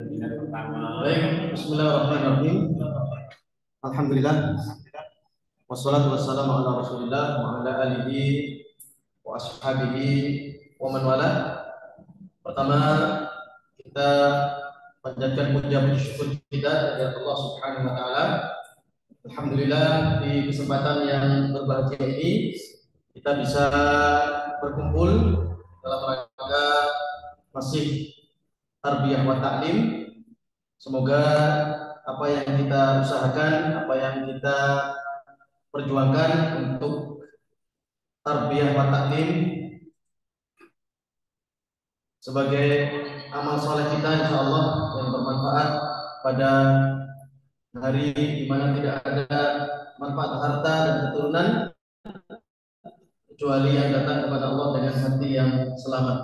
Baik, bismillahirrahmanirrahim. Alhamdulillah. Wassalatu wassalamu ala Rasulillah wa ala alihi wa ashabihi wa man wala. Pertama, kita panjatkan puja puji syukur kita kepada Allah Subhanahu wa taala. Alhamdulillah di kesempatan yang berbahagia ini kita bisa berkumpul dalam rangka masih tarbiyah wa ta'lim. Semoga apa yang kita usahakan, apa yang kita perjuangkan untuk tarbiyah wa ta'lim sebagai amal soleh kita, insya Allah yang bermanfaat pada hari di mana tidak ada manfaat harta dan keturunan kecuali yang datang kepada Allah dengan hati yang selamat.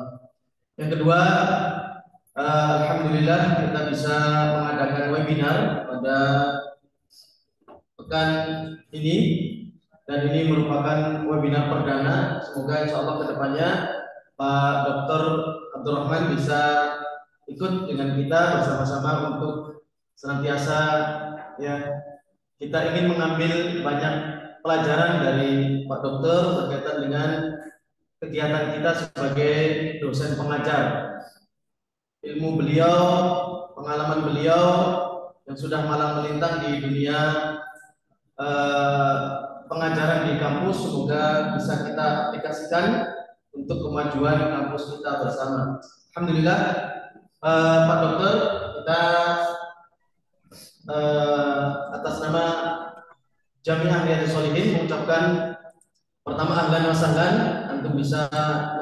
Yang kedua, alhamdulillah kita bisa mengadakan webinar pada pekan ini, dan ini merupakan webinar perdana. Semoga insya Allah kedepannya Pak Dr. Abdurrahman bisa ikut dengan kita bersama-sama untuk senantiasa ya, kita ingin mengambil banyak pelajaran dari Pak Dokter berkaitan dengan kegiatan kita sebagai dosen pengajar. Ilmu beliau, pengalaman beliau yang sudah malang melintang di dunia pengajaran di kampus, semoga bisa kita aplikasikan untuk kemajuan kampus kita bersama. Alhamdulillah, Pak Dokter, kita atas nama Jamiah Riyadhus Shalihin mengucapkan pertama ahlan wa sahlan, antum bisa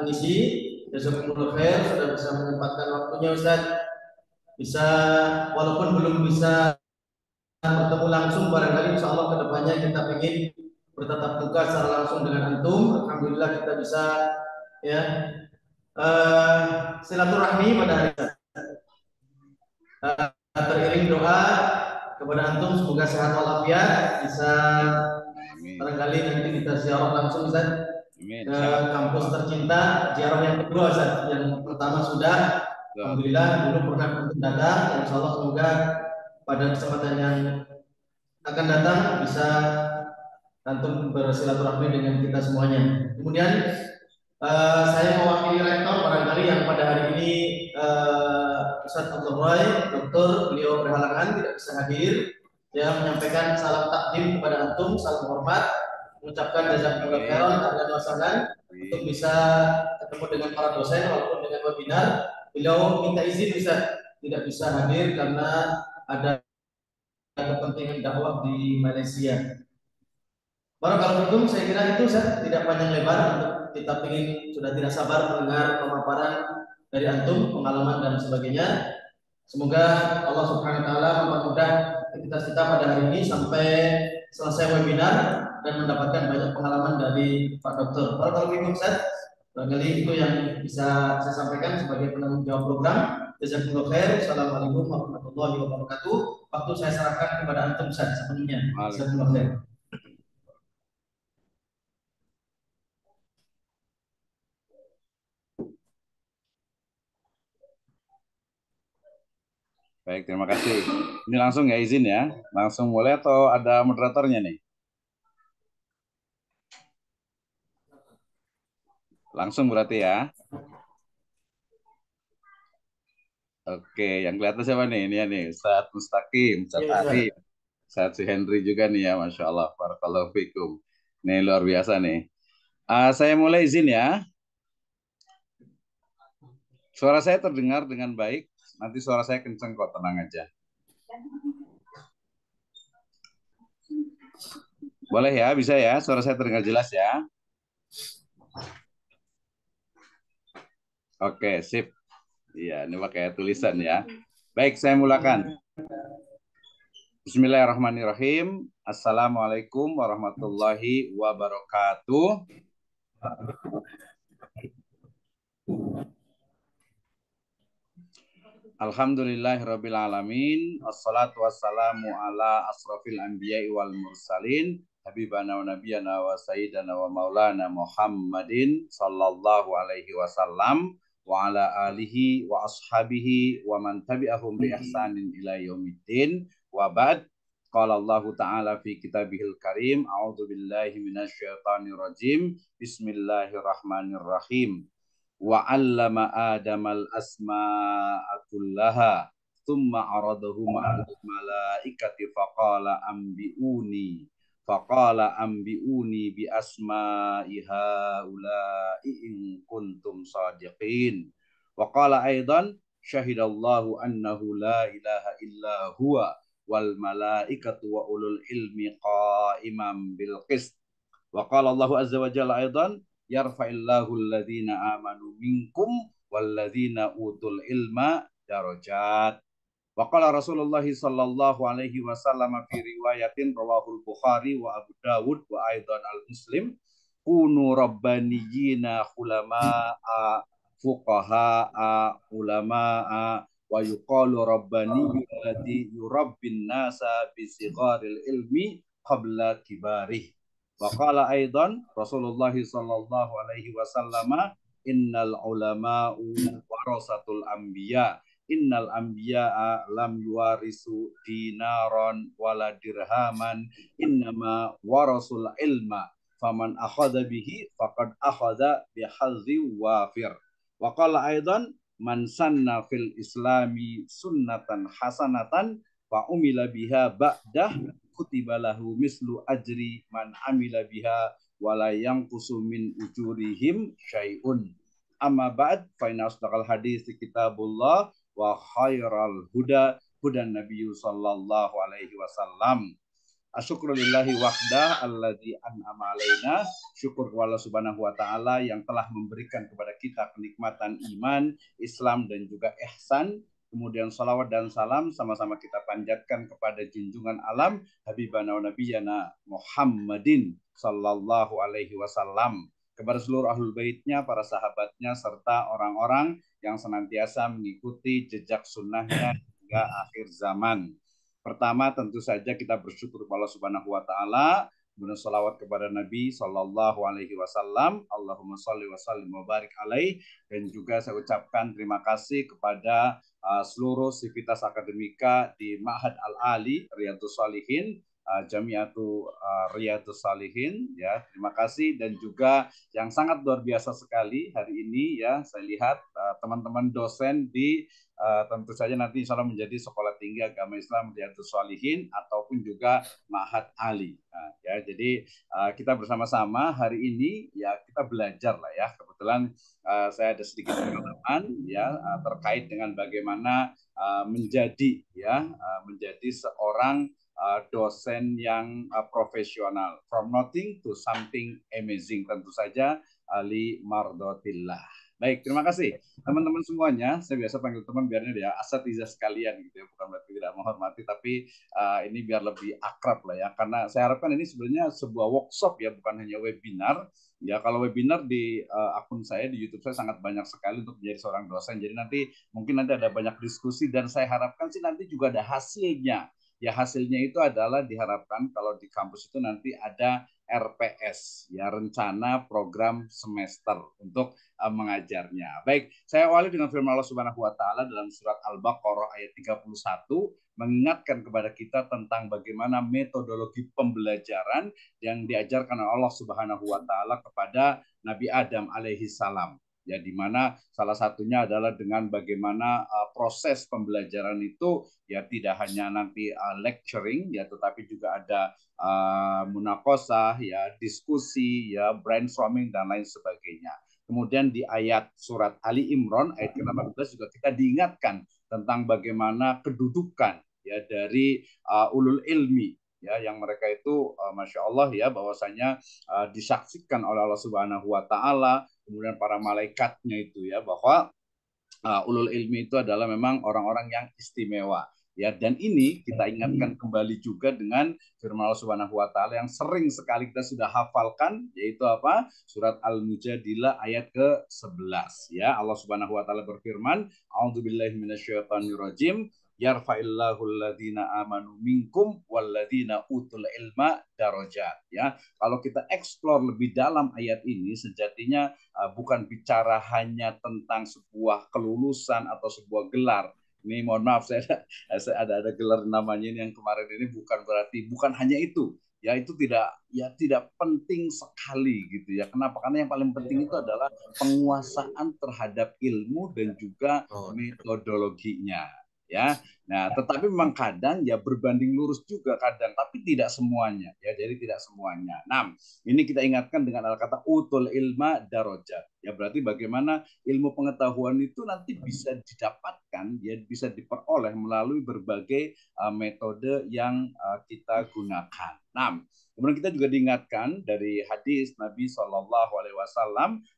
mengisi. Jazakumullah khair sudah bisa menyempatkan waktunya Ustaz. Bisa walaupun belum bisa bertemu langsung, barangkali insya Allah kedepannya kita ingin bertatap muka secara langsung dengan antum. Alhamdulillah kita bisa ya silaturahmi pada hari ini. Teriring doa kepada antum, semoga sehat walafiat, bisa barangkali nanti kita ziarah langsung Ustaz ke kampus tercinta. Ziarah yang kedua Ustaz, yang pertama sudah alhamdulillah dulu pernah untuk datang. Insya Allah semoga pada kesempatan yang akan datang bisa antum bersilaturahmi dengan kita semuanya. Kemudian saya mewakili rektor barangkali yang pada hari ini Ustaz Abdul Roy, dokter, beliau berhalangan tidak bisa hadir. Dia menyampaikan salam takdim kepada antum, salam hormat, mengucapkan jazakumullah khairan ahlan wa sahlan untuk bisa ketemu dengan para dosen walaupun dengan webinar. Beliau minta izin Ustaz tidak bisa hadir karena ada kepentingan dakwah di Malaysia. Barakallahu saya kira itu Ustaz, tidak panjang lebar untuk kita ingin, sudah tidak sabar mendengar pemaparan dari antum, pengalaman dan sebagainya. Semoga Allah Subhanahu wa taala mempermudah aktivitas kita pada hari ini sampai selesai webinar dan mendapatkan banyak pengalaman dari Pak Dokter. Barakallahu Ustaz. Barangkali itu yang bisa saya sampaikan sebagai penanggung jawab program. Jazakumullah khair. Assalamualaikum warahmatullahi wabarakatuh. Waktu saya serahkan kepada antum Ustaz sepenuhnya. Jazakumullah khair. Baik, terima kasih. Ini langsung ya, izin ya. Langsung mulai atau ada moderatornya nih? Langsung berarti ya. Oke, yang kelihatan siapa nih? Ini ya nih, Ustaz Mustaqim, Ustaz Arif, Ustaz Henry juga nih ya, Masya Allah. Barakallahu fikum. Ini luar biasa nih. Saya mulai izin ya. Suara saya terdengar dengan baik. Nanti suara saya kenceng kok, tenang aja. Boleh ya, bisa ya? Suara saya terdengar jelas ya? Oke, sip. Iya, ini pakai tulisan ya. Baik, saya mulakan. Bismillahirrahmanirrahim. Assalamualaikum warahmatullahi wabarakatuh. Alhamdulillahirabbil alamin. Wassalatu wassalamu ala asrofil anbiya'i wal mursalin. Habibana wa nabiyana wa sayyidana wa maulana Muhammadin sallallahu alaihi wasallam. wa ala alihi wa ashabihi wa man tabi'ahum bi ihsanin ila yaumiddin. Wa ba'd. Qala Allah Ta'ala fi kitabihil karim, a'udzu billahi minasyaitonir rajim. Bismillahirrahmanirrahim. Wa 'allama Adamal asma'a kullaha thumma 'aradahum 'alal malaikati faqala ambi'uni bi asma'i haula'i in kuntum shadiqin. Wa qala aidan syahidallahu annahu la ilaha illa huwa wal malaikatu wa ulul ilmi qa'iman bil qist. Wa qala Allahu azza wa jalla aidan yarfa'illahu alladhina amanu minkum walladzina utul ilma darajat. Wa qala Rasulullah sallallahu alaihi wasallam fi riwayatin rawahul Bukhari wa Abu Dawud wa aidan al-Muslim, kunu rabbaniyina khulama'a fuqaha'a ulama'a wa yuqalu rabbaniyyu alladhi yurabbin nasa bi sigharil ilmi qabla kibarih. Wa qala aidan Rasulullah sallallahu alaihi wasallam, innal ulama'u warasatul anbiya. Innal anbiya'a lam yuwarisu dinaron wala dirhaman, innama warasul ilma, faman akhadha bihi faqad akhadha bihadzi wafir. Wa qala aidan man sanna fil islami sunnatan hasanatan fa umila biha ba'dah kutiba lahu mislu ajri man amila biha wala yanqusu min ujurihim syai'un. Amma ba'd, fa inna asdaqal hadits kitabullah wa khairal huda hudan nabiyyu sallallahu alaihi wasallam. Asyukrulillahi wahdah alladzi an'ama alaina. Syukur kepada Allah Subhanahu wa taala yang telah memberikan kepada kita kenikmatan iman, Islam dan juga ihsan. Kemudian salawat dan salam sama-sama kita panjatkan kepada junjungan alam Habibana wa Nabiyana Muhammadin sallallahu alaihi wasallam, kepada seluruh ahlul baitnya, para sahabatnya, serta orang-orang yang senantiasa mengikuti jejak sunnahnya hingga akhir zaman. Pertama tentu saja kita bersyukur kepada Allah Subhanahu wa taala, kemudian salawat kepada Nabi sallallahu alaihi wasallam, Allahumma shalli wa sallim wa barik alaih, dan juga saya ucapkan terima kasih kepada seluruh sivitas akademika di Ma'had Al-Ali Riyadhus Shalihin, Jamiatu Riyadhus Shalihin, ya, terima kasih. Dan juga yang sangat luar biasa sekali hari ini, ya, saya lihat teman-teman dosen di tentu saja nanti insya Allah menjadi Sekolah Tinggi Agama Islam Riyadhus Shalihin ataupun juga Ma'had Ali. Nah, ya, jadi kita bersama-sama hari ini, ya, kita belajar lah, ya. Kebetulan saya ada sedikit pengalaman, ya, terkait dengan bagaimana menjadi seorang dosen yang profesional, from nothing to something amazing, tentu saja Ali Mardotillah. Baik, terima kasih teman-teman semuanya. Saya biasa panggil teman biarnya ya asatidzah sekalian gitu ya, bukan berarti tidak menghormati, tapi ini biar lebih akrab lah ya, karena saya harapkan ini sebenarnya sebuah workshop ya, bukan hanya webinar. Ya, kalau webinar di akun saya di YouTube saya sangat banyak sekali untuk menjadi seorang dosen. Jadi nanti mungkin ada banyak diskusi dan saya harapkan sih nanti juga ada hasilnya. Ya, hasilnya itu adalah diharapkan kalau di kampus itu nanti ada RPS, ya, rencana program semester untuk mengajarnya. Baik, saya awali dengan firman Allah Subhanahu wa taala dalam surat Al-Baqarah ayat 31, mengingatkan kepada kita tentang bagaimana metodologi pembelajaran yang diajarkan oleh Allah Subhanahu wa taala kepada Nabi Adam alaihi salam. Ya, di mana salah satunya adalah dengan bagaimana proses pembelajaran itu ya tidak hanya nanti lecturing ya, tetapi juga ada munakosah ya, diskusi ya, brainstorming dan lain sebagainya. Kemudian di ayat surat Ali Imran ayat ke-18 juga kita diingatkan tentang bagaimana kedudukan ya dari ulul ilmi ya, yang mereka itu Masya Allah ya, bahwasanya disaksikan oleh Allah Subhanahu wa taala, kemudian para malaikatnya itu ya, bahwa ulul ilmi itu adalah memang orang-orang yang istimewa ya. Dan ini kita ingatkan kembali juga dengan firman Allah Subhanahu wa taala yang sering sekali kita sudah hafalkan, yaitu apa? Surat Al-Mujadilah ayat ke-11 ya. Allah Subhanahu wa taala berfirman, a'udzubillahi minasyaitonirrajim, yarfa'illahu alladziina aamanu minkum walladziina utul ilma darajat. Ya, kalau kita eksplor lebih dalam ayat ini, sejatinya bukan bicara hanya tentang sebuah kelulusan atau sebuah gelar. Ini mohon maaf, saya ada gelar namanya ini yang kemarin ini, bukan hanya itu. Ya, itu tidak penting sekali gitu ya. Kenapa? Karena yang paling penting itu adalah penguasaan terhadap ilmu dan juga metodologinya. Ya, nah tetapi memang kadang ya berbanding lurus juga kadang, tapi tidak semuanya ya. Jadi tidak semuanya. Nah, ini kita ingatkan dengan kata utul ilma darajat. Ya, berarti bagaimana ilmu pengetahuan itu nanti bisa didapatkan, ya bisa diperoleh melalui berbagai metode yang kita gunakan. Nah, kemudian kita juga diingatkan dari hadis Nabi SAW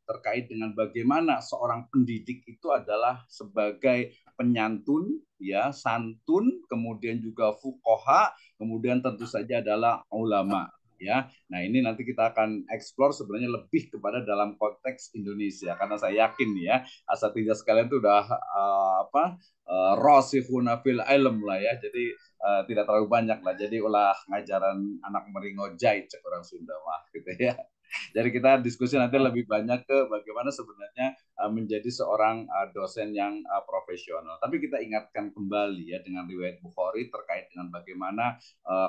terkait dengan bagaimana seorang pendidik itu adalah sebagai penyantun, ya, santun, kemudian juga fuqaha, kemudian tentu saja adalah ulama. Ya, nah ini nanti kita akan eksplor sebenarnya lebih kepada dalam konteks Indonesia, karena saya yakin ya asatidzah sekalian itu udah rasikhuna fil ilm lah ya, jadi tidak terlalu banyak lah, jadi ulah ngajaran anak meringo jahit cek orang Sunda mah gitu ya. Jadi kita diskusi nanti lebih banyak ke bagaimana sebenarnya menjadi seorang dosen yang profesional. Tapi kita ingatkan kembali ya dengan riwayat Bukhari terkait dengan bagaimana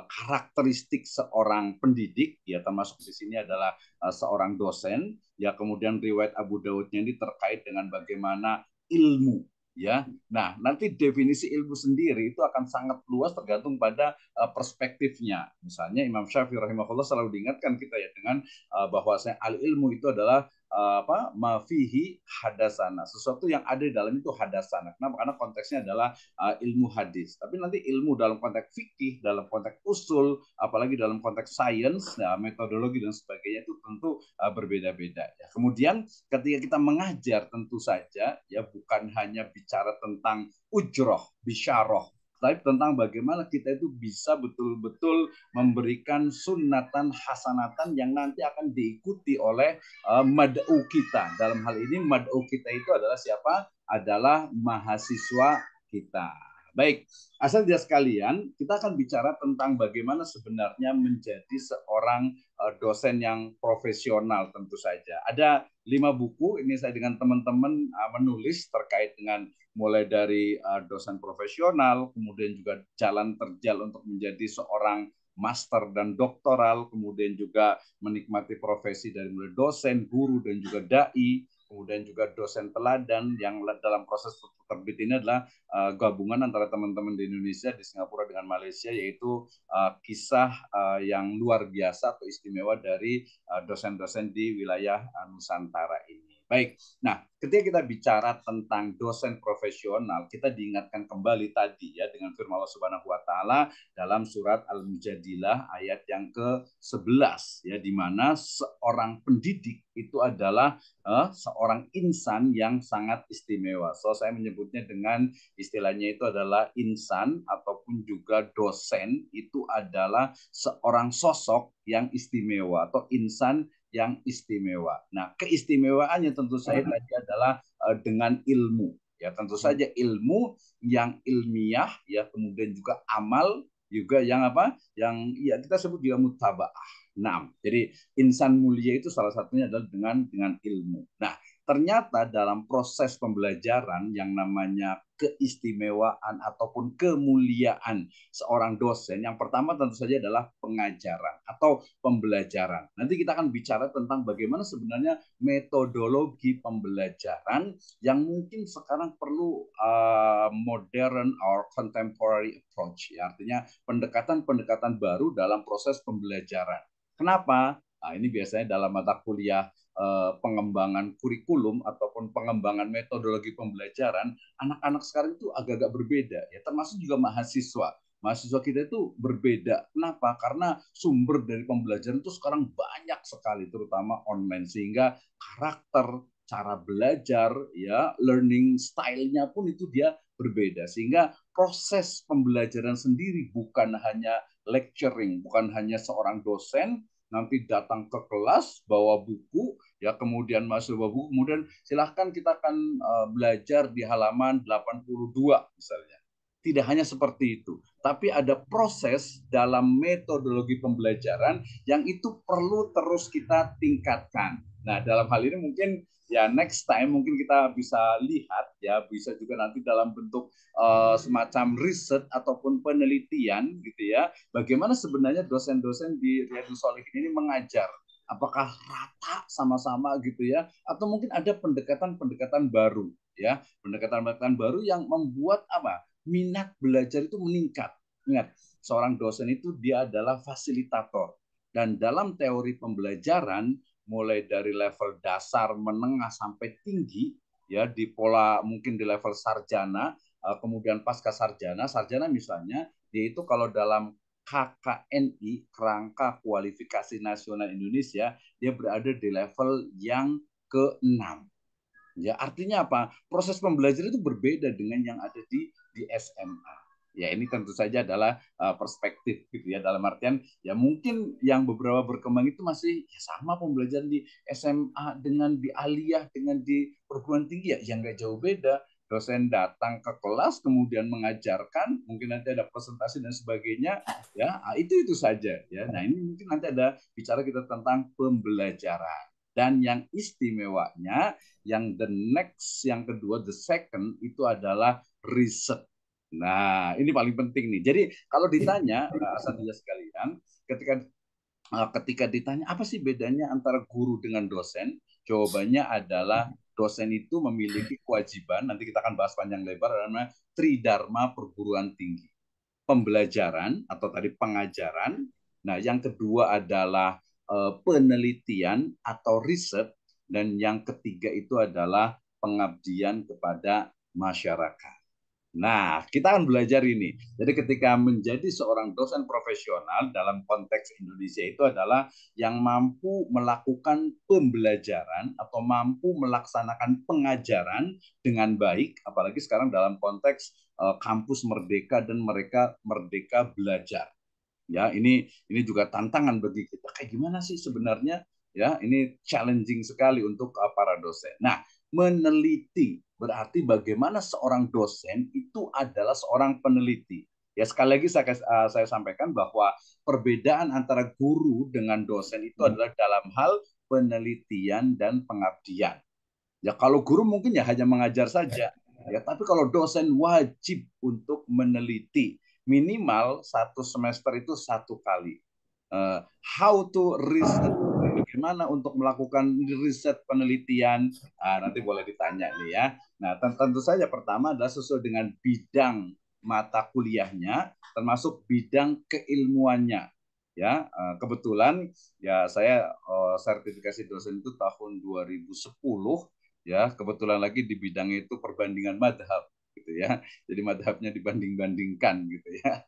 karakteristik seorang pendidik, ya termasuk di sini adalah seorang dosen. Ya, kemudian riwayat Abu Daudnya ini terkait dengan bagaimana ilmu. Ya, nah nanti definisi ilmu sendiri itu akan sangat luas tergantung pada perspektifnya. Misalnya Imam Syafi'i rahimahullah selalu diingatkan kita ya dengan bahwasanya al ilmu itu adalah mafihi hadasana, sesuatu yang ada di dalam itu hadasana. Kenapa? Karena konteksnya adalah ilmu hadis. Tapi nanti ilmu dalam konteks fikih, dalam konteks usul, apalagi dalam konteks sains, ya, metodologi dan sebagainya itu tentu berbeda-beda. Ya. Kemudian ketika kita mengajar tentu saja ya bukan hanya bicara tentang ujroh, bisyarah, tapi tentang bagaimana kita itu bisa betul-betul memberikan sunnatan hasanatan yang nanti akan diikuti oleh mad'u kita. Dalam hal ini mad'u kita itu adalah siapa? Adalah mahasiswa kita. Baik, asal dia sekalian, kita akan bicara tentang bagaimana sebenarnya menjadi seorang dosen yang profesional tentu saja. Ada 5 buku, ini saya dengan teman-teman menulis terkait dengan mulai dari dosen profesional, kemudian juga jalan terjal untuk menjadi seorang master dan doktoral, kemudian juga menikmati profesi dari mulai dosen, guru, dan juga dai, kemudian juga dosen teladan yang dalam proses terbit ini adalah gabungan antara teman-teman di Indonesia, di Singapura dengan Malaysia, yaitu kisah yang luar biasa atau istimewa dari dosen-dosen di wilayah Nusantara ini. Baik, nah ketika kita bicara tentang dosen profesional, kita diingatkan kembali tadi ya dengan firman Allah Subhanahu wa taala dalam surat Al-Mujadilah ayat yang ke-11 ya, di mana seorang pendidik itu adalah seorang insan yang sangat istimewa. So saya menyebutnya dengan istilahnya itu adalah insan ataupun juga dosen itu adalah seorang sosok yang istimewa atau insan yang istimewa. Nah, keistimewaannya tentu saja tadi adalah dengan ilmu. Ya, tentu saja ilmu yang ilmiah, ya, kemudian juga amal juga yang apa? Yang ya kita sebut juga mutabaah. Nah, jadi insan mulia itu salah satunya adalah dengan ilmu. Nah, ternyata dalam proses pembelajaran yang namanya keistimewaan ataupun kemuliaan seorang dosen, yang pertama tentu saja adalah pengajaran atau pembelajaran. Nanti kita akan bicara tentang bagaimana sebenarnya metodologi pembelajaran yang mungkin sekarang perlu modern or contemporary approach, ya, artinya pendekatan-pendekatan baru dalam proses pembelajaran. Kenapa? Nah, ini biasanya dalam mata kuliah pengembangan kurikulum ataupun pengembangan metodologi pembelajaran, anak-anak sekarang itu agak-agak berbeda ya, termasuk juga mahasiswa. Mahasiswa kita itu berbeda. Kenapa? Karena sumber dari pembelajaran itu sekarang banyak sekali, terutama online, sehingga karakter, cara belajar, ya, learning style-nya pun itu dia berbeda. Sehingga proses pembelajaran sendiri bukan hanya lecturing, bukan hanya seorang dosen nanti datang ke kelas bawa buku, ya, kemudian masuk bawa buku, kemudian silahkan kita akan belajar di halaman 82 misalnya. tidak hanya seperti itu, tapi ada proses dalam metodologi pembelajaran yang itu perlu terus kita tingkatkan. Nah, dalam hal ini mungkin ya next time mungkin kita bisa lihat ya, bisa juga nanti dalam bentuk semacam riset ataupun penelitian gitu ya, bagaimana sebenarnya dosen-dosen di Riyadhus Shalihin ini mengajar. Apakah rata sama-sama gitu ya, atau mungkin ada pendekatan-pendekatan baru ya, pendekatan-pendekatan baru yang membuat apa? Minat belajar itu meningkat. Ingat, seorang dosen itu dia adalah fasilitator. Dan dalam teori pembelajaran, mulai dari level dasar, menengah, sampai tinggi, ya di pola mungkin di level sarjana, kemudian pasca sarjana, sarjana misalnya, yaitu kalau dalam KKNI, Kerangka Kualifikasi Nasional Indonesia, dia berada di level yang ke-6. Ya, artinya apa? Proses pembelajaran itu berbeda dengan yang ada di SMA. Ya, ini tentu saja adalah perspektif gitu ya, dalam artian ya mungkin yang beberapa berkembang itu masih ya sama pembelajaran di SMA dengan di aliyah dengan di perguruan tinggi ya, yang nggak jauh beda. Dosen datang ke kelas kemudian mengajarkan, mungkin nanti ada presentasi dan sebagainya, ya itu saja ya. Nah, ini mungkin nanti ada bicara kita tentang pembelajaran. Dan yang istimewanya, yang the next, yang kedua, the second, itu adalah riset. Nah, ini paling penting nih. Jadi kalau ditanya, asatidz sekalian, ketika ditanya apa sih bedanya antara guru dengan dosen, jawabannya adalah dosen itu memiliki kewajiban, nanti kita akan bahas panjang lebar, namanya tridharma perguruan tinggi. Pembelajaran atau tadi pengajaran. Nah, yang kedua adalah penelitian atau riset, dan yang ketiga itu adalah pengabdian kepada masyarakat. Nah, kita akan belajar ini. Jadi ketika menjadi seorang dosen profesional dalam konteks Indonesia itu adalah yang mampu melakukan pembelajaran atau mampu melaksanakan pengajaran dengan baik, apalagi sekarang dalam konteks kampus merdeka dan mereka merdeka belajar. Ya, ini juga tantangan bagi kita. Kayak gimana sih sebenarnya? Ya, ini challenging sekali untuk para dosen. Nah, meneliti berarti bagaimana seorang dosen itu adalah seorang peneliti. Ya, sekali lagi saya sampaikan bahwa perbedaan antara guru dengan dosen itu adalah dalam hal penelitian dan pengabdian. Ya, kalau guru mungkin ya hanya mengajar saja. Ya, tapi kalau dosen wajib untuk meneliti, minimal satu semester itu satu kali. How to research, bagaimana untuk melakukan riset penelitian, nanti boleh ditanya nih ya. Nah, tentu saja pertama adalah sesuai dengan bidang mata kuliahnya, termasuk bidang keilmuannya. Ya, kebetulan ya saya sertifikasi dosen itu tahun 2010, ya kebetulan lagi di bidang itu perbandingan madhab gitu ya, jadi madhabnya dibanding-bandingkan gitu ya.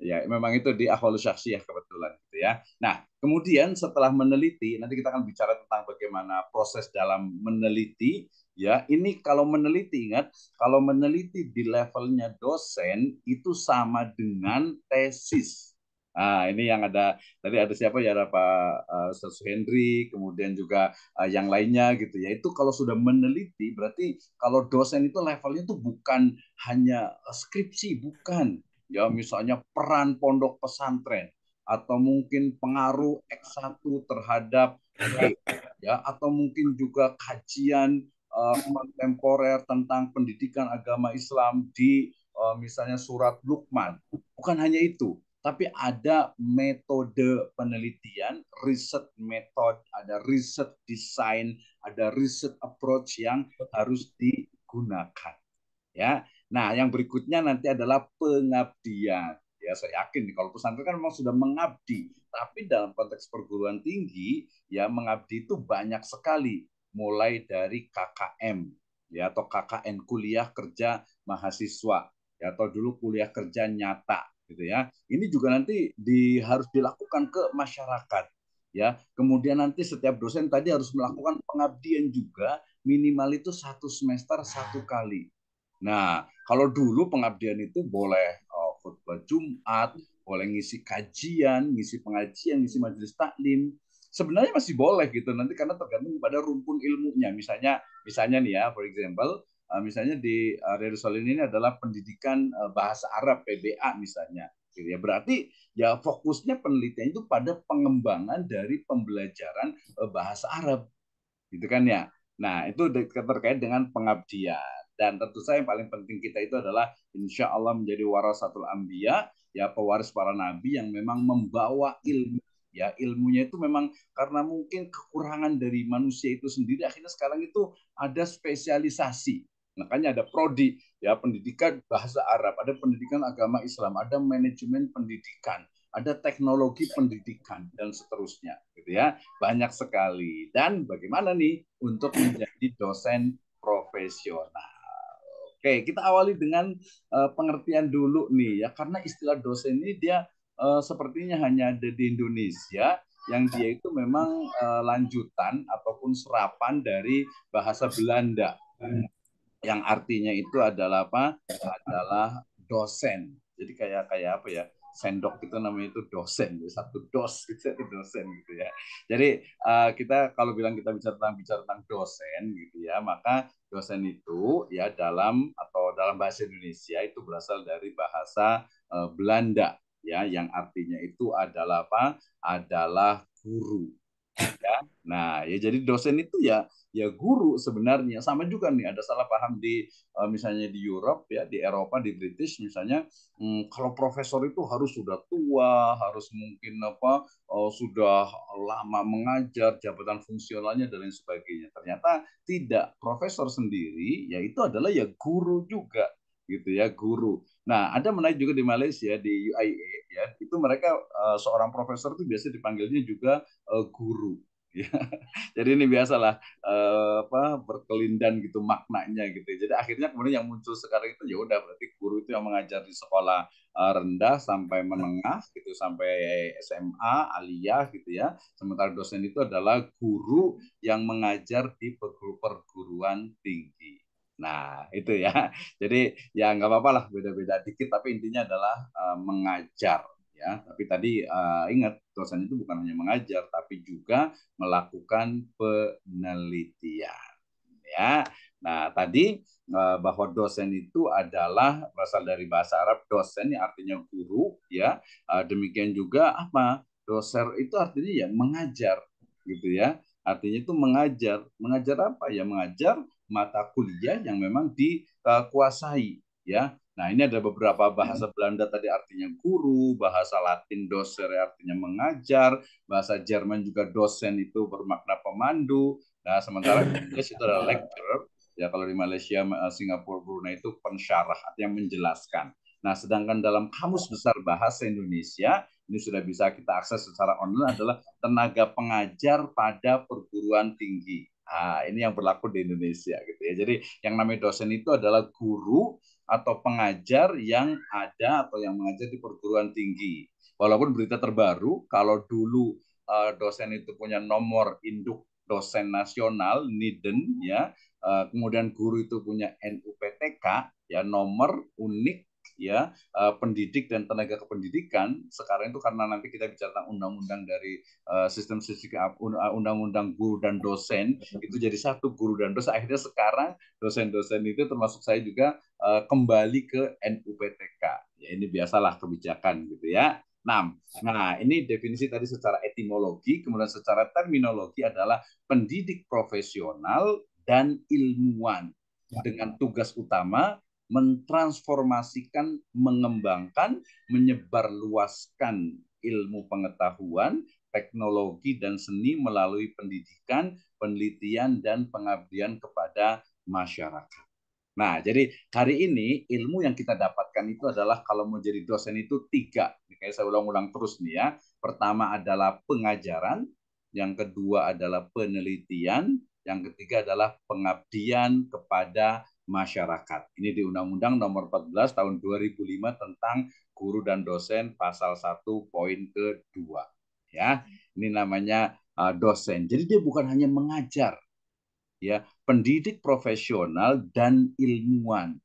Ya, memang itu di ahwalus syakhsiyah kebetulan gitu ya. Nah, kemudian setelah meneliti, nanti kita akan bicara tentang bagaimana proses dalam meneliti. Ya, ini kalau meneliti, ingat, kalau meneliti di levelnya dosen itu sama dengan tesis. Nah, ini yang ada tadi, ada siapa ya, ada Pak Henry, kemudian juga yang lainnya gitu ya. Itu kalau sudah meneliti, berarti kalau dosen itu levelnya itu bukan hanya skripsi, bukan ya, misalnya peran pondok pesantren atau mungkin pengaruh X1 terhadap ya, atau mungkin juga kajian kontemporer tentang pendidikan agama Islam di misalnya surat Luqman. Bukan hanya itu, tapi ada metode penelitian, riset metode, ada riset desain, ada riset approach yang harus digunakan. Ya, nah yang berikutnya nanti adalah pengabdian. Ya, saya yakin nih kalau pesantren kan memang sudah mengabdi, tapi dalam konteks perguruan tinggi ya mengabdi itu banyak sekali, mulai dari KKM ya, atau KKN, kuliah kerja mahasiswa ya, atau dulu kuliah kerja nyata gitu ya. Ini juga nanti harus dilakukan ke masyarakat ya. Kemudian nanti setiap dosen tadi harus melakukan pengabdian juga, minimal itu satu semester satu kali. Nah, kalau dulu pengabdian itu boleh khutbah Jumat, boleh ngisi kajian, ngisi pengajian, ngisi majelis taklim. Sebenarnya masih boleh gitu nanti, karena tergantung pada rumpun ilmunya. Misalnya nih ya, for example, misalnya di Riyadhus Shalihin ini adalah pendidikan bahasa Arab PBA misalnya. Gitu ya. Berarti ya fokusnya penelitian itu pada pengembangan dari pembelajaran bahasa Arab, gitu kan ya. Nah, itu terkait dengan pengabdian. Dan tentu saja yang paling penting kita itu adalah insya Allah menjadi warasatul anbiya, ya pewaris para nabi yang memang membawa ilmu. Ya, ilmunya itu memang karena mungkin kekurangan dari manusia itu sendiri, akhirnya sekarang itu ada spesialisasi. Makanya ada prodi, ya pendidikan bahasa Arab, ada pendidikan agama Islam, ada manajemen pendidikan, ada teknologi pendidikan dan seterusnya, gitu ya. Banyak sekali. Dan bagaimana nih untuk menjadi dosen profesional? Oke, kita awali dengan pengertian dulu nih ya, karena istilah dosen ini dia sepertinya hanya ada di Indonesia, yang dia itu memang lanjutan ataupun serapan dari bahasa Belanda, yang artinya itu adalah apa? Adalah dosen. Jadi kayak kayak apa ya? Sendok itu namanya itu dosen, satu dos itu dosen gitu ya. Jadi kita kalau kita bicara tentang dosen gitu ya, maka dosen itu ya dalam bahasa Indonesia itu berasal dari bahasa Belanda ya, yang artinya itu adalah apa? Adalah guru. Ya. Nah, ya jadi dosen itu ya guru sebenarnya. Sama juga nih ada salah paham di misalnya di Europe ya, di Eropa, di British misalnya, kalau profesor itu harus sudah tua, harus mungkin apa sudah lama mengajar, jabatan fungsionalnya dan lain sebagainya. Ternyata tidak, profesor sendiri ya itu adalah ya guru juga gitu ya, guru. Nah, ada menarik juga di Malaysia di UIA ya, itu mereka seorang profesor itu biasa dipanggilnya juga guru. Ya. Jadi ini biasalah berkelindan gitu maknanya gitu. Jadi akhirnya kemudian yang muncul sekarang itu ya udah berarti guru itu yang mengajar di sekolah rendah sampai menengah gitu, sampai SMA, aliyah gitu ya. Sementara dosen itu adalah guru yang mengajar di perguruan tinggi. Nah, itu ya. Jadi ya nggak apa-apa lah beda-beda dikit, tapi intinya adalah mengajar ya. Tapi tadi ingat dosen itu bukan hanya mengajar, tapi juga melakukan penelitian ya. Nah, tadi bahwa dosen itu adalah berasal dari bahasa Arab dosen yang artinya guru ya. Demikian juga apa? Dosen itu artinya ya mengajar gitu ya. Artinya itu mengajar. Mengajar apa? Ya mengajar mata kuliah yang memang dikuasai ya. Nah, ini ada beberapa bahasa Belanda tadi artinya guru, bahasa Latin doser artinya mengajar, bahasa Jerman juga dosen itu bermakna pemandu. Nah, sementara English itu adalah lecturer. Ya, kalau di Malaysia, Singapura, Brunei itu pensyarah, artinya menjelaskan. Nah, sedangkan dalam Kamus Besar Bahasa Indonesia, ini sudah bisa kita akses secara online, adalah tenaga pengajar pada perguruan tinggi. Nah, ini yang berlaku di Indonesia gitu ya. Jadi yang namanya dosen itu adalah guru atau pengajar yang ada atau yang mengajar di perguruan tinggi. Walaupun berita terbaru, kalau dulu dosen itu punya nomor induk dosen nasional NIDN ya, kemudian guru itu punya NUPTK ya, nomor unik ya pendidik dan tenaga kependidikan. Sekarang itu karena nanti kita bicara tentang undang-undang dari sistem undang-undang guru dan dosen itu jadi satu, guru dan dosen. Akhirnya sekarang dosen-dosen itu termasuk saya juga kembali ke NUPTK. Ya ini biasalah kebijakan gitu ya. Nah, ini definisi tadi secara etimologi, kemudian secara terminologi adalah pendidik profesional dan ilmuwan dengan tugas utama mentransformasikan, mengembangkan, menyebarluaskan ilmu pengetahuan, teknologi, dan seni melalui pendidikan, penelitian, dan pengabdian kepada masyarakat. Nah, jadi hari ini ilmu yang kita dapatkan itu adalah kalau mau jadi dosen itu tiga. Kayak saya ulang-ulang terus nih ya. Pertama adalah pengajaran, yang kedua adalah penelitian, yang ketiga adalah pengabdian kepada masyarakat. Ini di Undang-Undang Nomor 14 Tahun 2005 tentang guru dan dosen pasal 1 poin kedua. Ya, ini namanya dosen. Jadi dia bukan hanya mengajar, ya, pendidik profesional dan ilmuwan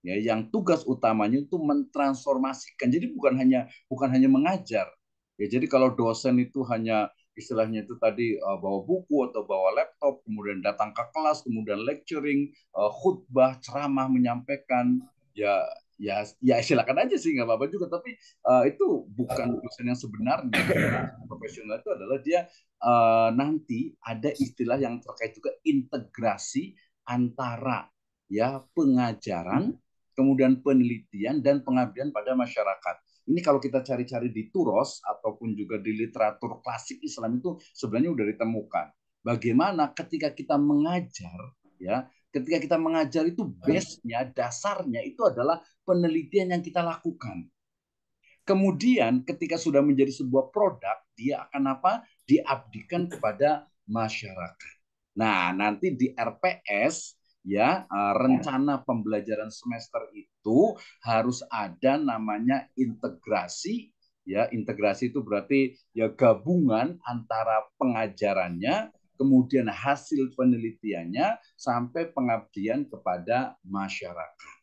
ya, yang tugas utamanya itu mentransformasikan. Jadi bukan hanya mengajar ya. Jadi kalau dosen itu hanya istilahnya itu tadi bawa buku atau bawa laptop, kemudian datang ke kelas, kemudian lecturing, khutbah, ceramah, menyampaikan, ya silakan aja sih, nggak apa-apa juga. Tapi itu bukan dosen yang sebenarnya. Profesional itu adalah dia nanti ada istilah yang terkait juga integrasi antara ya pengajaran, kemudian penelitian dan pengabdian pada masyarakat. Ini kalau kita cari-cari di Turos ataupun juga di literatur klasik Islam itu sebenarnya sudah ditemukan. Bagaimana ketika kita mengajar, ya, ketika kita mengajar itu base-nya, dasarnya itu adalah penelitian yang kita lakukan. Kemudian ketika sudah menjadi sebuah produk, dia akan apa? Diabdikan kepada masyarakat. Nah, nanti di RPS ya rencana pembelajaran semester itu harus ada namanya integrasi. Ya, integrasi itu berarti ya gabungan antara pengajarannya, kemudian hasil penelitiannya sampai pengabdian kepada masyarakat.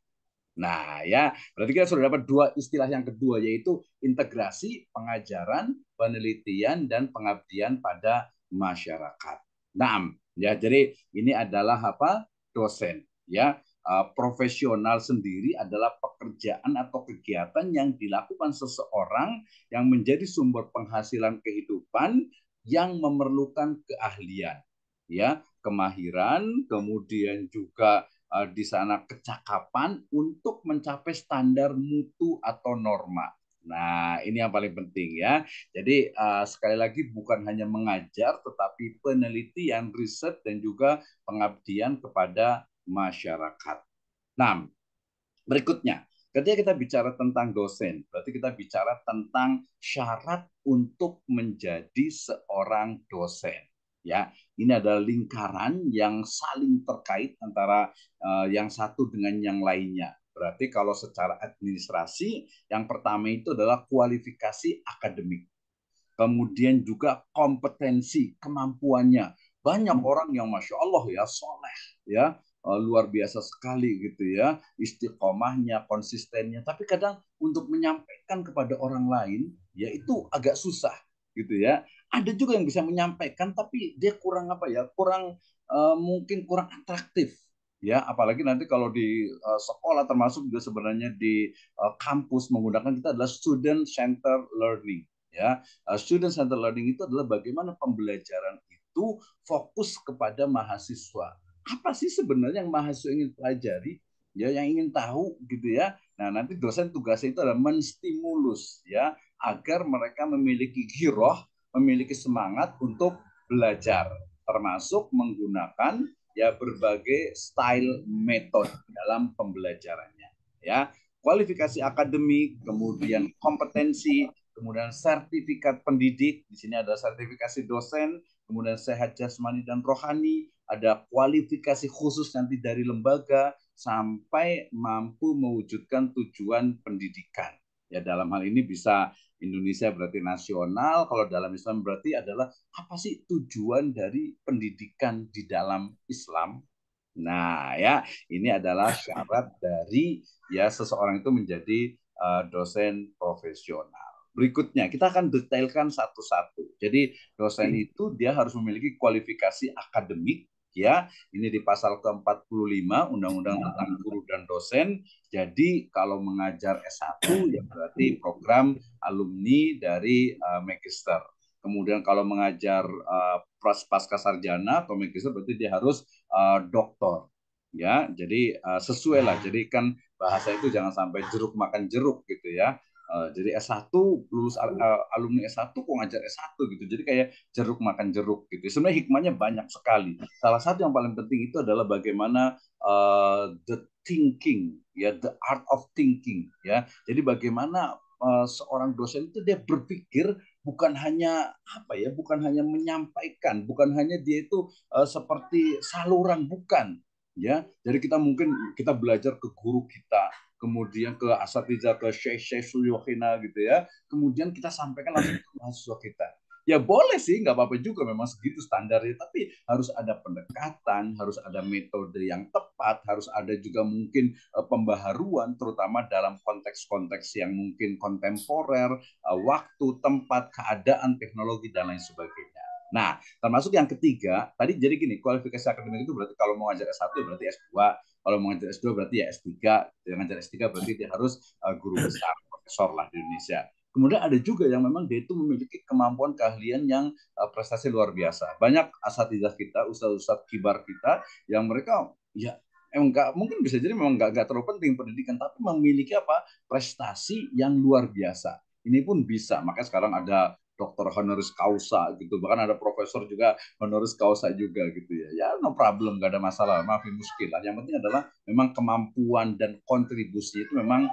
Nah, ya, berarti kita sudah dapat dua istilah yang kedua, yaitu integrasi pengajaran, penelitian, dan pengabdian pada masyarakat. Nah, ya, jadi ini adalah apa? Dosen, ya. Profesional sendiri adalah pekerjaan atau kegiatan yang dilakukan seseorang yang menjadi sumber penghasilan kehidupan yang memerlukan keahlian, ya, kemahiran, kemudian juga di sana kecakapan untuk mencapai standar mutu atau norma. Nah, ini yang paling penting ya. Jadi sekali lagi bukan hanya mengajar, tetapi penelitian, riset, dan juga pengabdian kepada masyarakat. Nah, berikutnya, ketika kita bicara tentang dosen, berarti kita bicara tentang syarat untuk menjadi seorang dosen. Ya, ini adalah lingkaran yang saling terkait antara yang satu dengan yang lainnya. Berarti kalau secara administrasi, yang pertama itu adalah kualifikasi akademik. Kemudian juga kompetensi, kemampuannya. Banyak orang yang Masya Allah ya, soleh, ya, luar biasa sekali gitu ya, istiqomahnya, konsistennya. Tapi kadang untuk menyampaikan kepada orang lain, ya itu agak susah gitu ya. Ada juga yang bisa menyampaikan, tapi dia kurang apa ya, kurang mungkin kurang atraktif. Ya, apalagi nanti kalau di sekolah termasuk juga sebenarnya di kampus menggunakan kita adalah student center learning. Ya, student center learning itu adalah bagaimana pembelajaran itu fokus kepada mahasiswa. Apa sih sebenarnya yang mahasiswa ingin pelajari? Ya, yang ingin tahu gitu ya. Nah, nanti dosen tugasnya itu adalah menstimulus ya agar mereka memiliki giroh, memiliki semangat untuk belajar, termasuk menggunakan ya berbagai style metode dalam pembelajarannya. Ya, kualifikasi akademik, kemudian kompetensi, kemudian sertifikat pendidik, di sini ada sertifikasi dosen, kemudian sehat jasmani dan rohani, ada kualifikasi khusus nanti dari lembaga, sampai mampu mewujudkan tujuan pendidikan. Ya, dalam hal ini bisa Indonesia berarti nasional, kalau dalam Islam berarti adalah apa sih tujuan dari pendidikan di dalam Islam? Nah, ya, ini adalah syarat dari ya seseorang itu menjadi dosen profesional. Berikutnya, kita akan detailkan satu-satu. Jadi, dosen itu dia harus memiliki kualifikasi akademik, ya. Ini di pasal ke-45 Undang-Undang tentang Guru dan Dosen. Jadi, kalau mengajar S1 ya berarti program alumni dari magister. Kemudian kalau mengajar pasca sarjana atau magister berarti dia harus doktor. Ya, jadi sesuai lah. Jadi kan bahasa itu jangan sampai jeruk makan jeruk gitu ya. Jadi S1 lulus alumni S1 kok ngajar S1 gitu. Jadi kayak jeruk makan jeruk gitu. Sebenarnya hikmahnya banyak sekali. Salah satu yang paling penting itu adalah bagaimana the thinking, ya, the art of thinking, ya. Jadi bagaimana seorang dosen itu dia berpikir bukan hanya apa ya, bukan hanya menyampaikan, bukan hanya dia itu seperti saluran, bukan, ya. Jadi kita mungkin kita belajar ke guru kita, kemudian ke asatidzah, ke syekh suyukhina gitu ya, kemudian kita sampaikan langsung ke mahasiswa kita. Ya boleh sih, nggak apa-apa juga, memang segitu standarnya, tapi harus ada pendekatan, harus ada metode yang tepat, harus ada juga mungkin pembaharuan, terutama dalam konteks-konteks yang mungkin kontemporer, waktu, tempat, keadaan, teknologi, dan lain sebagainya. Nah, termasuk yang ketiga, tadi jadi gini, kualifikasi akademik itu berarti kalau mau ngajar S1 ya berarti S2, kalau mau ngajar S2 berarti ya S3, yang ngajar S3 berarti dia harus guru besar, profesor lah di Indonesia. Kemudian ada juga yang memang dia itu memiliki kemampuan keahlian yang prestasi luar biasa. Banyak asatidzah kita, ustadz-ustadz kibar kita yang mereka ya enggak mungkin bisa jadi memang enggak terlalu penting pendidikan, tapi memiliki apa prestasi yang luar biasa. Ini pun bisa, makanya sekarang ada dokter honoris causa gitu, bahkan ada profesor juga honoris causa juga gitu ya. Ya no problem, nggak ada masalah, maafin muskilah. Yang penting adalah memang kemampuan dan kontribusi itu memang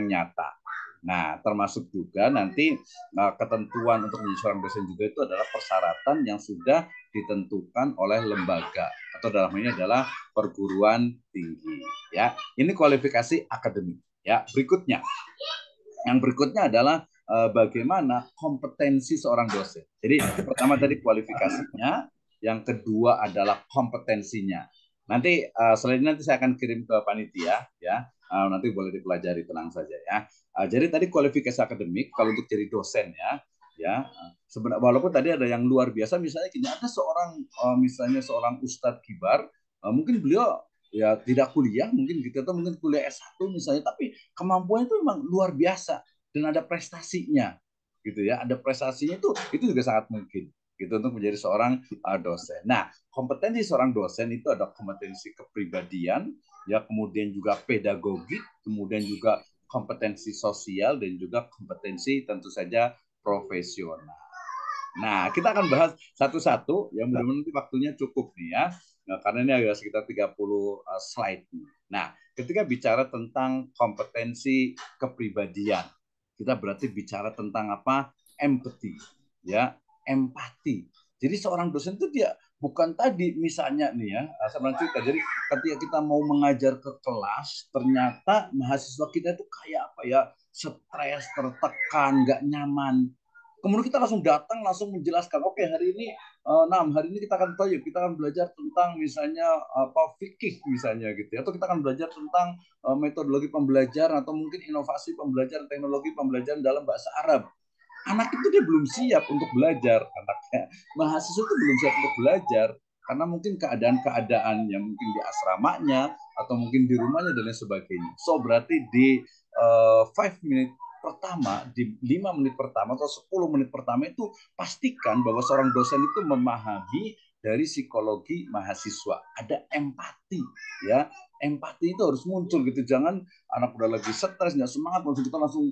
nyata. Nah, termasuk juga nanti ketentuan untuk menjadi seorang dosen juga itu adalah persyaratan yang sudah ditentukan oleh lembaga atau dalam ini adalah perguruan tinggi. Ya, ini kualifikasi akademik. Ya, yang berikutnya adalah bagaimana kompetensi seorang dosen. Jadi pertama tadi kualifikasinya, yang kedua adalah kompetensinya. Nanti selain nanti saya akan kirim ke panitia ya, nanti boleh dipelajari, tenang saja ya. Jadi tadi kualifikasi akademik kalau untuk jadi dosen ya sebenarnya walaupun tadi ada yang luar biasa, misalnya gini, ada seorang misalnya seorang ustadz kibar, mungkin beliau ya tidak kuliah mungkin gitu atau mungkin kuliah S1 misalnya, tapi kemampuannya itu memang luar biasa dan ada prestasinya gitu ya, ada prestasinya itu juga sangat mungkin gitu untuk menjadi seorang dosen. Nah, kompetensi seorang dosen itu ada kompetensi kepribadian ya, kemudian juga pedagogik, kemudian juga kompetensi sosial dan juga kompetensi tentu saja profesional. Nah, kita akan bahas satu-satu ya, mudah-mudahan nanti waktunya cukup nih ya. Nah, karena ini agak sekitar 30 slide. Nah, ketika bicara tentang kompetensi kepribadian, kita berarti bicara tentang apa? Empathy, ya, empati. Jadi seorang dosen itu dia bukan tadi misalnya nih ya, saya cerita. Jadi ketika kita mau mengajar ke kelas, ternyata mahasiswa kita itu kayak apa ya? Stres, tertekan, nggak nyaman. Kemudian kita langsung datang, langsung menjelaskan, oke hari ini, hari ini kita akan belajar tentang misalnya apa fikih misalnya gitu, atau kita akan belajar tentang metodologi pembelajaran atau mungkin inovasi pembelajaran, teknologi pembelajaran dalam bahasa Arab. Anak itu dia belum siap untuk belajar, anaknya mahasiswa itu belum siap untuk belajar karena mungkin keadaan-keadaan yang mungkin di asramanya atau mungkin di rumahnya dan lain sebagainya. So berarti di 5 minute pertama, di 5 menit pertama atau 10 menit pertama itu pastikan bahwa seorang dosen itu memahami dari psikologi mahasiswa, ada empati ya. Empati itu harus muncul gitu, jangan anak udah lagi stres nggak semangat langsung kita langsung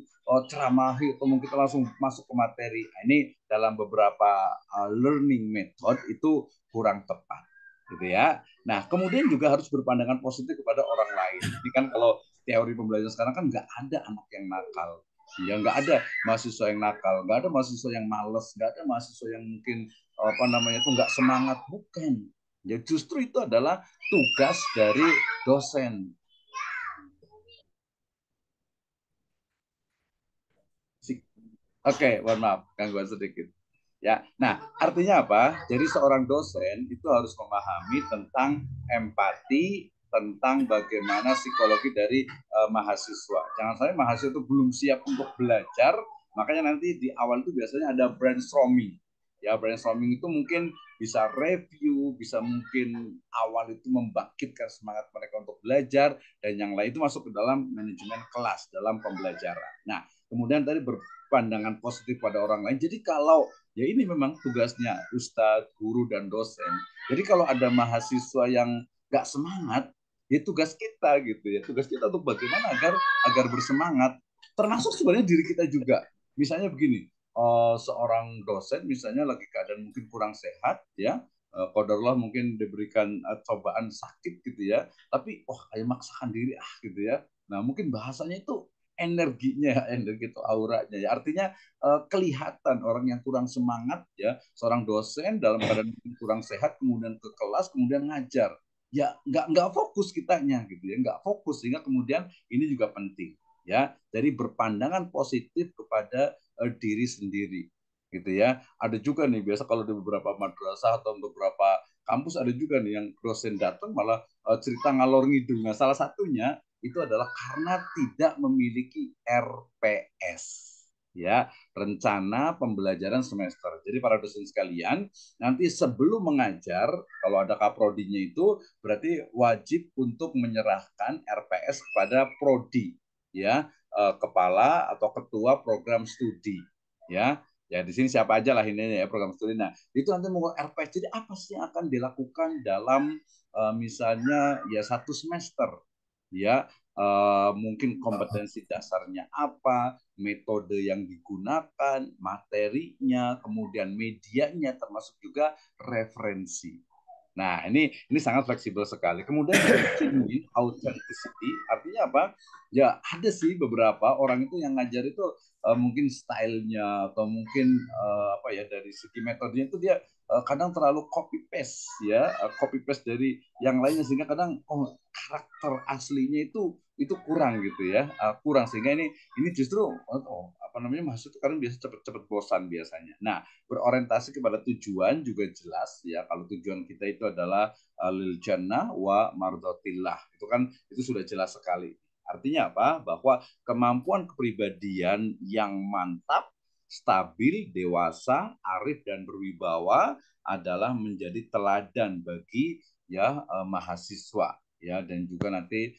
ceramahi atau mungkin kita langsung masuk ke materi. Nah, ini dalam beberapa learning method itu kurang tepat gitu ya. Nah, kemudian juga harus berpandangan positif kepada orang lain. Ini kan kalau teori pembelajaran sekarang kan nggak ada anak yang nakal. Ya nggak ada mahasiswa yang nakal, nggak ada mahasiswa yang malas, nggak ada mahasiswa yang mungkin apa namanya itu nggak semangat, bukan. Ya justru itu adalah tugas dari dosen. Oke, mohon maaf, gangguan sedikit. Ya, nah artinya apa? Jadi seorang dosen itu harus memahami tentang empati, tentang bagaimana psikologi dari mahasiswa. Jangan sampai mahasiswa itu belum siap untuk belajar, makanya nanti di awal itu biasanya ada brainstorming. Ya, brainstorming itu mungkin bisa review, bisa mungkin awal itu membangkitkan semangat mereka untuk belajar, dan yang lain itu masuk ke dalam manajemen kelas, dalam pembelajaran. Nah, kemudian tadi berpandangan positif pada orang lain. Jadi kalau ya ini memang tugasnya ustadz, guru, dan dosen. Jadi kalau ada mahasiswa yang nggak semangat, ya tugas kita gitu ya. Tugas kita untuk bagaimana agar bersemangat. Termasuk sebenarnya diri kita juga. Misalnya begini, seorang dosen misalnya lagi keadaan mungkin kurang sehat ya, qadarullah mungkin diberikan cobaan sakit gitu ya, tapi ayo maksakan diri gitu ya. Nah mungkin bahasanya itu energinya, energi itu auranya ya, artinya kelihatan orang yang kurang semangat ya, seorang dosen dalam keadaan kurang sehat kemudian ke kelas kemudian ngajar ya, nggak fokus kitanya gitu ya, nggak fokus, sehingga kemudian ini juga penting ya. Jadi berpandangan positif kepada diri sendiri gitu ya. Ada juga nih biasa kalau di beberapa madrasah atau beberapa kampus ada juga nih yang dosen datang malah cerita ngalor ngidul. Nah, salah satunya itu adalah karena tidak memiliki RPS ya, rencana pembelajaran semester. Jadi para dosen sekalian, nanti sebelum mengajar, kalau ada kaprodinya itu berarti wajib untuk menyerahkan RPS kepada prodi, ya, kepala atau ketua program studi, ya. Ya di sini siapa aja lah ini ya program studi. Nah, itu nanti mau RPS. Jadi apa sih yang akan dilakukan dalam misalnya ya 1 semester, ya, mungkin kompetensi dasarnya apa, metode yang digunakan, materinya, kemudian medianya, termasuk juga referensi. Nah, ini sangat fleksibel sekali. Kemudian genuine authenticity, artinya apa? Ya, ada sih beberapa orang itu yang ngajar itu mungkin stylenya atau mungkin apa ya dari segi metodenya itu dia kadang terlalu copy paste ya, copy paste dari yang lainnya sehingga kadang karakter aslinya itu kurang gitu ya, kurang sehingga ini justru apa namanya mahasiswa itu kadang biasa cepet-cepet bosan biasanya. Nah, berorientasi kepada tujuan juga jelas ya, kalau tujuan kita itu adalah lil jannah wa mardotillah, itu kan itu sudah jelas sekali. Artinya apa? Bahwa kemampuan kepribadian yang mantap, stabil, dewasa, arif dan berwibawa adalah menjadi teladan bagi ya mahasiswa ya, dan juga nanti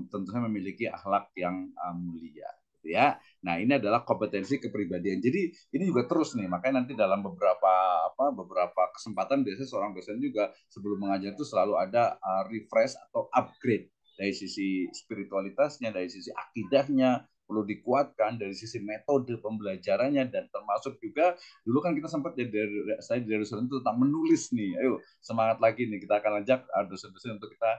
tentunya memiliki akhlak yang mulia gitu ya. Nah, ini adalah kompetensi kepribadian. Jadi ini juga terus nih, makanya nanti dalam beberapa kesempatan biasanya seorang dosen juga sebelum mengajar itu selalu ada refresh atau upgrade dari sisi spiritualitasnya, dari sisi akidahnya perlu dikuatkan, dari sisi metode pembelajarannya, dan termasuk juga dulu kan kita sempat saya dari dosen itu tentang menulis nih. Ayo semangat lagi nih, kita akan ajak dosen-dosen untuk kita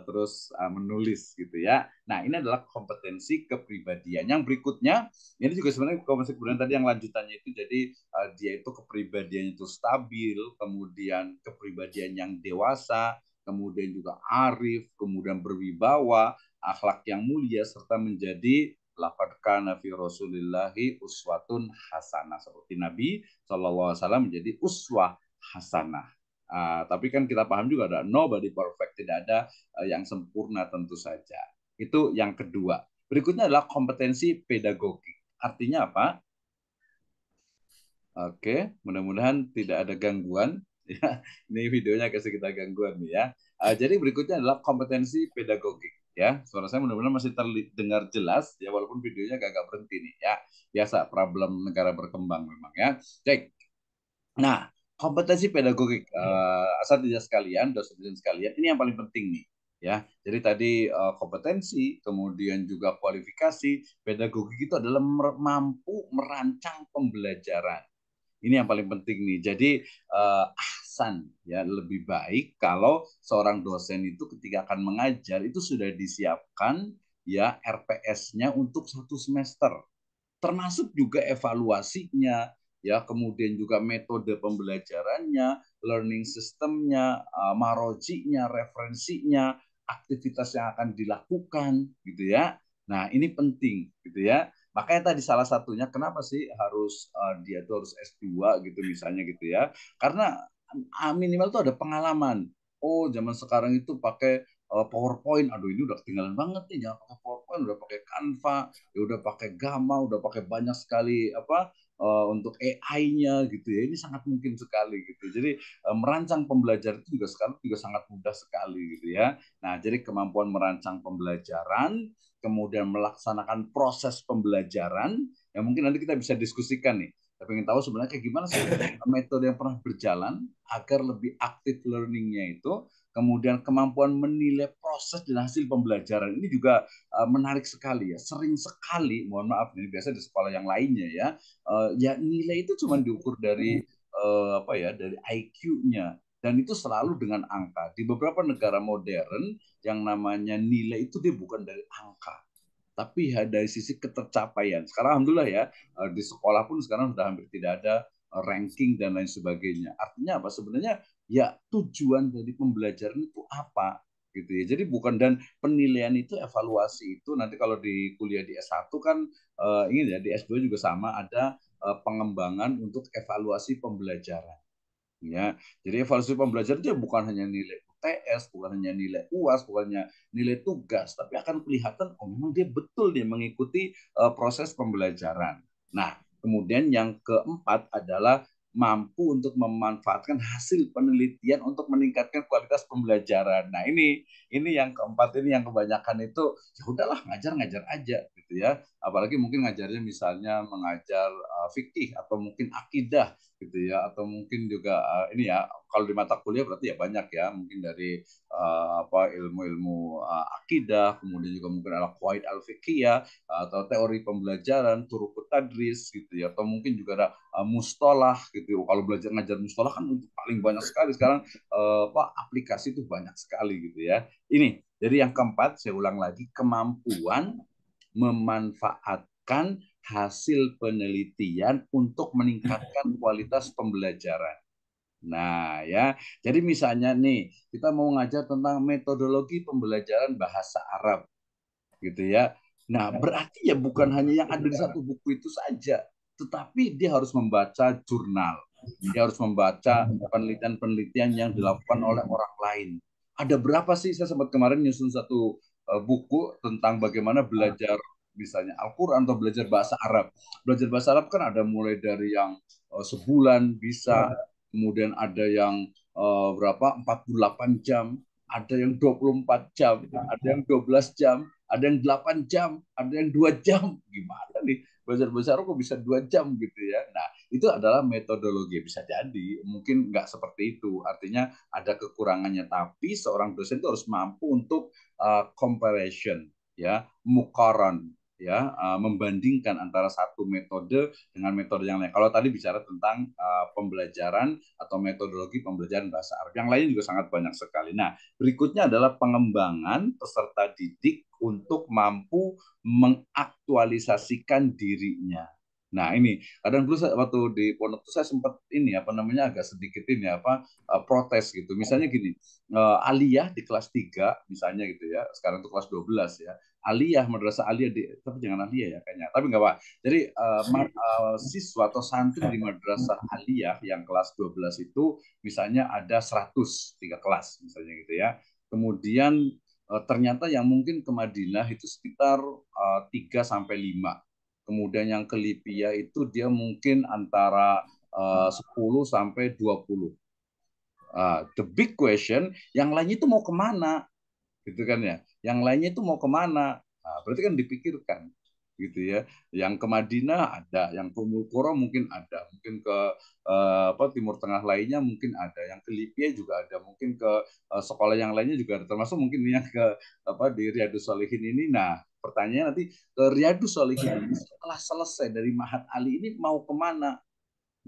terus menulis gitu ya. Nah, ini adalah kompetensi kepribadian. Yang berikutnya, ini juga sebenarnya kompetensi kepribadian tadi yang lanjutannya itu, jadi dia itu kepribadiannya itu stabil, kemudian kepribadian yang dewasa, kemudian juga arif, kemudian berwibawa, akhlak yang mulia, serta menjadi laqad kana fi Rasulillahi uswatun hasanah, seperti Nabi SAW menjadi uswah hasanah. Tapi kan kita paham juga ada nobody perfect, tidak ada yang sempurna tentu saja. Itu yang kedua. Berikutnya adalah kompetensi pedagogik. Artinya apa? Oke, mudah-mudahan tidak ada gangguan. Ya, ini videonya kasih kita gangguan nih ya. Jadi berikutnya adalah kompetensi pedagogik. Ya, suara saya mudah-mudahan masih terdengar jelas ya, walaupun videonya agak berhenti nih ya. Biasa problem negara berkembang memang ya. Baik. Nah, kompetensi pedagogik, asatidz sekalian, dosen-dosen sekalian, ini yang paling penting nih. Ya, jadi tadi kompetensi, kemudian juga kualifikasi, pedagogik itu adalah mampu merancang pembelajaran. Ini yang paling penting nih. Jadi ahsan ya, lebih baik kalau seorang dosen itu ketika akan mengajar itu sudah disiapkan ya RPS-nya untuk 1 semester, termasuk juga evaluasinya ya, kemudian juga metode pembelajarannya, learning systemnya, marojinya, referensinya, aktivitas yang akan dilakukan gitu ya. Nah, ini penting gitu ya. Makanya tadi salah satunya kenapa sih harus dia tuh harus S2 gitu misalnya gitu ya. Karena minimal tuh ada pengalaman. Oh, zaman sekarang itu pakai PowerPoint. Aduh, ini udah ketinggalan banget nih. Jangan pakai PowerPoint, udah pakai Canva, ya udah pakai Gamma, udah pakai banyak sekali untuk AI-nya gitu ya. Ini sangat mungkin sekali gitu. Jadi merancang pembelajaran itu juga sekarang juga sangat mudah sekali gitu ya. Nah, jadi kemampuan merancang pembelajaran, kemudian melaksanakan proses pembelajaran, yang mungkin nanti kita bisa diskusikan nih. Tapi ingin tahu sebenarnya kayak gimana sih metode yang pernah berjalan agar lebih aktif learning-nya itu, kemudian kemampuan menilai proses dan hasil pembelajaran ini juga menarik sekali ya. Sering sekali, mohon maaf ini biasa di sekolah yang lainnya ya, ya nilai itu cuma diukur dari dari IQ-nya, dan itu selalu dengan angka. Di beberapa negara modern yang namanya nilai itu dia bukan dari angka, tapi ya dari sisi ketercapaian. Sekarang alhamdulillah ya, di sekolah pun sekarang sudah hampir tidak ada ranking dan lain sebagainya. Artinya apa sebenarnya? Ya tujuan dari pembelajaran itu apa gitu ya. Jadi bukan, dan penilaian itu, evaluasi itu nanti kalau di kuliah di S1 kan ini ya, di S2 juga sama, ada pengembangan untuk evaluasi pembelajaran. Ya, jadi evaluasi pembelajaran itu bukan hanya nilai UTS, bukan hanya nilai UAS, bukan hanya nilai tugas, tapi akan kelihatan oh memang dia betul dia mengikuti proses pembelajaran. Nah, kemudian yang keempat adalah mampu untuk memanfaatkan hasil penelitian untuk meningkatkan kualitas pembelajaran. Nah, ini yang keempat ini yang kebanyakan itu ya udahlah ngajar-ngajar aja gitu ya. Apalagi mungkin ngajarnya misalnya mengajar fikih atau mungkin akidah gitu ya, atau mungkin juga ini ya, kalau di mata kuliah berarti ya banyak ya, mungkin dari apa ilmu-ilmu akidah, kemudian juga mungkin ada qawaid al-fiqhiyah atau teori pembelajaran, turukut tadris gitu ya, atau mungkin juga ada mustolah gitu. Kalau belajar ngajar mustolah kan untuk paling banyak sekali sekarang apa aplikasi itu banyak sekali gitu ya. Ini jadi yang keempat saya ulang lagi, kemampuan memanfaatkan hasil penelitian untuk meningkatkan kualitas pembelajaran. Nah, ya. Jadi misalnya nih, kita mau ngajar tentang metodologi pembelajaran bahasa Arab gitu ya. Nah, berarti ya bukan hanya yang ada di satu buku itu saja, tetapi dia harus membaca jurnal. Dia harus membaca penelitian-penelitian yang dilakukan oleh orang lain. Ada berapa sih? Saya sempat kemarin nyusun satu buku tentang bagaimana belajar misalnya Al-Quran atau belajar bahasa Arab. Belajar bahasa Arab kan ada mulai dari yang sebulan bisa, kemudian ada yang berapa 48 jam, ada yang 24 jam, ada yang 12 jam, ada yang 8 jam, ada yang 2 jam. Gimana nih? Belajar bahasa Arab kok bisa 2 jam gitu ya. Nah, itu adalah metodologi. Bisa jadi, mungkin nggak seperti itu. Artinya ada kekurangannya. Tapi seorang dosen itu harus mampu untuk comparison, ya, mukaron, ya, membandingkan antara satu metode dengan metode yang lain. Kalau tadi bicara tentang pembelajaran atau metodologi pembelajaran bahasa Arab, yang lainnya juga sangat banyak sekali. Nah, berikutnya adalah pengembangan peserta didik untuk mampu mengaktualisasikan dirinya. Nah, ini kadang dulu waktu di pondok itu saya sempat ini apa namanya agak sedikit ini apa protes gitu. Misalnya gini, aliyah di kelas 3 misalnya gitu ya. Sekarang itu kelas 12 ya. Aliyah, madrasah aliyah di, tapi jangan aliyah ya kayaknya. Tapi nggak apa. Jadi siswa atau santri di madrasah aliyah yang kelas 12 itu misalnya ada 100 tiga kelas misalnya gitu ya. Kemudian ternyata yang mungkin ke Madinah itu sekitar 3 sampai 5. Kemudian yang ke Libya itu dia mungkin antara 10 sampai 20. The big question, yang lainnya itu mau kemana? Gitu kan ya. Yang lainnya itu mau kemana? Nah, berarti kan dipikirkan gitu ya. Yang ke Madinah ada, yang ke Ummul Qura mungkin ada, mungkin ke apa Timur Tengah lainnya mungkin ada, yang ke Libya juga ada, mungkin ke sekolah yang lainnya juga ada, termasuk mungkin yang ke apa di Riyadus Shalihin ini. Nah, pertanyaan nanti ke Riyadus Shalihin ini setelah selesai dari Mahat Ali ini mau kemana?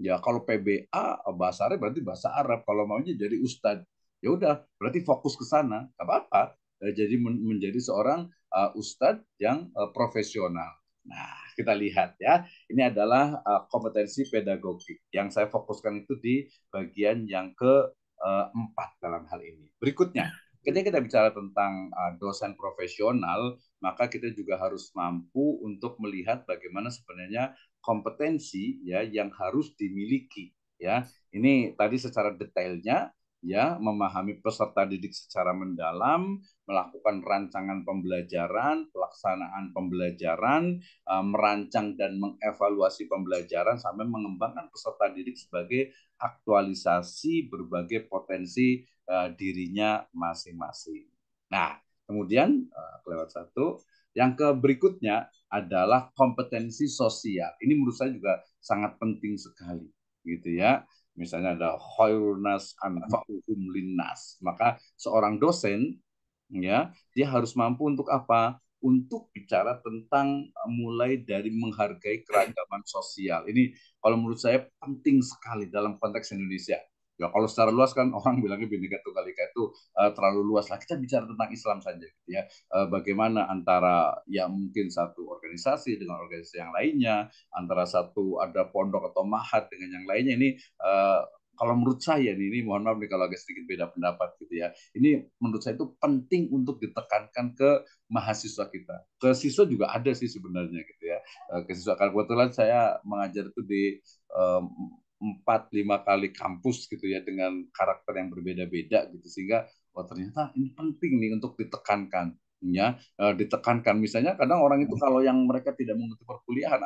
Ya kalau PBA bahasa Arab berarti bahasa Arab. Kalau maunya jadi ustadz, ya udah berarti fokus ke sana. Gak apa-apa. Jadi menjadi seorang ustadz yang profesional. Nah, kita lihat ya. Ini adalah kompetensi pedagogik. Yang saya fokuskan itu di bagian yang keempat dalam hal ini. Berikutnya, ketika kita bicara tentang dosen profesional, maka kita juga harus mampu untuk melihat bagaimana sebenarnya kompetensi ya yang harus dimiliki ya. Ini tadi secara detailnya ya, memahami peserta didik secara mendalam, melakukan rancangan pembelajaran, pelaksanaan pembelajaran, merancang dan mengevaluasi pembelajaran sampai mengembangkan peserta didik sebagai aktualisasi berbagai potensi dirinya masing-masing. Nah, kemudian lewat satu, yang ke berikutnya adalah kompetensi sosial. Ini menurut saya juga sangat penting sekali, gitu ya. Misalnya ada khairunas anfa'uhum linnas. Maka seorang dosen ya, dia harus mampu untuk apa? Untuk bicara tentang mulai dari menghargai keragaman sosial. Ini kalau menurut saya penting sekali dalam konteks Indonesia. Ya kalau secara luas kan orang bilangnya Bhinneka Tunggal Ika itu terlalu luas lah. Kita bicara tentang Islam saja gitu ya. Bagaimana antara ya mungkin satu organisasi dengan organisasi yang lainnya, antara satu ada pondok atau mahat dengan yang lainnya ini kalau menurut saya ini mohon maaf nih kalau agak sedikit beda pendapat gitu ya. Ini menurut saya itu penting untuk ditekankan ke mahasiswa kita. Ke siswa juga ada sih sebenarnya gitu ya. Ke siswa kebetulan saya mengajar itu di 4-5 kali kampus gitu ya dengan karakter yang berbeda-beda gitu sehingga ternyata ini penting nih untuk ditekankan ya, ditekankan. Misalnya kadang orang itu kalau yang mereka tidak mengikuti perkuliahan,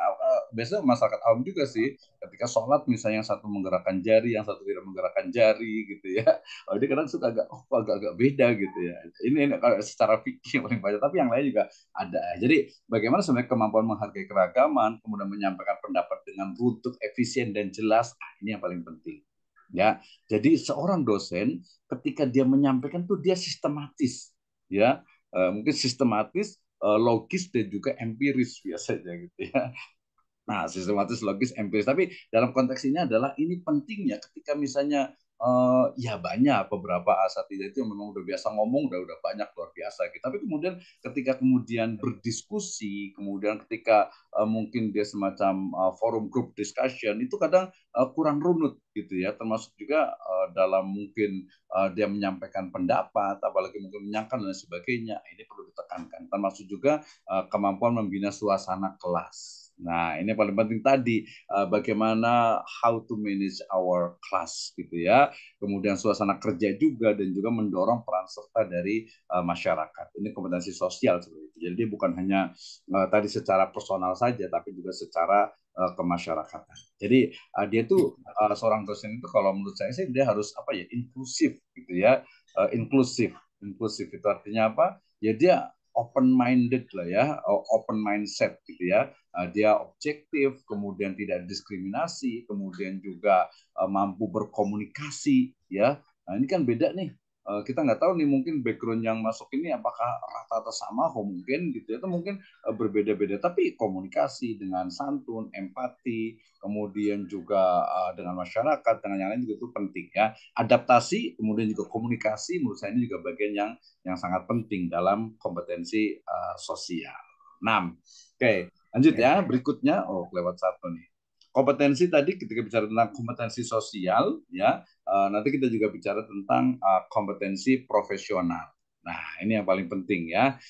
biasanya masyarakat awam juga sih, ketika sholat misalnya yang satu menggerakkan jari, yang satu tidak menggerakkan jari gitu ya. Dia kadang suka agak beda gitu ya. Ini kalau secara fikih paling banyak, tapi yang lain juga ada. Jadi bagaimana sebenarnya kemampuan menghargai keragaman, kemudian menyampaikan pendapat dengan runtut, efisien dan jelas, ini yang paling penting. Ya, jadi seorang dosen ketika dia menyampaikan tuh dia sistematis, ya, mungkin sistematis, logis dan juga empiris biasanya gitu ya. Nah, sistematis, logis, empiris. Tapi dalam konteks ini adalah ini pentingnya ketika misalnya ya banyak beberapa asatidz itu yang memang udah biasa ngomong, udah banyak luar biasa gitu. Tapi kemudian ketika kemudian berdiskusi, kemudian ketika mungkin dia semacam forum group discussion itu kadang kurang runut gitu ya. Termasuk juga dalam mungkin dia menyampaikan pendapat, apalagi mungkin menyangkal dan sebagainya. Ini perlu ditekankan. Termasuk juga kemampuan membina suasana kelas. Nah, ini yang paling penting tadi, bagaimana how to manage our class gitu ya. Kemudian suasana kerja juga dan juga mendorong peran serta dari masyarakat. Ini kompetensi sosial seperti itu. Jadi bukan hanya tadi secara personal saja, tapi juga secara kemasyarakatan. Jadi dia tuh seorang dosen itu kalau menurut saya sih dia harus apa ya, inklusif gitu ya. Inklusif. Inklusif itu artinya apa? Ya dia open minded lah ya, open mindset gitu ya. Dia objektif, kemudian tidak diskriminasi, kemudian juga mampu berkomunikasi ya. Nah, ini kan beda nih. Kita nggak tahu nih mungkin background yang masuk ini apakah rata-rata sama, mungkin gitu ya, atau mungkin berbeda-beda. Tapi komunikasi dengan santun, empati, kemudian juga dengan masyarakat, dengan yang lain juga itu penting ya. Adaptasi, kemudian juga komunikasi, menurut saya ini juga bagian yang sangat penting dalam kompetensi sosial. 6. Oke, lanjut ya. Berikutnya, lewat satu nih. Kompetensi tadi ketika bicara tentang kompetensi sosial, ya, nanti kita juga bicara tentang kompetensi profesional. Nah, ini yang paling penting ya.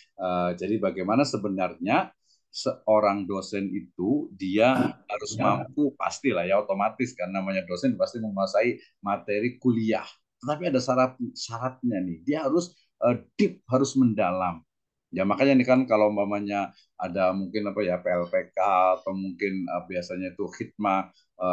Jadi bagaimana sebenarnya seorang dosen itu dia harus mampu, pastilah ya, otomatis kan namanya dosen pasti menguasai materi kuliah. Tetapi ada syaratnya nih, dia harus deep, harus mendalam. Ya makanya ini kan kalau umpamanya ada mungkin apa ya PLPK atau mungkin biasanya itu khidmah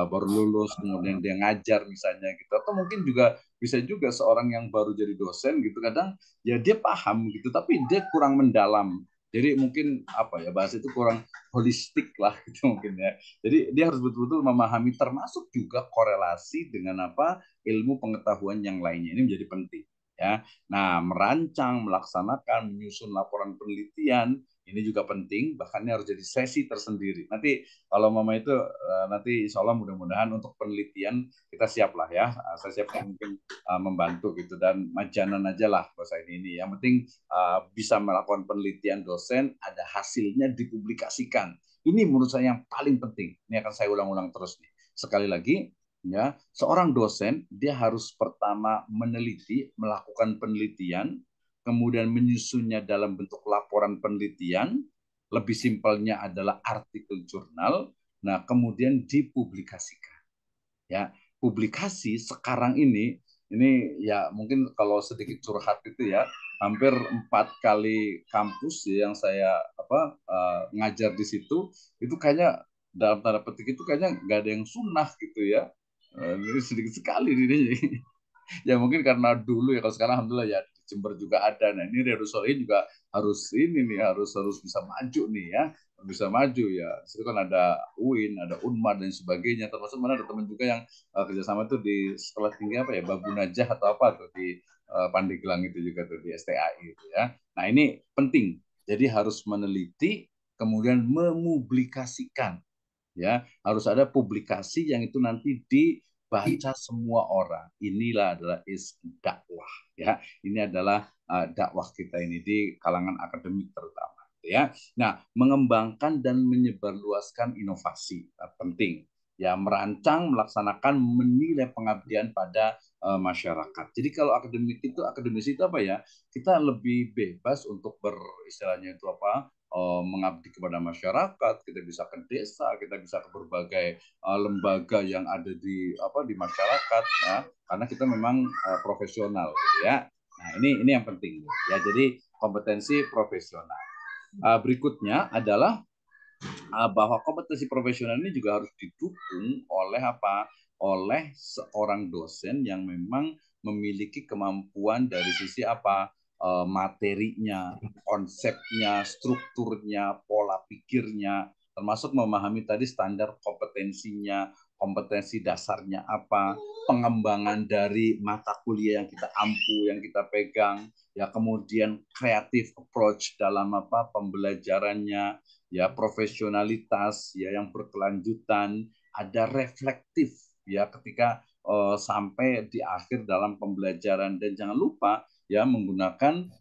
baru lulus kemudian dia ngajar misalnya gitu, atau mungkin juga bisa juga seorang yang baru jadi dosen gitu kadang ya dia paham gitu tapi dia kurang mendalam, jadi mungkin apa ya bahasa itu kurang holistik lah gitu mungkin ya, jadi dia harus betul-betul memahami termasuk juga korelasi dengan apa ilmu pengetahuan yang lainnya, ini menjadi penting ya. Nah, merancang, melaksanakan, menyusun laporan penelitian ini juga penting, bahkan ini harus jadi sesi tersendiri. Nanti kalau Mama itu nanti insya Allah mudah-mudahan untuk penelitian kita siap lah ya. Saya siap mungkin membantu gitu dan majanan aja lah bahasa ini. Yang penting bisa melakukan penelitian dosen, ada hasilnya dipublikasikan. Ini menurut saya yang paling penting. Ini akan saya ulang-ulang terus nih. Sekali lagi, ya, seorang dosen dia harus pertama meneliti, melakukan penelitian, kemudian menyusunnya dalam bentuk laporan penelitian, lebih simpelnya adalah artikel jurnal, nah kemudian dipublikasikan. Ya, publikasi sekarang ini ya mungkin kalau sedikit curhat itu ya, hampir 4 kali kampus ya, yang saya ngajar di situ, itu kayaknya dalam tanda petik itu kayaknya nggak ada yang sunnah gitu ya. Ini sedikit sekali ini. Ya mungkin karena dulu ya, kalau sekarang alhamdulillah ya di Jember juga ada. Nah ini Riyadhus Shalihin juga harus ini nih, harus bisa maju nih ya, bisa maju ya. Di situ kan ada UIN, ada Unmar dan sebagainya. Termasuk mana ada teman juga yang kerjasama tuh di sekolah tinggi apa ya, Babu Najah atau apa tuh di Pandeglang itu juga tuh di STAI itu ya. Nah ini penting. Jadi harus meneliti, kemudian mepublikasikan ya, harus ada publikasi yang itu nanti dibaca semua orang. Inilah adalah dakwah ya, ini adalah dakwah kita ini di kalangan akademik terutama ya. Nah, mengembangkan dan menyebarluaskan inovasi penting ya, merancang, melaksanakan, menilai pengabdian pada masyarakat. Jadi kalau akademisi itu apa ya, kita lebih bebas untuk beristilahnya itu apa, mengabdi kepada masyarakat, kita bisa ke desa, kita bisa ke berbagai lembaga yang ada di masyarakat ya, karena kita memang profesional gitu ya. Nah, ini yang penting ya. Jadi kompetensi profesional. Berikutnya adalah bahwa kompetensi profesional ini juga harus didukung oleh apa? Oleh seorang dosen yang memang memiliki kemampuan dari sisi apa? Materinya, konsepnya, strukturnya, pola pikirnya, termasuk memahami tadi standar kompetensinya, kompetensi dasarnya apa, pengembangan dari mata kuliah yang kita ampu, yang kita pegang, ya kemudian creative approach dalam apa pembelajarannya, ya profesionalitas ya yang berkelanjutan, ada reflektif ya ketika sampai di akhir dalam pembelajaran, dan jangan lupa ya menggunakan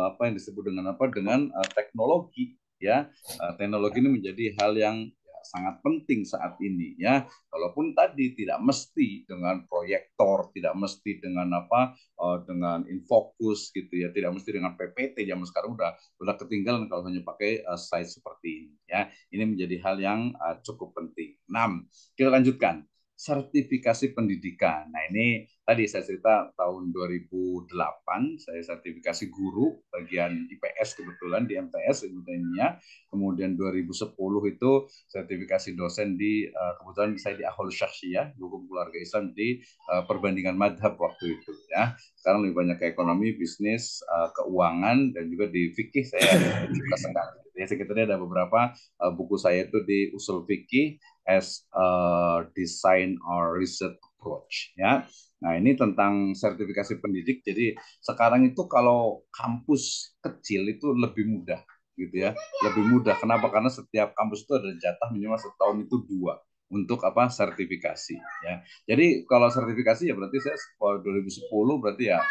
apa yang disebut dengan apa dengan teknologi ya. Teknologi ini menjadi hal yang sangat penting saat ini ya. Walaupun tadi tidak mesti dengan proyektor, tidak mesti dengan apa dengan infocus gitu ya, tidak mesti dengan PPT. Zaman sekarang udah ketinggalan kalau hanya pakai slide seperti ini ya. Ini menjadi hal yang cukup penting. 6. Kita lanjutkan. Sertifikasi pendidikan. Nah, ini tadi saya cerita tahun 2008 saya sertifikasi guru bagian IPS kebetulan di MTS Ilmu Tekniknya. Kemudian 2010 itu sertifikasi dosen di kebetulan saya di Ahlul Syakhsiyah, hukum keluarga Islam di perbandingan madhab waktu itu ya. Sekarang lebih banyak ke ekonomi, bisnis, keuangan, dan juga di fikih saya suka sekali. Ya, sekitarnya ada beberapa buku saya itu di usul fikih as a design or research approach ya. Nah, ini tentang sertifikasi pendidik. Jadi sekarang itu kalau kampus kecil itu lebih mudah gitu ya, lebih mudah. Kenapa? Karena setiap kampus itu ada jatah minimal setahun itu 2 untuk apa sertifikasi ya. Jadi kalau sertifikasi ya berarti saya 2010 berarti ya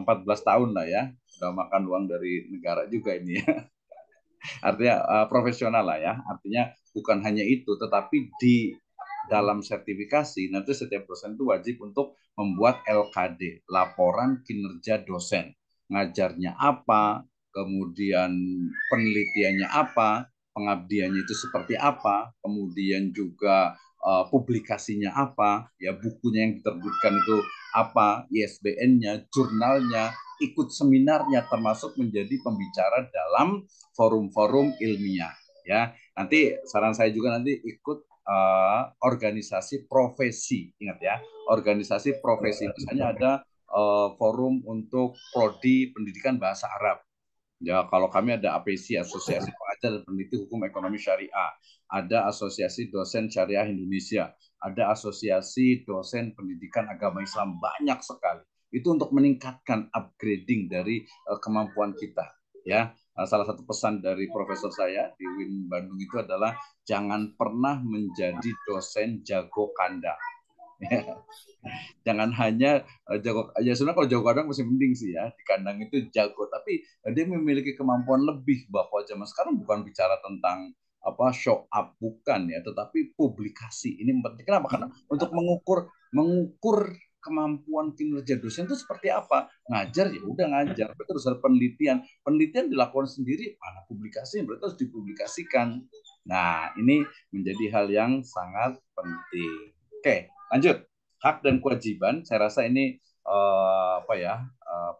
14 tahun lah ya, udah makan uang dari negara juga ini ya. Artinya profesional lah ya. Artinya bukan hanya itu, tetapi di dalam sertifikasi nanti setiap dosen itu wajib untuk membuat LKD, laporan kinerja dosen. Ngajarnya apa, kemudian penelitiannya apa, pengabdiannya itu seperti apa, kemudian juga publikasinya apa, ya bukunya yang diterbitkan itu apa, ISBN-nya, jurnalnya, ikut seminarnya, termasuk menjadi pembicara dalam forum-forum ilmiah ya. Nanti saran saya juga nanti ikut organisasi profesi, ingat ya, organisasi profesi. Misalnya ada forum untuk prodi pendidikan bahasa Arab. Ya, kalau kami ada APSI, Asosiasi Pengajar dan Peneliti Hukum Ekonomi Syariah, ada Asosiasi Dosen Syariah Indonesia, ada Asosiasi Dosen Pendidikan Agama Islam, banyak sekali. Itu untuk meningkatkan upgrading dari kemampuan kita. Ya, salah satu pesan dari profesor saya di UIN Bandung itu adalah jangan pernah menjadi dosen jago kandang. Jangan hanya jago, ya sebenarnya kalau jago kandang masih mending sih ya, di kandang itu jago, tapi dia memiliki kemampuan lebih. Bahwa zaman sekarang bukan bicara tentang apa show up, bukan ya, tetapi publikasi ini penting. Kenapa? Karena untuk mengukur kemampuan kinerja dosen itu seperti apa. Ngajar ya udah ngajar, tapi terus ada penelitian dilakukan sendiri, mana publikasi berarti harus dipublikasikan. Nah, ini menjadi hal yang sangat penting. Oke, lanjut. Hak dan kewajiban, saya rasa ini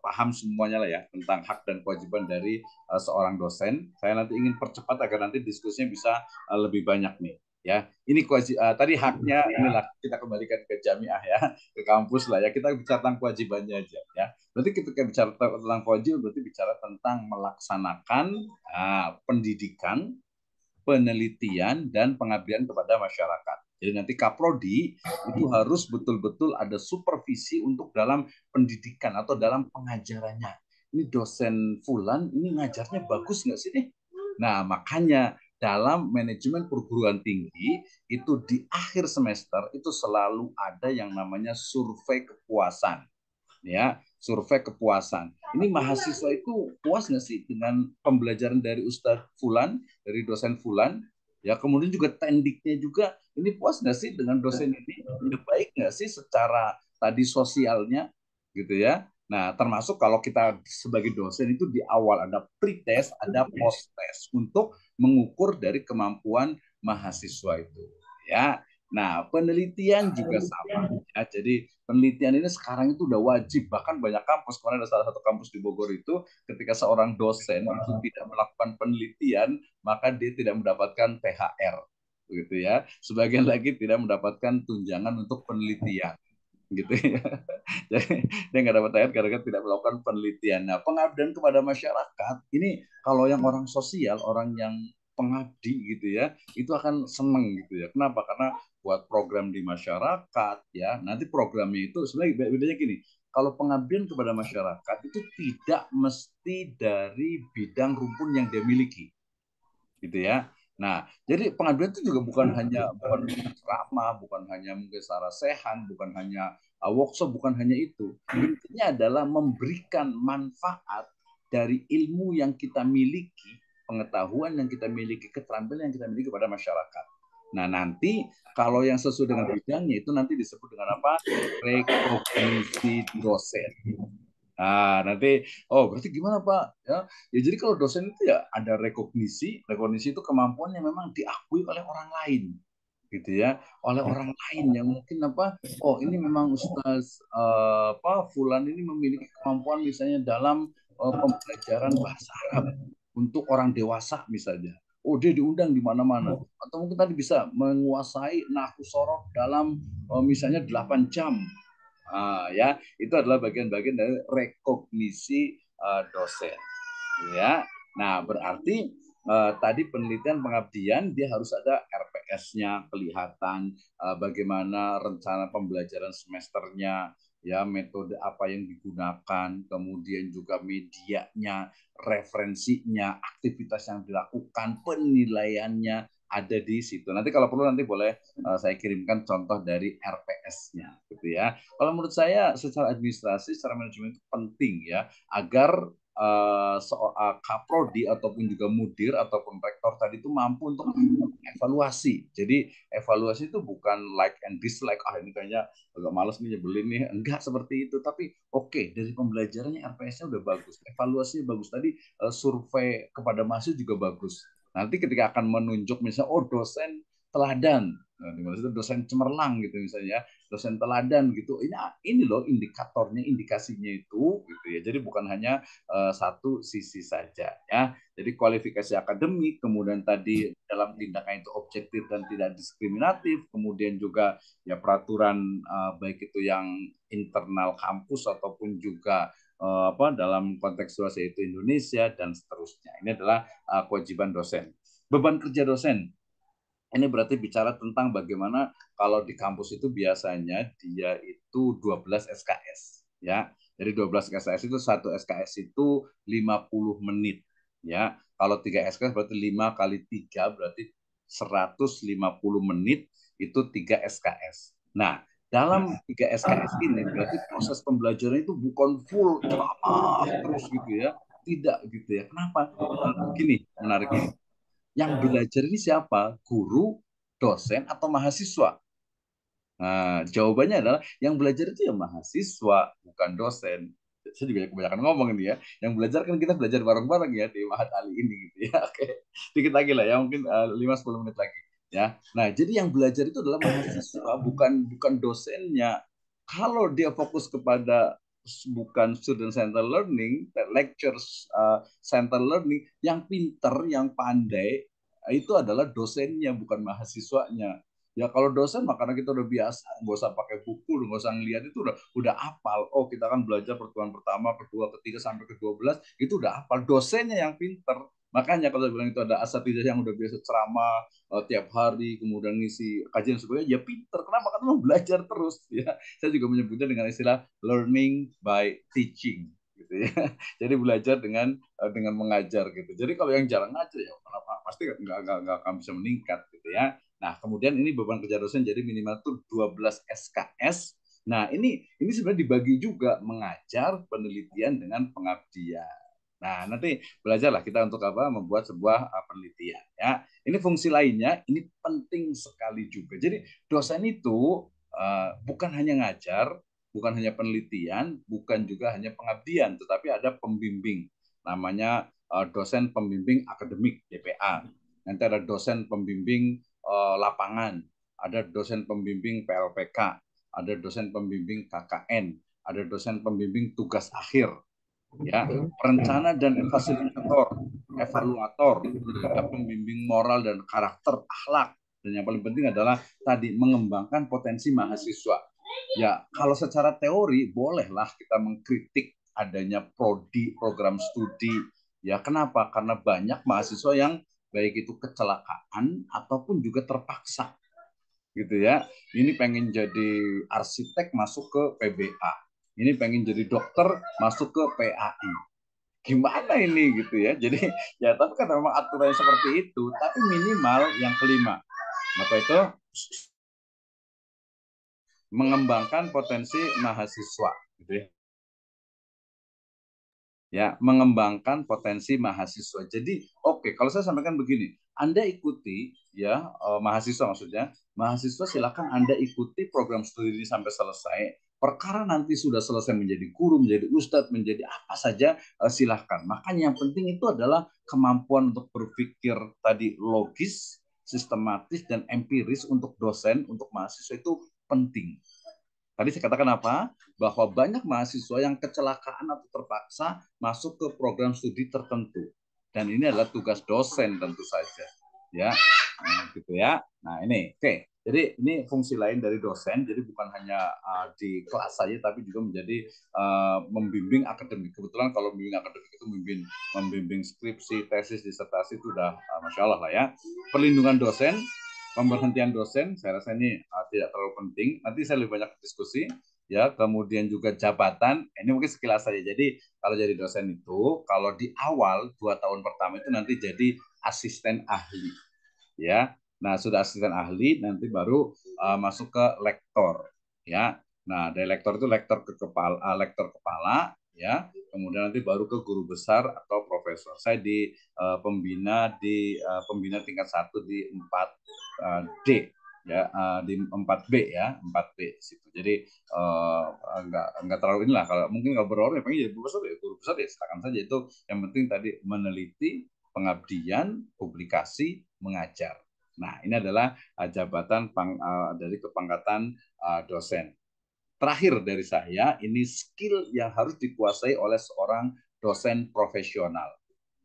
paham semuanya lah ya tentang hak dan kewajiban dari seorang dosen. Saya nanti ingin percepat agar nanti diskusinya bisa lebih banyak nih ya. Ini tadi haknya, inilah kita kembalikan ke jamiah ya, ke kampus lah ya. Kita bicara tentang kewajibannya aja ya. Berarti ketika bicara tentang kewajiban berarti bicara tentang melaksanakan pendidikan, penelitian, dan pengabdian kepada masyarakat. Jadi nanti Kaprodi itu harus betul-betul ada supervisi untuk dalam pendidikan atau dalam pengajarannya. Ini dosen Fulan, ini ngajarnya bagus nggak sih nih? Nah, makanya dalam manajemen perguruan tinggi itu di akhir semester itu selalu ada yang namanya survei kepuasan. Ya, survei kepuasan. Ini mahasiswa itu puas nggak sih dengan pembelajaran dari Ustadz Fulan, dari dosen Fulan? Ya, kemudian juga tendiknya juga, ini puas nggak sih dengan dosen ini? Ya, baik nggak sih secara tadi sosialnya, gitu ya? Nah, termasuk kalau kita sebagai dosen itu di awal ada pre-test, ada post-test untuk mengukur dari kemampuan mahasiswa itu. Ya, Nah, penelitian juga sama. Ya, jadi penelitian ini sekarang itu udah wajib. Bahkan banyak kampus, kemarin ada salah satu kampus di Bogor itu, ketika seorang dosen itu tidak melakukan penelitian, maka dia tidak mendapatkan THR. Begitu ya. Sebagian lagi tidak mendapatkan tunjangan untuk penelitian. Gitu ya. Jadi dia nggak dapat THR karena tidak melakukan penelitian. Nah, pengabdian kepada masyarakat, ini kalau yang orang sosial, orang yang pengabdi gitu ya, itu akan seneng gitu ya. Kenapa? Karena buat program di masyarakat ya. Nanti programnya itu sebenarnya bedanya gini. Kalau pengabdian kepada masyarakat itu tidak mesti dari bidang rumpun yang dia miliki, gitu ya. Nah, jadi pengabdian itu juga bukan ceramah, bukan hanya mungkin sarasehan, bukan hanya workshop, bukan hanya itu. Intinya adalah memberikan manfaat dari ilmu yang kita miliki, pengetahuan yang kita miliki, keterampilan yang kita miliki kepada masyarakat. Nah, nanti kalau yang sesuai dengan bidangnya itu nanti disebut dengan apa? Rekognisi dosen. Nah, nanti, oh berarti gimana Pak? Ya, ya jadi kalau dosen itu ya ada rekognisi, rekognisi itu kemampuan yang memang diakui oleh orang lain, gitu ya, oleh orang lain yang mungkin apa? Oh ini memang Ustaz apa Fulan ini memiliki kemampuan misalnya dalam pembelajaran bahasa Arab untuk orang dewasa misalnya. Oh dia diundang di mana-mana. Atau mungkin tadi bisa menguasai nahwu sorof dalam misalnya 8 jam. Ya, itu adalah bagian-bagian dari rekognisi dosen. Ya, nah berarti tadi penelitian pengabdian dia harus ada RPS-nya kelihatan, bagaimana rencana pembelajaran semesternya, ya metode apa yang digunakan, kemudian juga medianya, referensinya, aktivitas yang dilakukan, penilaiannya ada di situ. Nanti kalau perlu nanti boleh saya kirimkan contoh dari RPS-nya, gitu ya. Kalau menurut saya secara administrasi, secara manajemen itu penting ya agar kaprodi ataupun juga mudir ataupun rektor tadi itu mampu untuk evaluasi. Jadi evaluasi itu bukan like and dislike, ini kayaknya agak malas nih nyebelin nih. Enggak seperti itu, tapi oke, dari pembelajarannya RPS-nya udah bagus, evaluasinya bagus. Tadi survei kepada mahasiswa juga bagus. Nanti ketika akan menunjuk misalnya, oh dosen teladan, nah, itu dosen cemerlang gitu misalnya, dosen teladan gitu. Ini loh indikatornya, indikasinya itu gitu ya. Jadi bukan hanya satu sisi saja ya. Jadi kualifikasi akademik, kemudian tadi dalam tindakan itu objektif dan tidak diskriminatif, kemudian juga ya peraturan baik itu yang internal kampus ataupun juga apa dalam konteks luas yaitu Indonesia dan seterusnya. Ini adalah kewajiban dosen. Beban kerja dosen. Ini berarti bicara tentang bagaimana kalau di kampus itu biasanya dia itu 12 SKS ya. Jadi 12 SKS itu satu SKS itu 50 menit ya. Kalau 3 SKS berarti 5 kali 3 berarti 150 menit itu 3 SKS. Nah, dalam 3 SKS ini berarti proses pembelajaran itu bukan full ceramah terus gitu ya. Tidak gitu ya. Kenapa? Begini menariknya. Yang belajar ini siapa? Guru, dosen, atau mahasiswa? Nah, jawabannya adalah yang belajar itu ya mahasiswa, bukan dosen. Saya juga kebanyakan ngomong ini ya. Yang belajar kan kita belajar bareng-bareng ya di Mahat Ali ini gitu ya. Oke, dikit lagi lah ya, mungkin 5-10 menit lagi ya. Nah, jadi yang belajar itu adalah mahasiswa, bukan dosennya. Kalau dia fokus kepada bukan student center learning, lecture center learning, yang pinter, yang pandai itu adalah dosennya, bukan mahasiswanya. Ya kalau dosen mah karena kita udah biasa, nggak usah pakai buku, nggak usah ngeliat itu udah hafal. Oh kita kan belajar pertemuan pertama, kedua, ketiga sampai ke-12 itu udah hafal. Dosennya yang pinter. Makanya kalau bilang itu ada asatidzah yang udah biasa ceramah tiap hari, kemudian ngisi kajian sebagainya, ya pinter. Kenapa? Karena mau belajar terus. Ya, saya juga menyebutnya dengan istilah learning by teaching. Gitu ya. Jadi belajar dengan mengajar gitu. Jadi kalau yang jarang ngajar ya kenapa pasti nggak akan bisa meningkat gitu ya. Nah, kemudian ini beban kerja dosen jadi minimal tuh 12 SKS. Nah, ini sebenarnya dibagi juga mengajar, penelitian dengan pengabdian. Nah, nanti belajarlah kita untuk apa membuat sebuah penelitian ya. Ini fungsi lainnya, ini penting sekali juga. Jadi dosen itu bukan hanya ngajar, bukan hanya penelitian, bukan juga hanya pengabdian, tetapi ada pembimbing. Namanya dosen pembimbing akademik DPA. Nanti ada dosen pembimbing lapangan, ada dosen pembimbing PLPK, ada dosen pembimbing KKN, ada dosen pembimbing tugas akhir, ya, perencana dan fasilitator, evaluator, ada pembimbing moral dan karakter akhlak, dan yang paling penting adalah tadi mengembangkan potensi mahasiswa. Ya, kalau secara teori bolehlah kita mengkritik adanya prodi, program studi. Ya, kenapa? Karena banyak mahasiswa yang baik itu kecelakaan ataupun juga terpaksa. Gitu ya. Ini pengen jadi arsitek masuk ke PBA. Ini pengen jadi dokter masuk ke PAI. Gimana ini gitu ya. Jadi ya tapi kan memang aturannya seperti itu, tapi minimal yang kelima. Apa itu? Mengembangkan potensi mahasiswa gitu ya. Ya, mengembangkan potensi mahasiswa. Jadi, oke, kalau saya sampaikan begini, Anda ikuti ya, mahasiswa maksudnya, mahasiswa silakan Anda ikuti program studi ini sampai selesai. Perkara nanti sudah selesai menjadi guru, menjadi ustadz, menjadi apa saja, silahkan. Makanya yang penting itu adalah kemampuan untuk berpikir tadi logis, sistematis, dan empiris untuk dosen, untuk mahasiswa itu penting. Tadi saya katakan apa? Bahwa banyak mahasiswa yang kecelakaan atau terpaksa masuk ke program studi tertentu. Dan ini adalah tugas dosen tentu saja. Ya, gitu ya. Nah ini, oke. Jadi ini fungsi lain dari dosen. Jadi bukan hanya di kelas saja, tapi juga menjadi membimbing akademik. Kebetulan kalau membimbing akademik itu membimbing skripsi, tesis, disertasi itu udah masya Allah lah ya. Perlindungan dosen, pemberhentian dosen, saya rasa ini tidak terlalu penting. Nanti saya lebih banyak diskusi, ya. Kemudian juga jabatan, ini mungkin sekilas saja. Jadi kalau jadi dosen itu, kalau di awal 2 tahun pertama itu nanti jadi asisten ahli, ya. Nah sudah asisten ahli, nanti baru masuk ke lektor, ya. Nah dari lektor itu lektor kepala, ya. Kemudian nanti baru ke guru besar atau profesor. Saya di pembina tingkat 1 di 4D, ya, di 4B, ya, 4B situ. Jadi enggak terlalu inilah, kalau mungkin kalau berorang ya pengen jadi guru besar ya silakan saja. Itu yang penting tadi meneliti, pengabdian, publikasi, mengajar. Nah ini adalah jabatan dari kepangkatan dosen. Terakhir dari saya, ini skill yang harus dikuasai oleh seorang dosen profesional.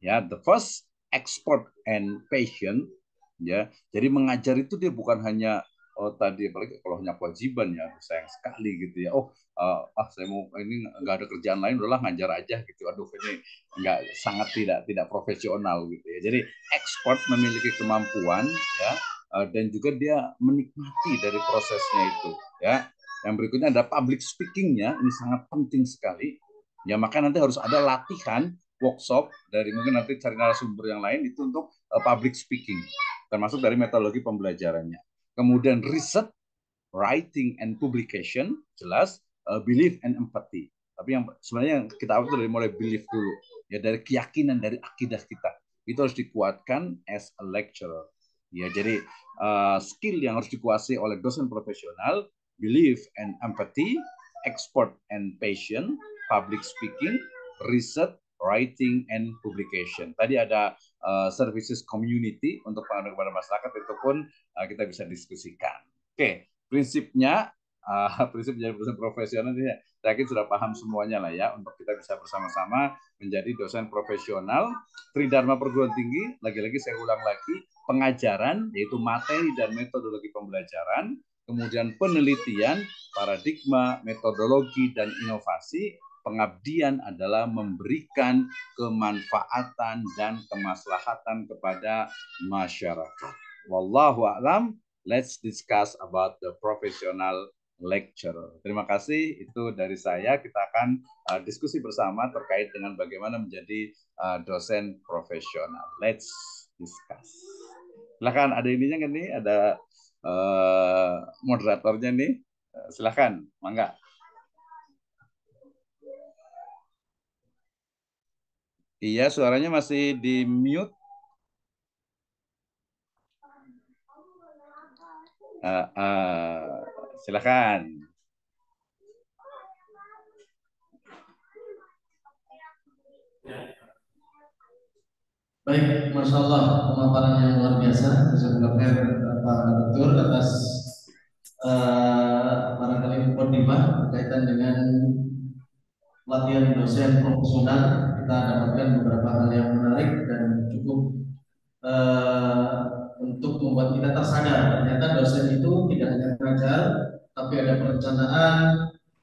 Ya, the first, expert and patient. Ya, jadi mengajar itu dia bukan hanya tadi, apalagi kalau hanya kewajiban, ya sayang sekali gitu ya. Saya mau ini nggak ada kerjaan lain, udahlah ngajar aja gitu. Aduh ini nggak, sangat tidak profesional gitu ya. Jadi expert memiliki kemampuan, ya, dan juga dia menikmati dari prosesnya itu, ya. Yang berikutnya ada public speaking-nya, ini sangat penting sekali. Ya, maka nanti harus ada latihan, workshop, dari mungkin nanti cari narasumber yang lain itu untuk public speaking, termasuk dari metodologi pembelajarannya. Kemudian riset, writing and publication, jelas, belief and empathy. Tapi yang sebenarnya yang kita awal itu dari mulai belief dulu, ya, dari keyakinan, dari akidah kita. Itu harus dikuatkan as a lecturer. Ya, jadi skill yang harus dikuasai oleh dosen profesional: belief and empathy, expert and patient, public speaking, research, writing, and publication. Tadi ada services community untuk pengaduan kepada masyarakat, itu pun kita bisa diskusikan. Oke, prinsipnya, prinsip menjadi dosen profesional ini saya yakin sudah paham semuanya lah ya, untuk kita bisa bersama-sama menjadi dosen profesional. Tridharma perguruan tinggi, lagi-lagi saya ulang lagi, pengajaran, yaitu materi dan metodologi pembelajaran, kemudian penelitian, paradigma, metodologi, dan inovasi. Pengabdian adalah memberikan kemanfaatan dan kemaslahatan kepada masyarakat. Wallahu a'lam. Let's discuss about the professional lecturer. Terima kasih, itu dari saya. Kita akan diskusi bersama terkait dengan bagaimana menjadi dosen profesional. Let's discuss. Silakan, ada ininya kan nih, ada moderatornya nih. Silakan, mangga. Iya, suaranya masih di mute. Silakan. Baik, Masya Allah, pemaparan yang luar biasa. Jazakallahu khair Pak Dokter atas barangkali mukadimah berkaitan dengan latihan dosen profesional. Kita dapatkan beberapa hal yang menarik dan cukup untuk membuat kita tersadar ternyata dosen itu tidak hanya mengajar, tapi ada perencanaan,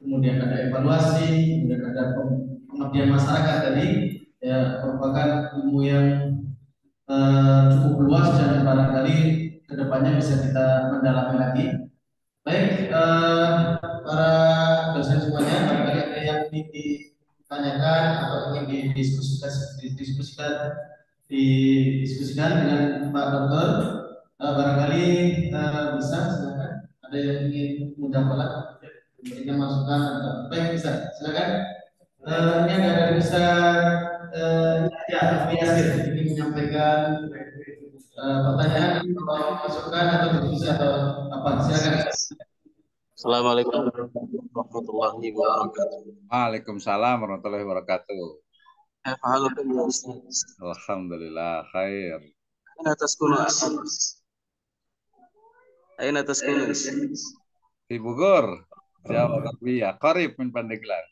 kemudian ada evaluasi, kemudian ada pengabdian masyarakat tadi, ya merupakan ilmu yang cukup luas dan barangkali kedepannya bisa kita mendalami lagi. Baik, para dosen semuanya, barangkali ada yang ingin ditanyakan atau ingin didiskusikan dengan Pak Dokter. Barangkali bisa, silakan. Ada yang ingin menjawab, memberikan masukan atau baik bisa, silakan. Ini ada dari bisa ya, Yasir ingin menyampaikan pertanyaan atau masukan atau diskusi atau apa, silakan. Assalamualaikum warahmatullahi wabarakatuh. Waalaikumsalam warahmatullahi wabarakatuh. Halo ya Ustaz. Alhamdulillah khair. Aina taskunu Ustaz? Aina taskunu? Di Bogor, Jawa Tarbiyah, qarib min Pandeglang.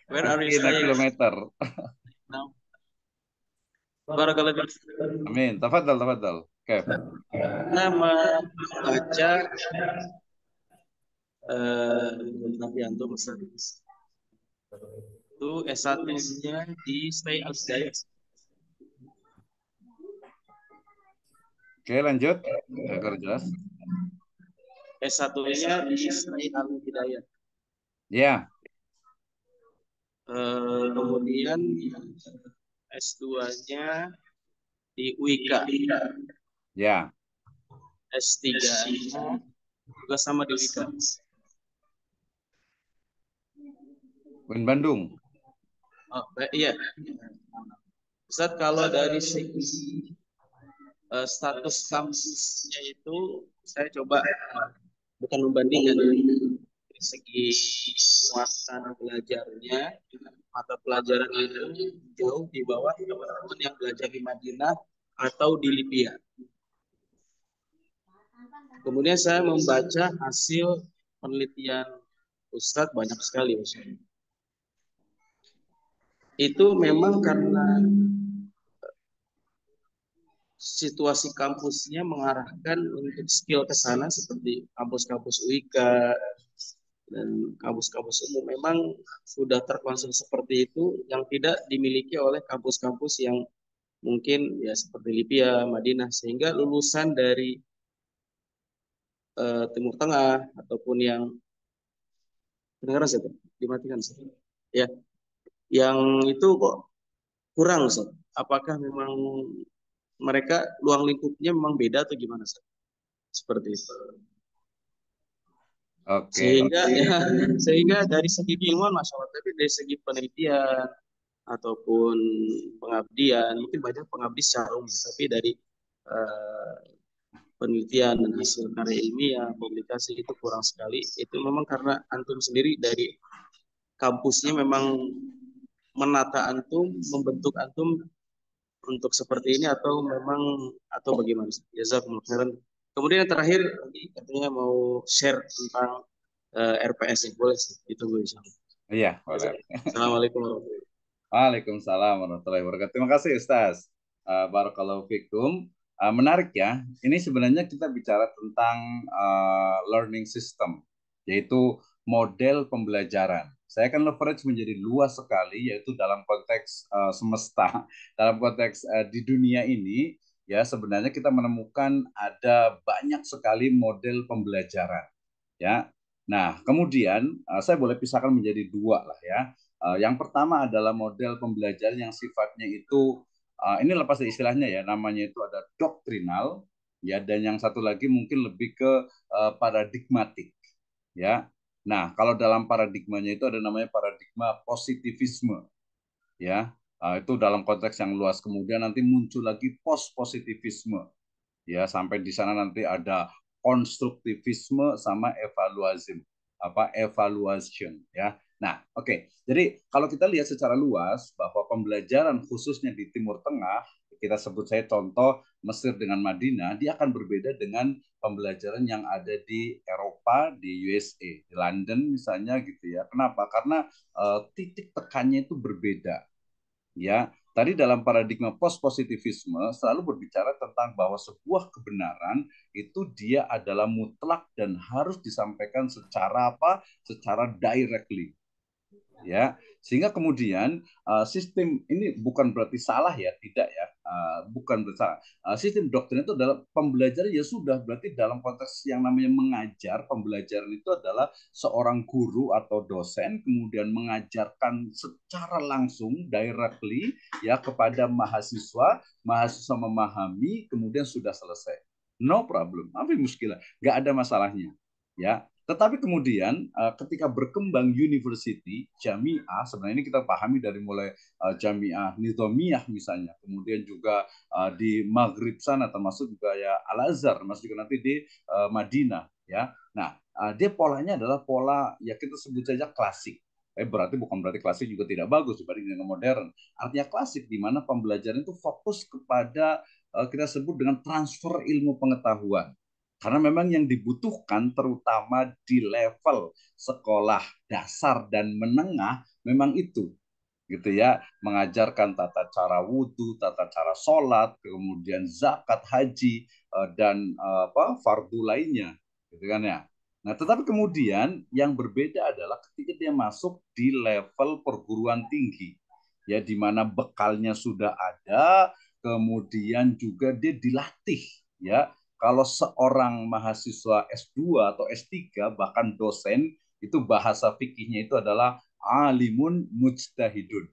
Where are you staying? Kilometer. Now. Barakallahu. Amin. Tafadhal, tafadhal. Kif? Nama baca Nabi Antum Ustaz. Itu S1-nya di Stay Al-Hidayah. Oke, lanjut. Agar jelas. S1-nya di Stay Al-Hidayah. Ya. Kemudian S2-nya di UIK. Ya. S3-nya juga sama di UIK. UIN Bandung. Oh, iya. Ustaz, kalau dari segi status kampusnya itu saya coba bukan membandingkan dari segi muatan belajarnya, mata pelajaran itu jauh di bawah teman-teman yang belajar di Madinah atau di Libya. Kemudian saya membaca hasil penelitian Ustadz banyak sekali Ustadz. Itu memang karena situasi kampusnya mengarahkan untuk skill ke sana seperti kampus-kampus UIK dan kampus-kampus umum memang sudah terkonsep seperti itu yang tidak dimiliki oleh kampus-kampus yang mungkin ya seperti Libya, Madinah, sehingga lulusan dari Timur Tengah ataupun yang kedengaran saya dimatikan ya, yang itu kok kurang Ustaz. Apakah memang mereka luang lingkupnya memang beda atau gimana Ustaz? Seperti itu. Oke. Sehingga dari segi ilmuwan Masya Allah, tapi dari segi penelitian ataupun pengabdian mungkin banyak pengabdi secara umum, tapi dari penelitian dan hasil karya ilmiah, publikasi itu kurang sekali. Itu memang karena antum sendiri dari kampusnya memang menata antum, membentuk antum untuk seperti ini atau memang atau bagaimana? Jazakumullah khairan. Kemudian yang terakhir katanya mau share tentang RPS, boleh ditunggu insyaallah. Iya, boleh. Assalamualaikum warahmatullahi wabarakatuh. Waalaikumsalam warahmatullahi wabarakatuh. Terima kasih Ustaz. Barakallahu fikum. Menarik ya. Ini sebenarnya kita bicara tentang learning system, yaitu model pembelajaran. Saya akan leverage menjadi luas sekali, yaitu dalam konteks semesta, dalam konteks di dunia ini, ya sebenarnya kita menemukan ada banyak sekali model pembelajaran. Ya. Nah, kemudian saya boleh pisahkan menjadi dua lah ya. Yang pertama adalah model pembelajaran yang sifatnya itu ini lepas dari istilahnya ya, namanya itu ada doktrinal ya, dan yang satu lagi mungkin lebih ke paradigmatik ya. Nah, kalau dalam paradigmanya itu ada namanya paradigma positivisme ya. Itu dalam konteks yang luas. Kemudian nanti muncul lagi post positivisme ya, sampai di sana nanti ada konstruktivisme sama evaluation ya. Nah, oke. Jadi kalau kita lihat secara luas bahwa pembelajaran khususnya di Timur Tengah itu kita sebut saya contoh Mesir dengan Madinah, dia akan berbeda dengan pembelajaran yang ada di Eropa, di USA, di London misalnya gitu ya. Kenapa? Karena titik tekannya itu berbeda. Ya, tadi dalam paradigma post-positivisme selalu berbicara tentang bahwa sebuah kebenaran itu dia adalah mutlak dan harus disampaikan secara apa? Secara directly. Ya, sehingga kemudian sistem ini bukan berarti salah ya, tidak ya, bukan bersalah. Sistem doktrin itu adalah pembelajaran ya sudah, berarti dalam konteks yang namanya mengajar, pembelajaran itu adalah seorang guru atau dosen kemudian mengajarkan secara langsung directly ya kepada mahasiswa, mahasiswa memahami kemudian sudah selesai. No problem, apa muskilah, nggak ada masalahnya. Ya, tetapi kemudian ketika berkembang university, jamiah, sebenarnya ini kita pahami dari mulai jamiah nizamiyah misalnya, kemudian juga di Maghrib sana termasuk juga ya Al-Azhar, termasuk juga nanti di Madinah ya. Nah, dia polanya adalah pola ya kita sebut saja klasik. Bukan berarti klasik juga tidak bagus dibanding dengan modern. Artinya klasik di mana pembelajaran itu fokus kepada kita sebut dengan transfer ilmu pengetahuan. Karena memang yang dibutuhkan terutama di level sekolah dasar dan menengah memang itu gitu ya, mengajarkan tata cara wudhu, tata cara sholat, kemudian zakat, haji dan fardu lainnya gitu kan ya. Nah, tetapi kemudian yang berbeda adalah ketika dia masuk di level perguruan tinggi ya, di mana bekalnya sudah ada, kemudian juga dia dilatih ya. Kalau seorang mahasiswa S2 atau S3 bahkan dosen itu bahasa fikihnya itu adalah alimun mujtahidun.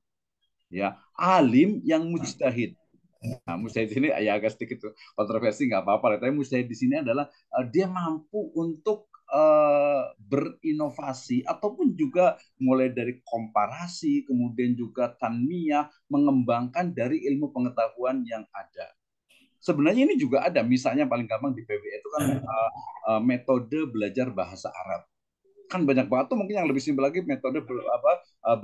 Ya, alim yang mujtahid. Nah, mujtahid ini ya agak sedikit kontroversi nggak apa-apa, tapi mujtahid di sini adalah dia mampu untuk berinovasi ataupun juga mulai dari komparasi, kemudian juga tanmiyah, mengembangkan dari ilmu pengetahuan yang ada. Sebenarnya ini juga ada, misalnya paling gampang di PBE itu kan metode belajar bahasa Arab. Kan banyak banget tuh, mungkin yang lebih simpel lagi metode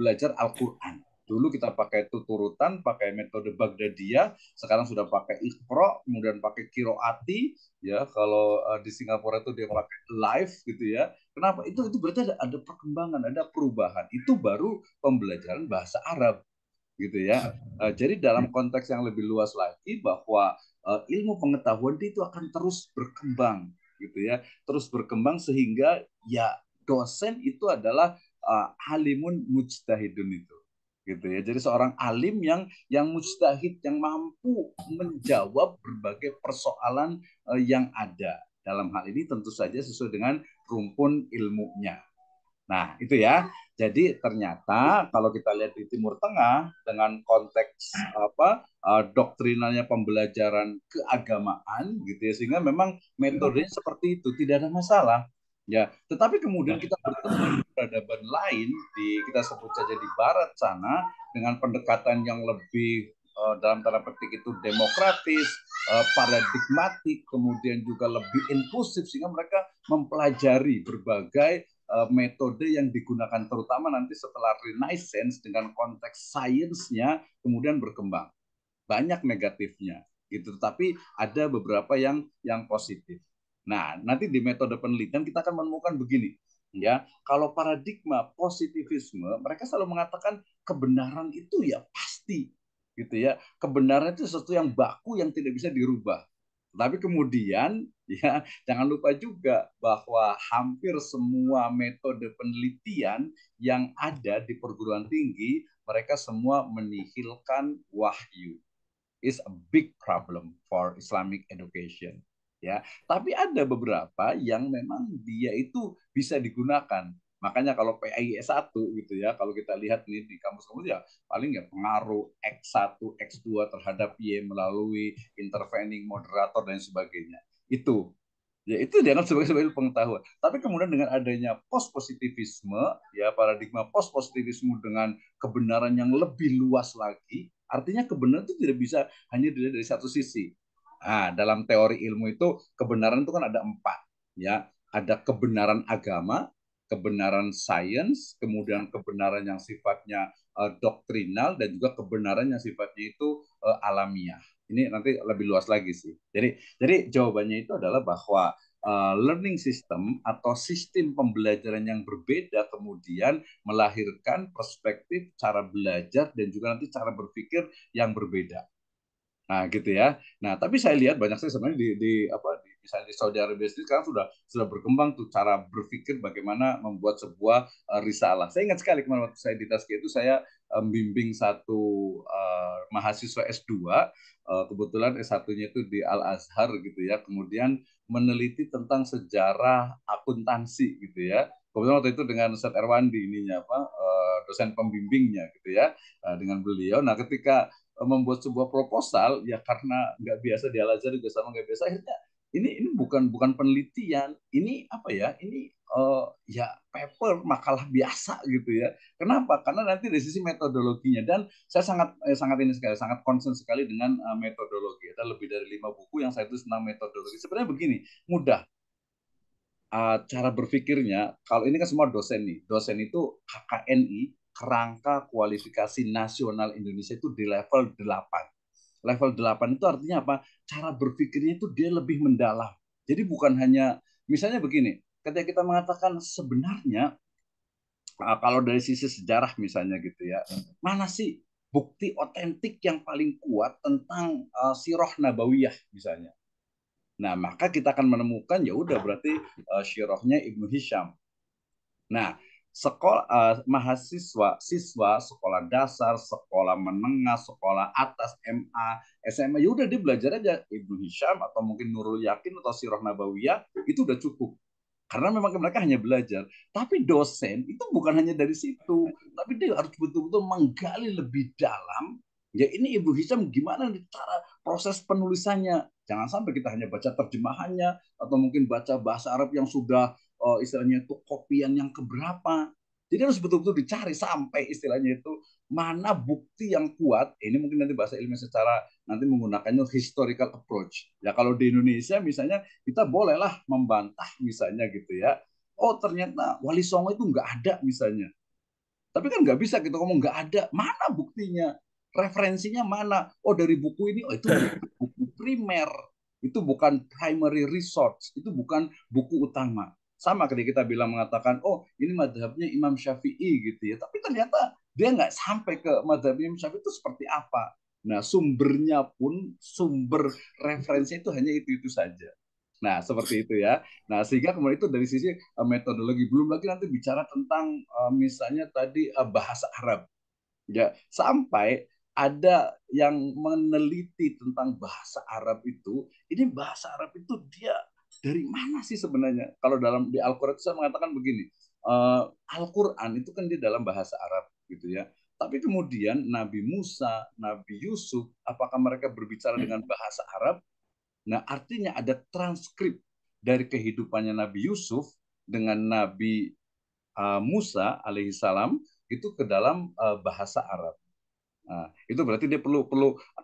belajar Al-Quran. Dulu kita pakai tuturutan, pakai metode Baghdadiyah, sekarang sudah pakai Iqra, kemudian pakai Kiroati, ya kalau di Singapura itu dia pakai live gitu ya. Kenapa? Itu berarti ada perkembangan, ada perubahan. Itu baru pembelajaran bahasa Arab gitu ya. Jadi dalam konteks yang lebih luas lagi bahwa ilmu pengetahuan itu akan terus berkembang gitu ya, terus berkembang sehingga ya dosen itu adalah alimun mujtahidun itu gitu ya. Jadi seorang alim yang mujtahid, yang mampu menjawab berbagai persoalan yang ada. Dalam hal ini tentu saja sesuai dengan rumpun ilmunya. Nah, itu ya. Jadi ternyata kalau kita lihat di Timur Tengah dengan konteks doktrinalnya pembelajaran keagamaan gitu ya, sehingga memang metodenya seperti itu, tidak ada masalah. Ya, tetapi kemudian kita bertemu di peradaban lain kita sebut saja di barat sana dengan pendekatan yang lebih dalam tanda petik itu demokratis, paradigmatik, kemudian juga lebih inklusif sehingga mereka mempelajari berbagai metode yang digunakan terutama nanti setelah Renaissance dengan konteks sainsnya kemudian berkembang. Banyak negatifnya gitu, tapi ada beberapa yang positif. Nah, nanti di metode penelitian kita akan menemukan begini, ya. Kalau paradigma positivisme, mereka selalu mengatakan kebenaran itu ya pasti gitu ya. Kebenaran itu sesuatu yang baku yang tidak bisa dirubah. Tapi kemudian ya jangan lupa juga bahwa hampir semua metode penelitian yang ada di perguruan tinggi mereka semua menihilkan wahyu. Is a big problem for Islamic education. Ya, tapi ada beberapa yang memang dia itu bisa digunakan. Makanya kalau PAIS 1 gitu ya, kalau kita lihat nih di kampus-kampus ya paling ya pengaruh X1, X2 terhadap Y melalui intervening moderator dan sebagainya. Itu ya itu dianggap sebagai pengetahuan. Tapi kemudian dengan adanya post positivisme, ya paradigma post positivisme dengan kebenaran yang lebih luas lagi, artinya kebenaran itu tidak bisa hanya dilihat dari satu sisi. Nah, dalam teori ilmu itu kebenaran itu kan ada 4, ya. Ada kebenaran agama, kebenaran sains, kemudian kebenaran yang sifatnya doktrinal dan juga kebenaran yang sifatnya itu alamiah. Ini nanti lebih luas lagi sih. Jadi jawabannya itu adalah bahwa learning system atau sistem pembelajaran yang berbeda kemudian melahirkan perspektif cara belajar dan juga nanti cara berpikir yang berbeda. Nah, gitu ya. Nah, tapi saya lihat banyak sih sebenarnya misalnya di Saudi Arabia sendiri sekarang sudah berkembang tuh cara berpikir bagaimana membuat sebuah risalah. Saya ingat sekali kemarin waktu saya di Taskia itu saya membimbing satu mahasiswa S2, kebetulan S1-nya itu di Al Azhar gitu ya. Kemudian meneliti tentang sejarah akuntansi gitu ya. Kebetulan waktu itu dengan Ustadz Erwandi ininya dosen pembimbingnya gitu ya, dengan beliau. Nah, ketika membuat sebuah proposal ya karena nggak biasa di Al Azhar juga sama nggak biasa, akhirnya ini bukan penelitian, ini apa ya, ini ya paper makalah biasa gitu ya. Kenapa? Karena nanti dari sisi metodologinya, dan saya sangat ini sekali, sangat concern sekali dengan metodologi. Ada lebih dari 5 buku yang saya tulis tentang metodologi. Sebenarnya begini, mudah cara berpikirnya. Kalau ini kan semua dosen nih, dosen itu KKNI, Kerangka Kualifikasi Nasional Indonesia, itu di level 8. Level 8 itu artinya apa? Cara berpikirnya itu dia lebih mendalam. Jadi bukan hanya, misalnya begini, ketika kita mengatakan sebenarnya, kalau dari sisi sejarah misalnya gitu ya, mana sih bukti otentik yang paling kuat tentang Sirah Nabawiyah misalnya. Nah, maka kita akan menemukan ya udah berarti Sirahnya Ibnu Hisham. Nah, mahasiswa, siswa, sekolah dasar, sekolah menengah, sekolah atas, MA, SMA, ya udah dia belajar aja Ibnu Hisham atau mungkin Nurul Yakin atau Sirah Nabawiyah, itu udah cukup. Karena memang mereka hanya belajar. Tapi dosen itu bukan hanya dari situ, tapi dia harus betul-betul menggali lebih dalam. Ya ini Ibnu Hisham gimana nih cara proses penulisannya. Jangan sampai kita hanya baca terjemahannya atau mungkin baca bahasa Arab yang sudah istilahnya itu kopian yang keberapa. Jadi harus betul-betul dicari sampai istilahnya itu mana bukti yang kuat. Ini mungkin nanti bahasa ilmiah secara nanti menggunakannya historical approach. Ya kalau di Indonesia misalnya kita bolehlah membantah misalnya gitu ya. Oh ternyata Wali Songo itu nggak ada misalnya. Tapi kan nggak bisa kita ngomong nggak ada. Mana buktinya? Referensinya mana? Oh dari buku ini, oh itu buku primer. Itu bukan primary resource. Itu bukan buku utama. Sama ketika kita bilang mengatakan, oh ini madhabnya Imam Syafi'i gitu ya. Tapi ternyata dia nggak sampai ke madhabnya Imam Syafi'i itu seperti apa. Nah sumbernya pun, sumber referensinya itu hanya itu saja. Nah, seperti itu ya. Nah, sehingga kemudian itu dari sisi metodologi. Belum lagi nanti bicara tentang misalnya tadi bahasa Arab. Ya, sampai ada yang meneliti tentang bahasa Arab itu, ini bahasa Arab itu dia dari mana sih sebenarnya? Kalau dalam di Al-Qur'an saya mengatakan begini, Al-Qur'an itu kan di dalam bahasa Arab gitu ya. Tapi kemudian Nabi Musa, Nabi Yusuf, apakah mereka berbicara dengan bahasa Arab? Nah, artinya ada transkrip dari kehidupannya Nabi Yusuf dengan Nabi Musa alaihissalam itu ke dalam bahasa Arab. Nah, itu berarti dia perlu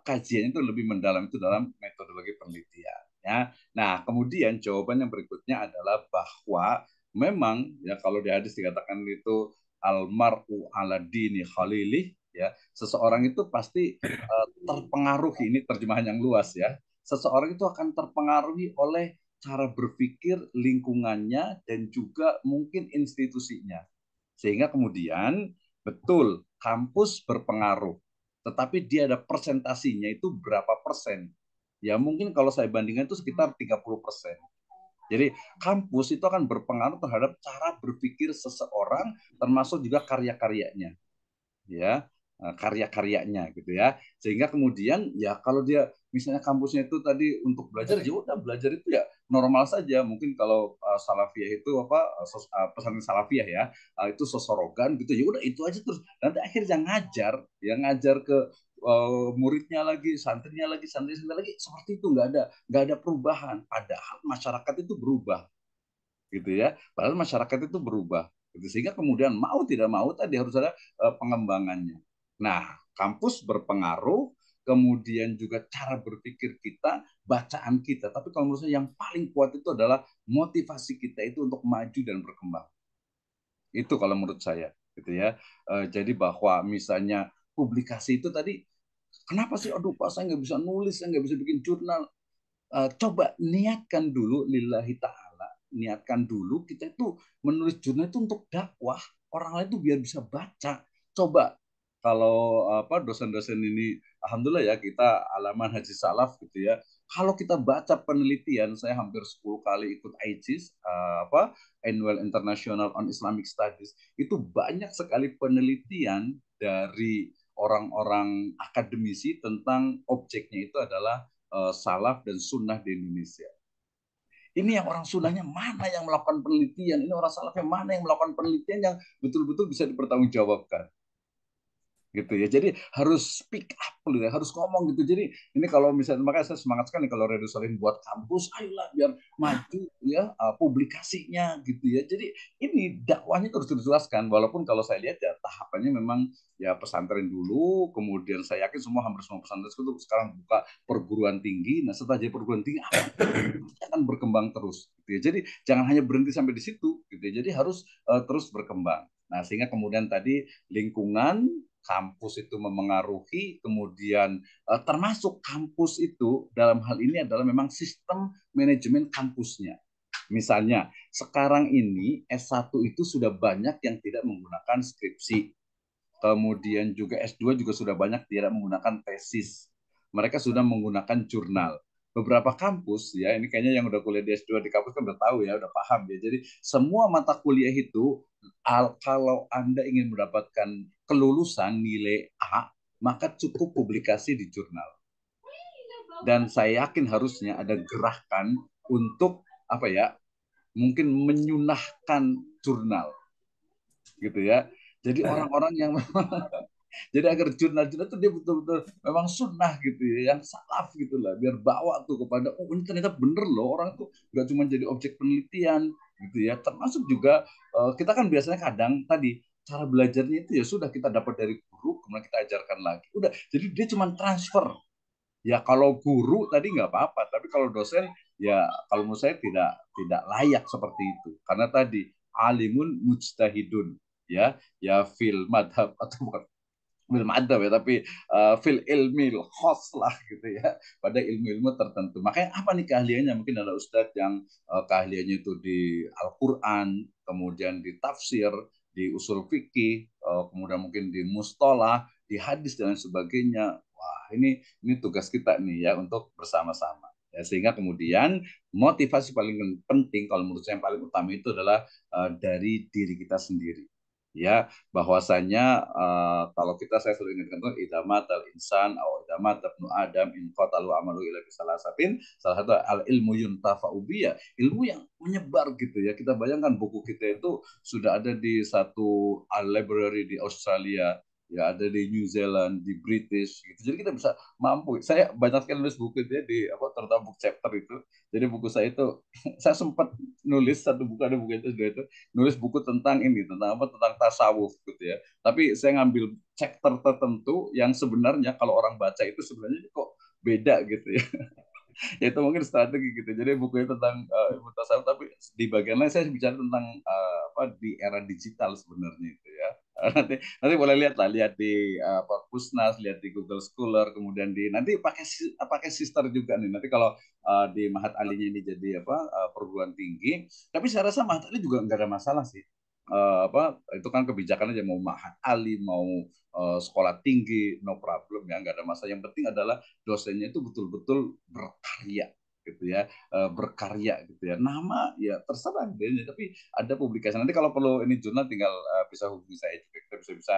kajian itu lebih mendalam itu dalam metodologi penelitian. Ya. Nah, kemudian jawaban yang berikutnya adalah bahwa memang ya kalau di hadis dikatakan itu almaru ala dini khalilih, ya seseorang itu pasti terpengaruhi, ini terjemahan yang luas ya, seseorang itu akan terpengaruhi oleh cara berpikir lingkungannya dan juga mungkin institusinya. Sehingga kemudian betul kampus berpengaruh, tetapi dia ada persentasinya itu berapa persen. Ya mungkin kalau saya bandingkan itu sekitar 30%. Jadi kampus itu akan berpengaruh terhadap cara berpikir seseorang termasuk juga karya-karyanya. Ya, karya-karyanya gitu ya, sehingga kemudian ya kalau dia misalnya kampusnya itu tadi untuk belajar, ya udah belajar itu ya normal saja. Mungkin kalau salafiyah itu pesantren salafiyah ya, itu sosorogan gitu, ya udah itu aja terus, nanti akhirnya ngajar ke muridnya lagi, santri lagi seperti itu, nggak ada perubahan, padahal masyarakat itu berubah gitu ya, padahal masyarakat itu berubah gitu. Sehingga kemudian mau tidak mau tadi harus ada pengembangannya. Nah, kampus berpengaruh, kemudian juga cara berpikir kita, bacaan kita. Tapi kalau menurut saya yang paling kuat itu adalah motivasi kita itu untuk maju dan berkembang. Itu kalau menurut saya gitu ya. Jadi bahwa misalnya publikasi itu tadi Kenapa sih? Aduh Pak, saya nggak bisa nulis, saya nggak bisa bikin jurnal. Coba niatkan dulu lillahi ta'ala. Niatkan dulu kita itu menulis jurnal itu untuk dakwah. Orang lain itu biar bisa baca. Coba kalau dosen-dosen ini, alhamdulillah ya kita alaman haji salaf gitu ya. Kalau kita baca penelitian, saya hampir 10 kali ikut IGIS, Annual International on Islamic Studies, itu banyak sekali penelitian dari orang-orang akademisi tentang objeknya itu adalah salaf dan sunnah di Indonesia. Ini yang orang sunnahnya mana yang melakukan penelitian, ini orang salafnya mana yang melakukan penelitian yang betul-betul bisa dipertanggungjawabkan. Gitu ya. Jadi harus speak up ya, harus ngomong gitu. Jadi ini kalau misalnya, makanya saya semangat sekali kalau Radio Salim buat kampus, ayolah biar maju ya publikasinya gitu ya. Jadi ini dakwahnya terus dijelaskan, walaupun kalau saya lihat ya tahapannya memang ya pesantren dulu, kemudian saya yakin hampir semua pesantren itu sekarang buka perguruan tinggi. Nah setelah jadi perguruan tinggi akan berkembang terus gitu ya. Jadi jangan hanya berhenti sampai di situ gitu ya. Jadi harus terus berkembang. Nah sehingga kemudian tadi lingkungan kampus itu memengaruhi, kemudian termasuk kampus itu dalam hal ini adalah memang sistem manajemen kampusnya. Misalnya, sekarang ini S1 itu sudah banyak yang tidak menggunakan skripsi. Kemudian juga S2 juga sudah banyak tidak menggunakan tesis. Mereka sudah menggunakan jurnal. Beberapa kampus, ya ini kayaknya yang udah kuliah di S2 di kampus kan udah tahu ya, udah paham ya. Jadi semua mata kuliah itu, kalau Anda ingin mendapatkan kelulusan nilai A, maka cukup publikasi di jurnal. Dan saya yakin harusnya ada gerakan untuk mungkin menyunahkan jurnal, gitu ya. Jadi orang-orang yang jadi agar jurnal-jurnal itu dia betul-betul memang sunnah gitu ya, yang salaf gitu lah, biar bawa tuh kepada, oh ini ternyata bener loh, orang tuh nggak cuma jadi objek penelitian gitu ya. Termasuk juga kita kan biasanya kadang tadi cara belajarnya itu ya sudah kita dapat dari guru, kemudian kita ajarkan lagi. Udah, jadi dia cuma transfer. Ya kalau guru tadi nggak apa-apa, tapi kalau dosen ya kalau menurut saya tidak layak seperti itu. Karena tadi alimun mujtahidun ya fil madhab atau bukan fil madhab ya, tapi fil ilmi khos lah gitu ya, pada ilmu-ilmu tertentu. Makanya apa nih keahliannya? Mungkin ada ustadz yang keahliannya itu di Al-Quran, kemudian di tafsir, di usul fikih, kemudian mungkin di mustalah, di hadis dan lain sebagainya. Wah, ini tugas kita nih ya untuk bersama-sama. Ya, sehingga kemudian motivasi paling penting kalau menurut saya yang paling utama itu adalah dari diri kita sendiri. Ya, bahwasanya kalau saya selalu ingatkan tuh idamat al insan atau idamat ibnu adam in qatalu amalu ila bisalasatin, salah satu al ilmu yuntafa'u biya, ilmu yang menyebar gitu ya. Kita bayangkan buku kita itu sudah ada di satu library di Australia, ya ada di New Zealand, di British gitu. Jadi kita bisa mampu. Saya banyak sekali nulis buku itu ya, di terutama buku chapter itu. Jadi buku saya itu saya sempat nulis satu buku, ada buku itu nulis buku tentang tentang tasawuf gitu ya. Tapi saya ngambil chapter tertentu yang sebenarnya kalau orang baca itu sebenarnya kok beda gitu ya. Ya itu mungkin strategi gitu. Jadi buku itu tentang ilmu tasawuf, tapi di bagian lain saya bicara tentang di era digital sebenarnya itu ya. Nanti boleh lihat di Pusnas, lihat di Google Scholar, kemudian nanti pakai sister juga nih. Nanti kalau di Mahat Alinya ini jadi perguruan tinggi, tapi saya rasa Mahat Ali juga nggak ada masalah sih. Itu kan kebijakan aja, mau Mahat Ali mau sekolah tinggi, no problem ya, nggak ada masalah. Yang penting adalah dosennya itu betul-betul berkarya gitu ya, berkarya gitu ya. Nama ya terserah deh, tapi ada publikasi. Nanti kalau perlu ini jurnal tinggal bisa hubungi saya juga, kita bisa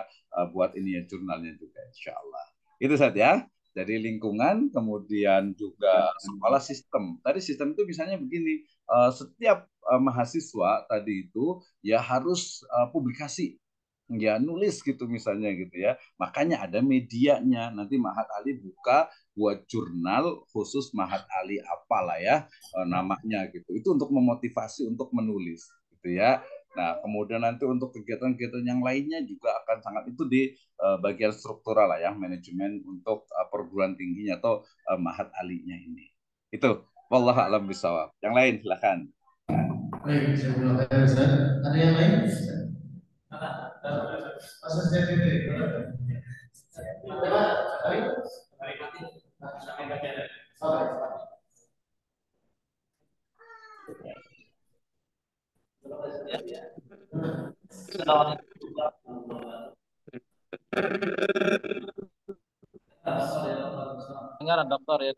buat ini ya jurnalnya juga, insya Allah. Itu saja ya. Jadi lingkungan, kemudian juga sekolah sistem. Tadi sistem itu misalnya begini, setiap mahasiswa tadi itu ya harus publikasi, ya nulis gitu misalnya gitu ya. Makanya ada medianya. Nanti Mahat Ali buat jurnal khusus Mahat Ali apalah ya namanya gitu. Itu untuk memotivasi untuk menulis gitu ya. Nah, kemudian nanti untuk kegiatan-kegiatan yang lainnya juga akan sangat itu di bagian struktural lah ya, manajemen untuk perguruan tingginya atau Mahat Ali-nya ini. Itu wallahu a'lam bishawab. Yang lain silakan. Baik, ada yang lain? Ada. Dengar dokter ya.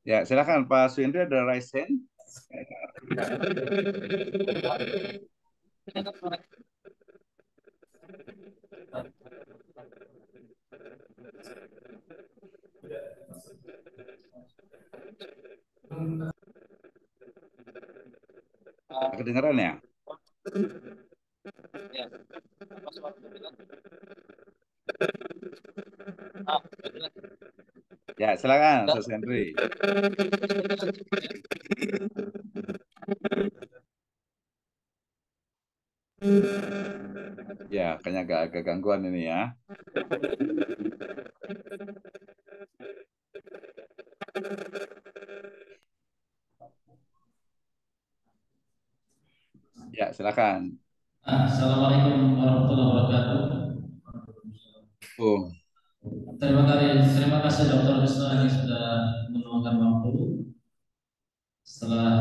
Ya, silakan Pak Suhendri, ada raise hand. Kedengaran ya? Ya, silakan Mas Henry. Ya, kayaknya agak gangguan ini ya. Ya, silakan. Assalamualaikum warahmatullahi wabarakatuh. Terima kasih Dr. Wisnu yang sudah meluangkan waktu. Setelah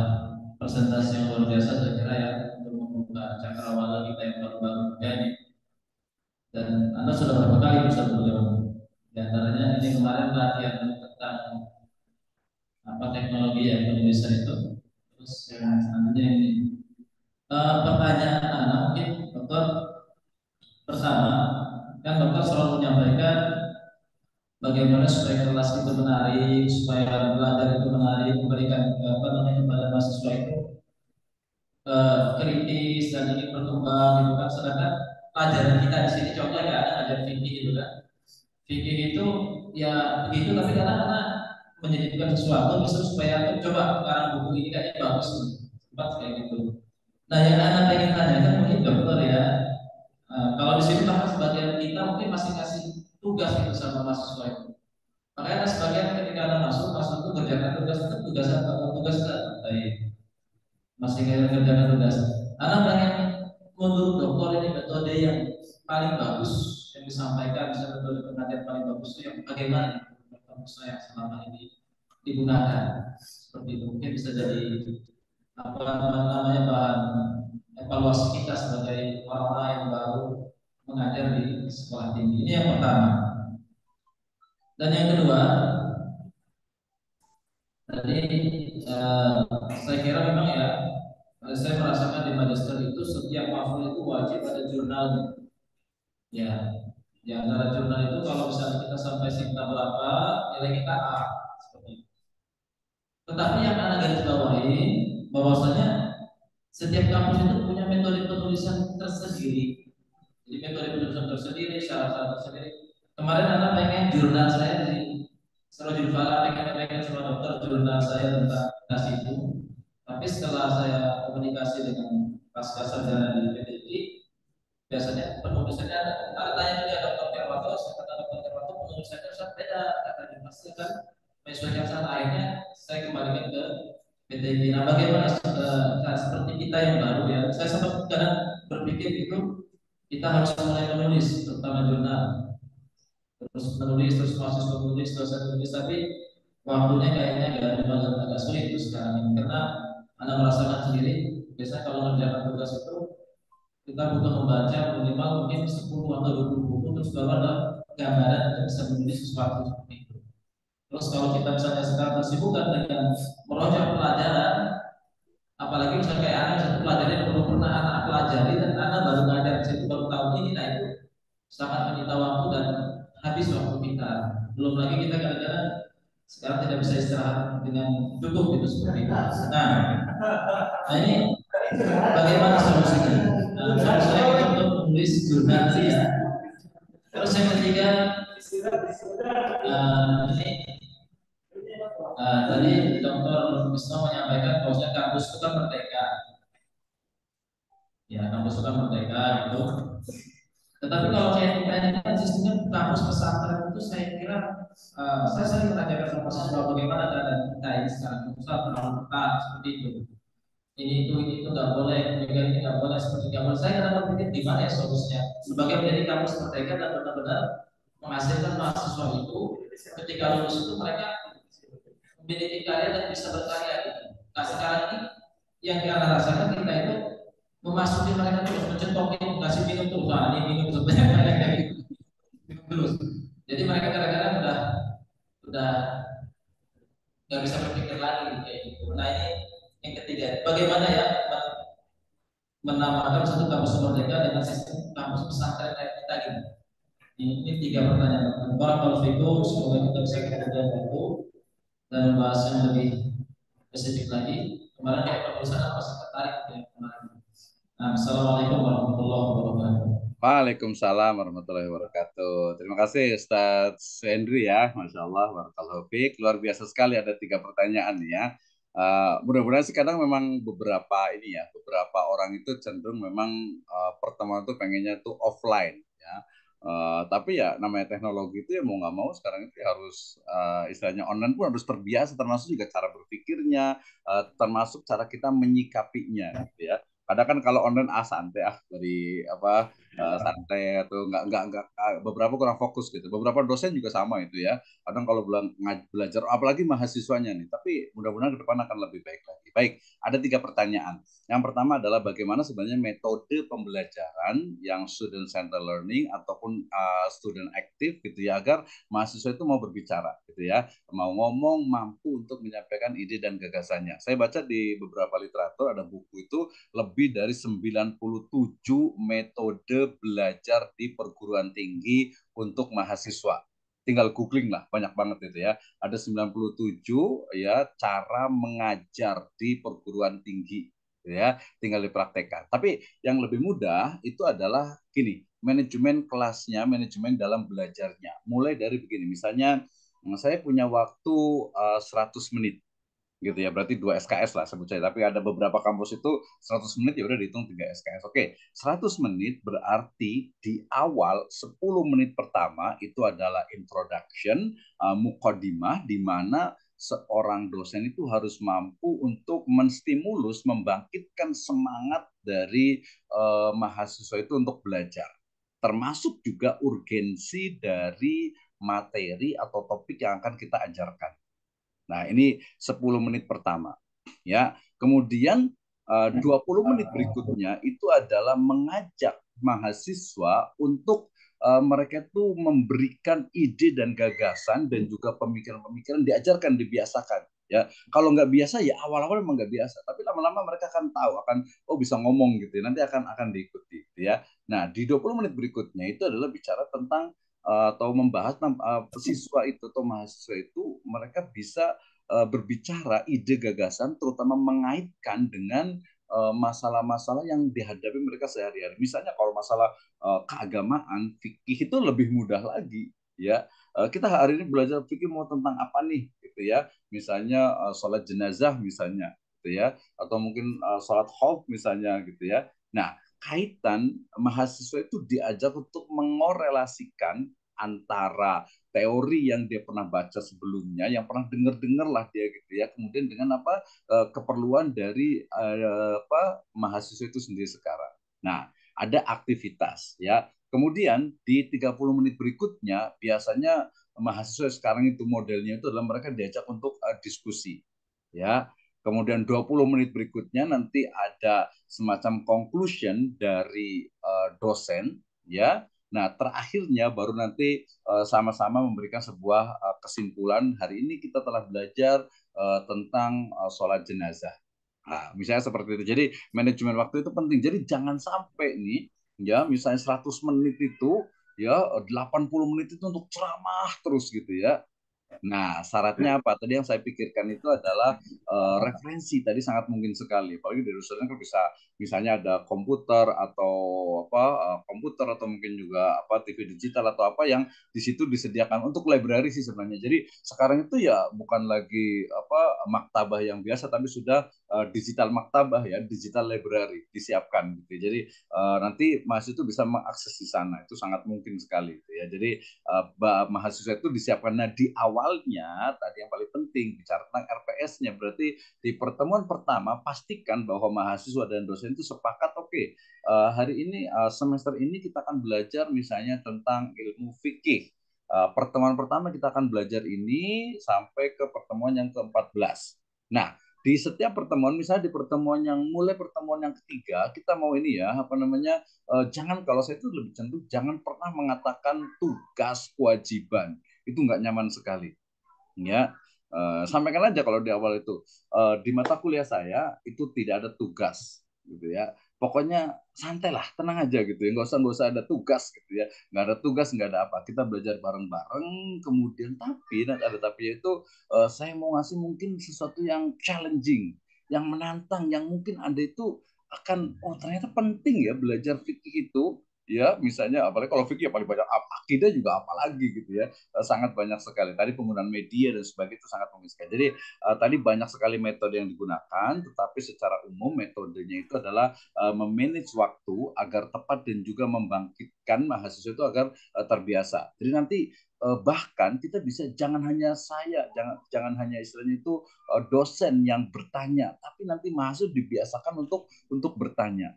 presentasi yang luar biasa, saya kira ya untuk membuka cakrawala kita yang baru-baru ini. Dan Anda sudah berapa kali bisa beliau? Di antaranya ini kemarin latihan tentang teknologi yang penulisan itu. Terus yang selanjutnya ini pertanyaan Anda mungkin Dokter. Pertama, kan dokter selalu menyampaikan bagaimana supaya kelas itu menarik, supaya belajar itu menarik, memberikan kepada mahasiswa itu kritis dan ingin berkembang gitu kan. Sedangkan pelajaran kita di sini contohnya kan ajar fikih gitu kan. Fikih itu ya begitu, tapi kadang-kadang menjadikan sesuatu misalnya supaya coba sekarang buku ini kayaknya bagus nih, sempat kayak gitu. Nah yang anak pengen tanyakan mungkin dokter ya. Kalau di sini bahkan sebagian kita mungkin masih kasih tugas itu sama mahasiswa itu. Makanya sebagian ketika Anda masuk itu kerjakan tugas itu tugas baik. Masih kerjakan tugas. Anda pengen menurut dokter ini metode yang paling bagus yang disampaikan, misalnya metode pengajian paling bagus itu yang bagaimana dokter yang selama ini digunakan. Seperti itu mungkin bisa jadi apa namanya bahan evaluasi kita sebagai orang-orang yang baru mengajar di sekolah tinggi. Ini yang pertama. Dan yang kedua, tadi saya kira memang ya, saya merasakan di magister itu setiap mahasiswa itu wajib ada jurnalnya. Ya, di antara jurnal itu kalau misalnya kita sampai sikta berapa, nilai kita A. Seperti itu. Tetapi yang anak garis bawahi bahwasanya setiap kampus itu punya metode penulisan tersendiri. Jadi metode penulisan tersendiri, syarat-syarat tersendiri. Kemarin anak pengen jurnal saya di Serojul Fala, pengen sama dokter jurnal saya tentang tas itu. Tapi setelah saya komunikasi dengan pasca sarjana di PTI, biasanya penulisannya ada tanya juga dokter Terwato, saya kata dokter Terwato penulisannya sangat beda, katanya pasti akan menyesuaikan saat akhirnya saya kembalikan ke PTI. Nah, bagaimana seperti kita yang baru ya, saya sempat kadang berpikir itu kita harus mulai menulis, terutama jurnal, terus menulis, terus mahasiswa menulis, dosen menulis, tapi waktunya kayaknya agak sulit itu sekarang ini, karena Anda merasakan sendiri, biasanya kalau mengerjakan tugas itu kita butuh membaca minimal mungkin 10 atau 20 buku, terus baru ada gambaran untuk bisa menulis sesuatu seperti itu. Terus kalau kita misalnya sekarang tersibukkan dengan merojak pelajaran, apalagi misalnya kayak anak satu pelajaran yang belum pernah anak pelajari dan anak baru ngajar di situ baru tahun ini, nah itu sangat menyita waktu dan habis waktu kita. Belum lagi kita kadang-kadang sekarang tidak bisa istirahat dengan cukup gitu seperti itu. Nah ini bagaimana solusinya? Solusinya kita untuk menulis jurnal ya. Terus yang ketiga, ini tadi Dr. Wisnu menyampaikan bahwa kampus itu kan merdeka. Ya, kampus itu kan merdeka itu. Tetapi kalau saya ditanyakan sistemnya kampus pesantren itu saya kira saya sering menanyakan sama mahasiswa bagaimana keadaan kita ini sekarang pusat terlalu ketat seperti itu. Ini itu nggak boleh, ini nggak boleh seperti nggak boleh. Saya kadang berpikir di mana ya solusinya? Sebagai menjadi kampus merdeka dan benar-benar menghasilkan mahasiswa itu ketika lulus itu mereka memiliki karya dan bisa berkarya gitu. Nah sekarang ini yang kita rasakan kita itu memasuki mereka terus, mencetokin, kasih minum terus, nah ini minum sebenarnya mereka kayak gitu, minum terus. Jadi mereka kadang-kadang udah nggak bisa berpikir lagi kayak gitu. Nah ini yang ketiga, bagaimana ya menambahkan satu kampus merdeka dengan sistem kampus pesantren kayak kita gitu. Ini tiga pertanyaan. Barakallahu fikum, semoga kita bisa kemudian waktu dan membahas yang lebih spesifik lagi. Kemarin kayak penulisan apa sih tertarik ya kemarin. Nah, assalamualaikum warahmatullahi wabarakatuh. Waalaikumsalam warahmatullahi wabarakatuh. Terima kasih Ustadz Henry ya, Masya Allah, barakallahu fiik. Luar biasa sekali ada 3 pertanyaan ya. Mudah-mudahan sekarang memang beberapa orang itu cenderung memang pertemuan itu pengennya tuh offline ya. Tapi ya namanya teknologi itu ya mau nggak mau sekarang itu harus istilahnya online pun harus terbiasa, termasuk juga cara berpikirnya, termasuk cara kita menyikapinya gitu ya. Kadang kan kalau online santai dari apa santai atau nggak beberapa kurang fokus gitu. Beberapa dosen juga sama itu ya. Kadang kalau belajar apalagi mahasiswanya nih, tapi mudah-mudahan ke depan akan lebih baik lagi. Baik, ada 3 pertanyaan. Yang pertama adalah bagaimana sebenarnya metode pembelajaran yang student center learning ataupun student active gitu ya, agar mahasiswa itu mau berbicara gitu ya, mau ngomong, mampu untuk menyampaikan ide dan gagasannya. Saya baca di beberapa literatur ada buku itu lebih dari 97 metode belajar di perguruan tinggi untuk mahasiswa. Tinggal googling lah, banyak banget itu ya. Ada 97 ya cara mengajar di perguruan tinggi ya, tinggal dipraktekkan. Tapi yang lebih mudah itu adalah gini, manajemen kelasnya, manajemen dalam belajarnya. Mulai dari begini, misalnya saya punya waktu 100 menit gitu ya, berarti 2 SKS lah sebut saya, tapi ada beberapa kampus itu 100 menit ya udah dihitung 3 SKS. Oke, 100 menit berarti di awal 10 menit pertama itu adalah introduction, mukodimah, di mana seorang dosen itu harus mampu untuk menstimulus, membangkitkan semangat dari mahasiswa itu untuk belajar, termasuk juga urgensi dari materi atau topik yang akan kita ajarkan. Nah, ini 10 menit pertama. Ya. Kemudian 20 menit berikutnya itu adalah mengajak mahasiswa untuk mereka itu memberikan ide dan gagasan dan juga pemikiran-pemikiran, diajarkan, dibiasakan. Ya, kalau nggak biasa ya awal-awal memang nggak biasa, tapi lama-lama mereka akan tahu, bisa ngomong gitu ya, nanti akan diikuti gitu ya. Nah, di 20 menit berikutnya itu adalah bicara tentang atau membahas siswa itu atau mahasiswa itu mereka bisa berbicara ide gagasan, terutama mengaitkan dengan masalah-masalah yang dihadapi mereka sehari-hari. Misalnya kalau masalah keagamaan, fikih itu lebih mudah lagi ya. Kita hari ini belajar fikih mau tentang apa nih gitu ya. Misalnya sholat jenazah misalnya gitu ya, atau mungkin sholat khauf misalnya gitu ya. Nah, kaitan mahasiswa itu diajak untuk mengorelasikan antara teori yang dia pernah baca sebelumnya, yang pernah dengar-dengar lah dia gitu ya, kemudian dengan keperluan dari mahasiswa itu sendiri sekarang. Nah, ada aktivitas ya. Kemudian di 30 menit berikutnya biasanya mahasiswa sekarang itu modelnya itu adalah mereka diajak untuk diskusi ya. Kemudian 20 menit berikutnya nanti ada semacam conclusion dari dosen ya. Nah, terakhirnya baru nanti sama-sama memberikan sebuah kesimpulan. Hari ini kita telah belajar tentang sholat jenazah. Nah, misalnya seperti itu. Jadi manajemen waktu itu penting. Jadi jangan sampai nih, ya misalnya 100 menit itu, ya 80 menit itu untuk ceramah terus gitu ya. Nah, syaratnya apa? Tadi yang saya pikirkan itu adalah referensi. Tadi sangat mungkin sekali. Apalagi dari dosen kan bisa, misalnya ada komputer atau komputer atau mungkin juga TV digital atau apa yang di situ disediakan untuk library sih sebenarnya. Jadi sekarang itu ya bukan lagi maktabah yang biasa, tapi sudah digital maktabah ya, digital library disiapkan gitu. Jadi nanti mahasiswa itu bisa mengakses di sana. Itu sangat mungkin sekali gitu ya. Jadi mahasiswa itu disiapkan. Nah, di awalnya tadi yang paling penting bicara tentang RPS-nya, berarti di pertemuan pertama pastikan bahwa mahasiswa dan dosen itu sepakat, oke, hari ini semester ini kita akan belajar misalnya tentang ilmu fikih. Pertemuan pertama kita akan belajar ini sampai ke pertemuan yang ke-14. Nah, di setiap pertemuan, misalnya di pertemuan yang mulai pertemuan yang ketiga, kita mau ini ya, apa namanya, jangan, kalau saya itu lebih cenderung jangan pernah mengatakan tugas kewajiban, itu nggak nyaman sekali, ya. Sampaikan aja kalau di awal itu, di mata kuliah saya itu tidak ada tugas, gitu ya. Pokoknya santai lah, tenang aja gitu ya, nggak usah ada tugas gitu ya, nggak ada tugas, nggak ada apa, kita belajar bareng-bareng. Kemudian tapi nanti ada tapi itu, saya mau ngasih mungkin sesuatu yang challenging, yang menantang, yang mungkin Anda itu akan, oh ternyata penting ya belajar fikih itu, ya misalnya apalagi kalau fikih ya paling banyak, akidah juga apalagi gitu ya. Sangat banyak sekali. Tadi penggunaan media dan sebagainya itu sangat mengisahkan. Jadi tadi banyak sekali metode yang digunakan, tetapi secara umum metodenya itu adalah memanage waktu agar tepat dan juga membangkitkan mahasiswa itu agar terbiasa. Jadi nanti bahkan kita bisa, jangan hanya saya, jangan hanya istilahnya itu dosen yang bertanya, tapi nanti mahasiswa dibiasakan untuk bertanya.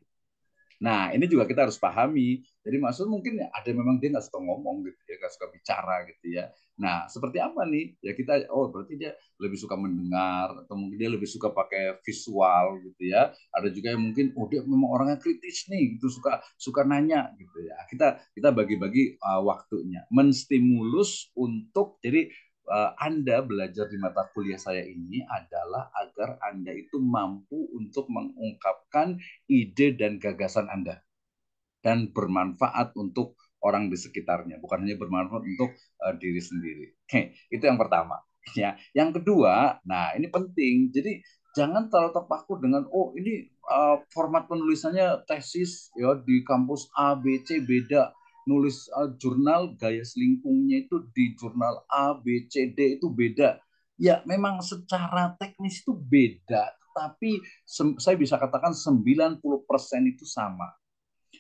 Nah, ini juga kita harus pahami. Jadi maksud mungkin ya, ada memang dia nggak suka ngomong gitu ya, nggak suka bicara gitu ya. Nah, seperti apa nih? Ya kita, oh berarti dia lebih suka mendengar, atau mungkin dia lebih suka pakai visual gitu ya. Ada juga yang mungkin, oh dia memang orangnya kritis nih, gitu, suka nanya gitu ya. Kita bagi-bagi waktunya, menstimulus untuk, jadi Anda belajar di mata kuliah saya ini adalah agar Anda itu mampu untuk mengungkapkan ide dan gagasan Anda dan bermanfaat untuk orang di sekitarnya, bukan hanya bermanfaat untuk diri sendiri. Oke, itu yang pertama. Ya, yang kedua, nah ini penting. Jadi jangan terlalu terpaku dengan, oh ini format penulisannya tesis ya di kampus A B C beda, nulis jurnal gaya selingkungnya itu di jurnal A B C D itu beda. Ya memang secara teknis itu beda, tapi saya bisa katakan 90% itu sama.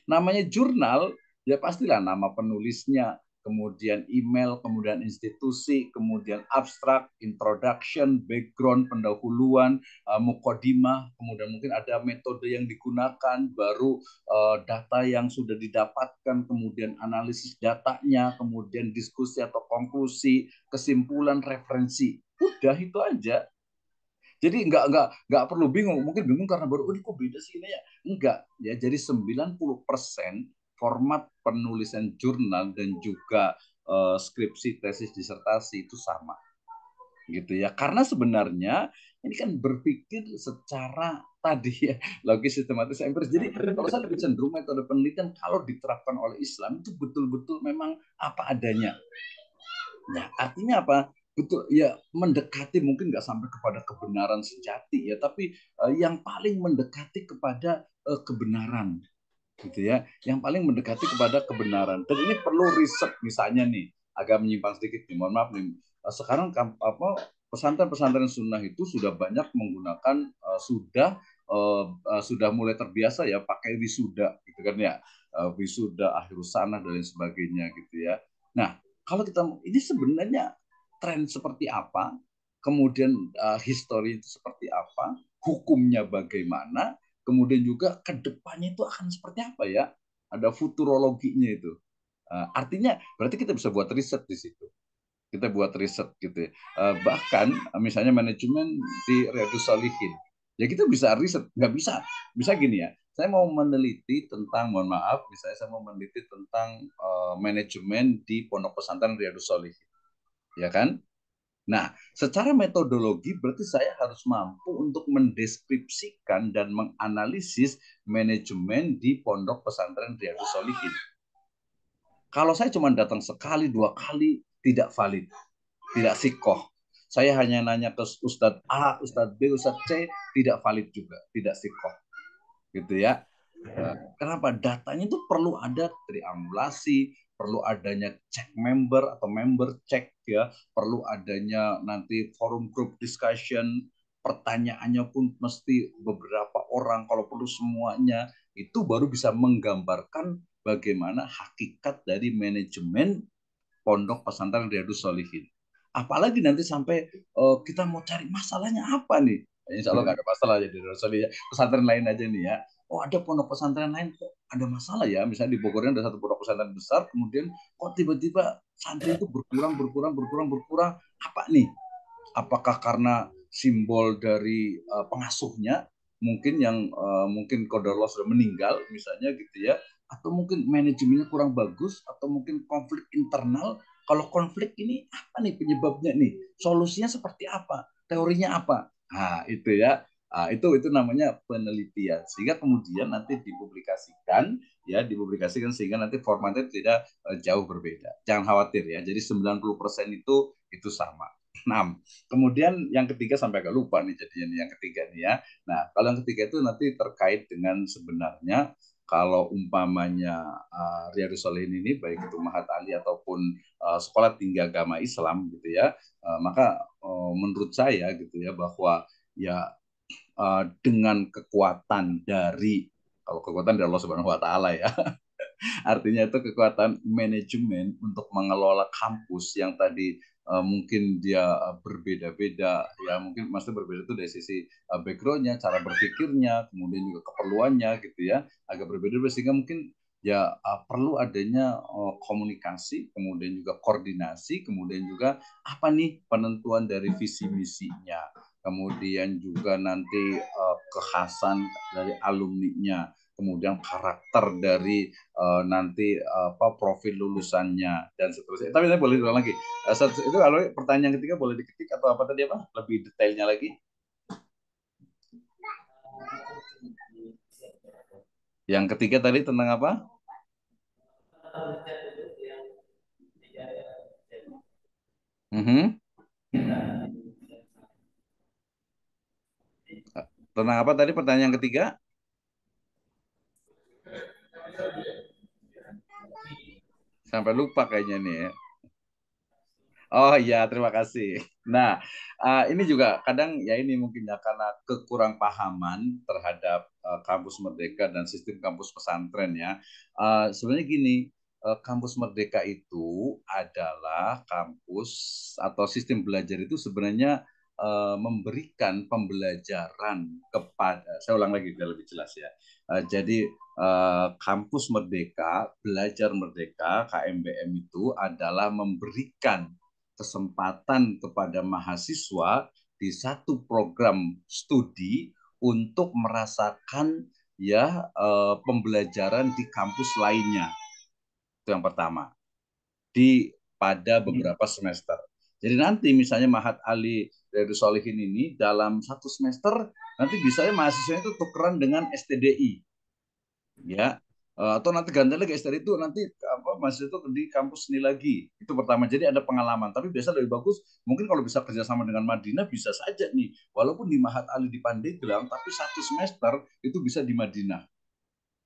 Namanya jurnal, ya pastilah nama penulisnya, kemudian email, kemudian institusi, kemudian abstrak, introduction, background, pendahuluan, mukodimah, kemudian mungkin ada metode yang digunakan, baru data yang sudah didapatkan, kemudian analisis datanya, kemudian diskusi atau konklusi, kesimpulan, referensi. Udah itu aja. Jadi nggak perlu bingung. Mungkin bingung karena baru, oh ini kok beda sih ini ya. Enggak ya. Jadi 90% format penulisan jurnal dan juga skripsi, tesis, disertasi itu sama. Gitu ya. Karena sebenarnya ini kan berpikir secara tadi ya, logis, sistematis, empiris. Jadi kalau saya lebih cenderung metode penelitian kalau diterapkan oleh Islam itu betul-betul memang apa adanya. Nah, artinya apa? Betul ya, mendekati, mungkin nggak sampai kepada kebenaran sejati ya, tapi yang paling mendekati kepada kebenaran, gitu ya, yang paling mendekati kepada kebenaran. Dan ini perlu riset, misalnya nih, agak menyimpang sedikit nih, mohon maaf nih. Sekarang pesantren-pesantren sunnah itu sudah banyak menggunakan sudah mulai terbiasa ya pakai wisuda, gitu kan ya, wisuda akhir sanah dan lain sebagainya, gitu ya. Nah, kalau kita ini sebenarnya tren seperti apa, kemudian histori itu seperti apa, hukumnya bagaimana, kemudian juga ke depannya itu akan seperti apa ya, ada futurologinya itu. Artinya berarti kita bisa buat riset di situ. Kita buat riset gitu ya. Bahkan misalnya manajemen di Riyadhus Shalihin. Ya kita bisa riset, nggak bisa gini ya. Saya mau meneliti tentang, mohon maaf, misalnya saya mau meneliti tentang manajemen di Pondok Pesantren Riyadhus Shalihin. Ya kan? Nah, secara metodologi berarti saya harus mampu untuk mendeskripsikan dan menganalisis manajemen di Pondok Pesantren Riyadhus Shalihin. Kalau saya cuma datang sekali, 2 kali, tidak valid, tidak sikoh. Saya hanya nanya ke Ustadz A, Ustadz B, Ustadz C, tidak valid juga, tidak sikoh. Gitu ya. Kenapa? Datanya itu perlu ada triangulasi, perlu adanya cek member atau member cek ya, perlu adanya nanti forum group discussion, pertanyaannya pun mesti beberapa orang, kalau perlu semuanya, itu baru bisa menggambarkan bagaimana hakikat dari manajemen Pondok Pesantren Riyadhus Shalihin. Apalagi nanti sampai kita mau cari masalahnya apa nih. Insya Allah nggak ada masalah ya di Riyadhus Shalihin. Pesantren lain aja nih ya. Oh ada pondok pesantren lain kok ada masalah ya. Misalnya di Bogor ada satu pondok pesantren besar, kemudian kok tiba-tiba santri itu berkurang. Apa nih? Apakah karena simbol dari pengasuhnya, mungkin yang mungkin qadarullah sudah meninggal misalnya gitu ya, atau mungkin manajemennya kurang bagus, atau mungkin konflik internal. Kalau konflik ini apa nih penyebabnya nih? Solusinya seperti apa? Teorinya apa? Nah, itu ya. Nah, itu namanya penelitian, sehingga kemudian nanti dipublikasikan sehingga nanti formatnya tidak jauh berbeda. Jangan khawatir ya. Jadi 90% itu sama. 6. Kemudian yang ketiga sampai agak lupa nih jadinya yang ketiga nih ya. Nah, kalau yang ketiga itu nanti terkait dengan sebenarnya kalau umpamanya Riyadhus Shalihin ini baik itu Mahat Ali ataupun sekolah tinggi agama Islam gitu ya, maka menurut saya gitu ya bahwa ya dengan kekuatan dari, kalau kekuatan dari Allah Subhanahu wa taala ya. Artinya itu kekuatan manajemen untuk mengelola kampus yang tadi mungkin dia berbeda-beda, ya mungkin maksudnya berbeda itu dari sisi backgroundnya, cara berpikirnya, kemudian juga keperluannya gitu ya, agak berbeda sehingga mungkin ya perlu adanya komunikasi, kemudian juga koordinasi, kemudian juga apa nih penentuan dari visi misinya, kemudian juga nanti kekhasan dari alumninya, kemudian karakter dari nanti profil lulusannya dan seterusnya. Tapi saya boleh ulang lagi. Itu kalau pertanyaan ketiga boleh diketik atau apa tadi apa? Lebih detailnya lagi. Yang ketiga tadi tentang apa? Tentang apa tadi pertanyaan ketiga? Sampai lupa kayaknya nih ya. Oh iya, terima kasih. Nah, ini juga kadang ya ini mungkin ya karena kekurang pahaman terhadap kampus Merdeka dan sistem kampus pesantren ya. Sebenarnya gini, kampus Merdeka itu adalah kampus atau sistem belajar itu sebenarnya memberikan pembelajaran kepada, saya ulang lagi biar lebih jelas ya. Jadi kampus Merdeka, belajar Merdeka, KMBM itu adalah memberikan kesempatan kepada mahasiswa di satu program studi untuk merasakan ya pembelajaran di kampus lainnya. Itu yang pertama. Pada beberapa semester. Jadi nanti misalnya Mahat Ali Riyadhus Shalihin ini dalam satu semester nanti bisa mahasiswa itu tukeran dengan STDI. Ya, atau nanti ganti lagi STDI itu nanti mahasiswa itu di kampus ini lagi. Itu pertama. Jadi ada pengalaman. Tapi biasa lebih bagus mungkin kalau bisa kerjasama dengan Madinah bisa saja nih. Walaupun di Mahat Ali di Pandeglang, tapi satu semester itu bisa di Madinah.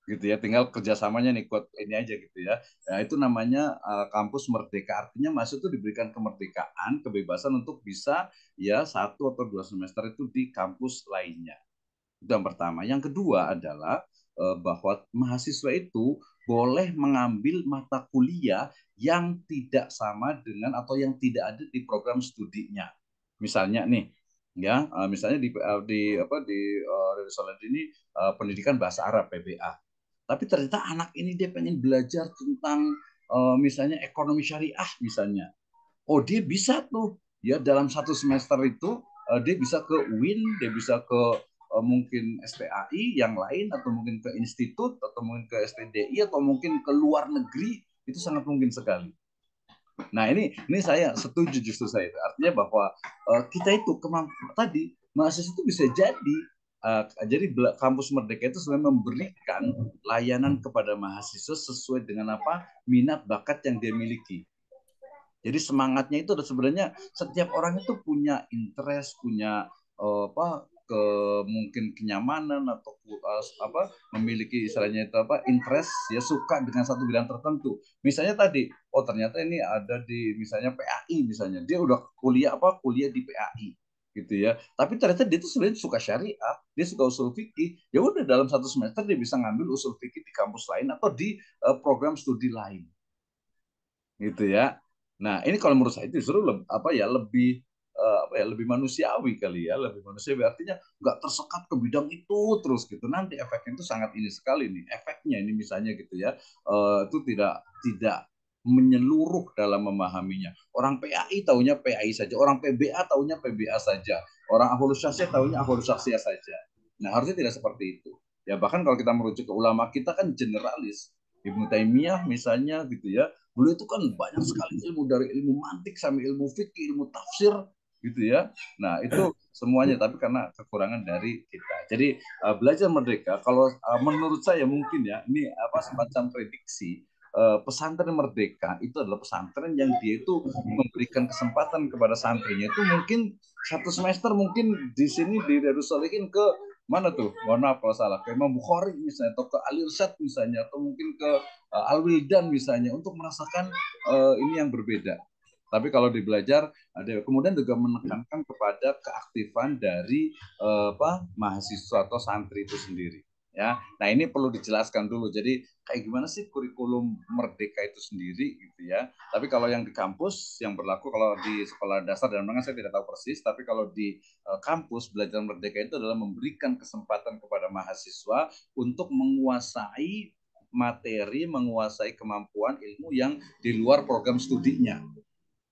Gitu ya, tinggal kerjasamanya nih kuat ini aja gitu ya. Nah, itu namanya kampus merdeka, artinya mahasiswa itu diberikan kemerdekaan, kebebasan untuk bisa ya 1 atau 2 semester itu di kampus lainnya. Itu yang pertama. Yang kedua adalah bahwa mahasiswa itu boleh mengambil mata kuliah yang tidak sama dengan atau yang tidak ada di program studinya. Misalnya nih, ya misalnya di Riyadhus ini pendidikan bahasa Arab PBA. Tapi ternyata anak ini dia pengen belajar tentang misalnya ekonomi syariah misalnya. Oh dia bisa tuh ya dalam satu semester itu dia bisa ke UIN, dia bisa ke mungkin STAI yang lain, atau mungkin ke institut, atau mungkin ke STDI, atau mungkin ke luar negeri, itu sangat mungkin sekali. Nah ini saya setuju justru saya. Artinya bahwa kita itu tadi mahasiswa itu bisa jadi kampus Merdeka itu sebenarnya memberikan layanan kepada mahasiswa sesuai dengan apa minat bakat yang dia miliki. Jadi semangatnya itu sebenarnya setiap orang itu punya interest, punya mungkin kenyamanan atau memiliki istilahnya itu interest ya, suka dengan satu bidang tertentu. Misalnya tadi, ternyata ini ada di misalnya PAI misalnya, dia udah kuliah di PAI gitu ya. Tapi ternyata dia itu sebenarnya suka syariah, dia suka usul fikih. Ya udah dalam satu semester dia bisa ngambil usul fikih di kampus lain atau di program studi lain. Gitu ya. Nah, ini kalau menurut saya justru lebih manusiawi kali ya, lebih manusiawi, artinya nggak tersekat ke bidang itu terus gitu. Nanti efeknya itu sangat ini sekali nih, efeknya ini misalnya gitu ya, itu tidak menyeluruh dalam memahaminya. Orang PAI taunya PAI saja, orang PBA taunya PBA saja, orang Ahlus Syasiyah taunya Ahlus Syasiyah saja. Nah, harusnya tidak seperti itu. Ya, bahkan kalau kita merujuk ke ulama kita kan generalis. Ibnu Taimiyah misalnya gitu ya, beliau itu kan banyak sekali ilmu, dari ilmu mantik sampai ilmu fikih, ilmu tafsir gitu ya. Nah, itu semuanya, tapi karena kekurangan dari kita. Jadi belajar merdeka, kalau menurut saya mungkin ya, ini semacam prediksi. Pesantren merdeka itu adalah pesantren yang dia itu memberikan kesempatan kepada santrinya itu mungkin satu semester mungkin di sini di Riyadhus Shalihin ke mana tuh, mohon maaf kalau salah, ke Imam Bukhari misalnya, atau ke Al Irsyad misalnya, atau mungkin ke Al Wildan misalnya, untuk merasakan ini yang berbeda. Tapi kalau di belajar, ada kemudian juga menekankan kepada keaktifan dari mahasiswa atau santri itu sendiri. Ya, nah ini perlu dijelaskan dulu. Jadi kayak gimana sih kurikulum merdeka itu sendiri gitu ya. Tapi kalau yang di kampus yang berlaku, kalau di sekolah dasar dan menengah saya tidak tahu persis. Tapi kalau di kampus, belajar merdeka itu adalah memberikan kesempatan kepada mahasiswa untuk menguasai materi, menguasai kemampuan ilmu yang di luar program studinya.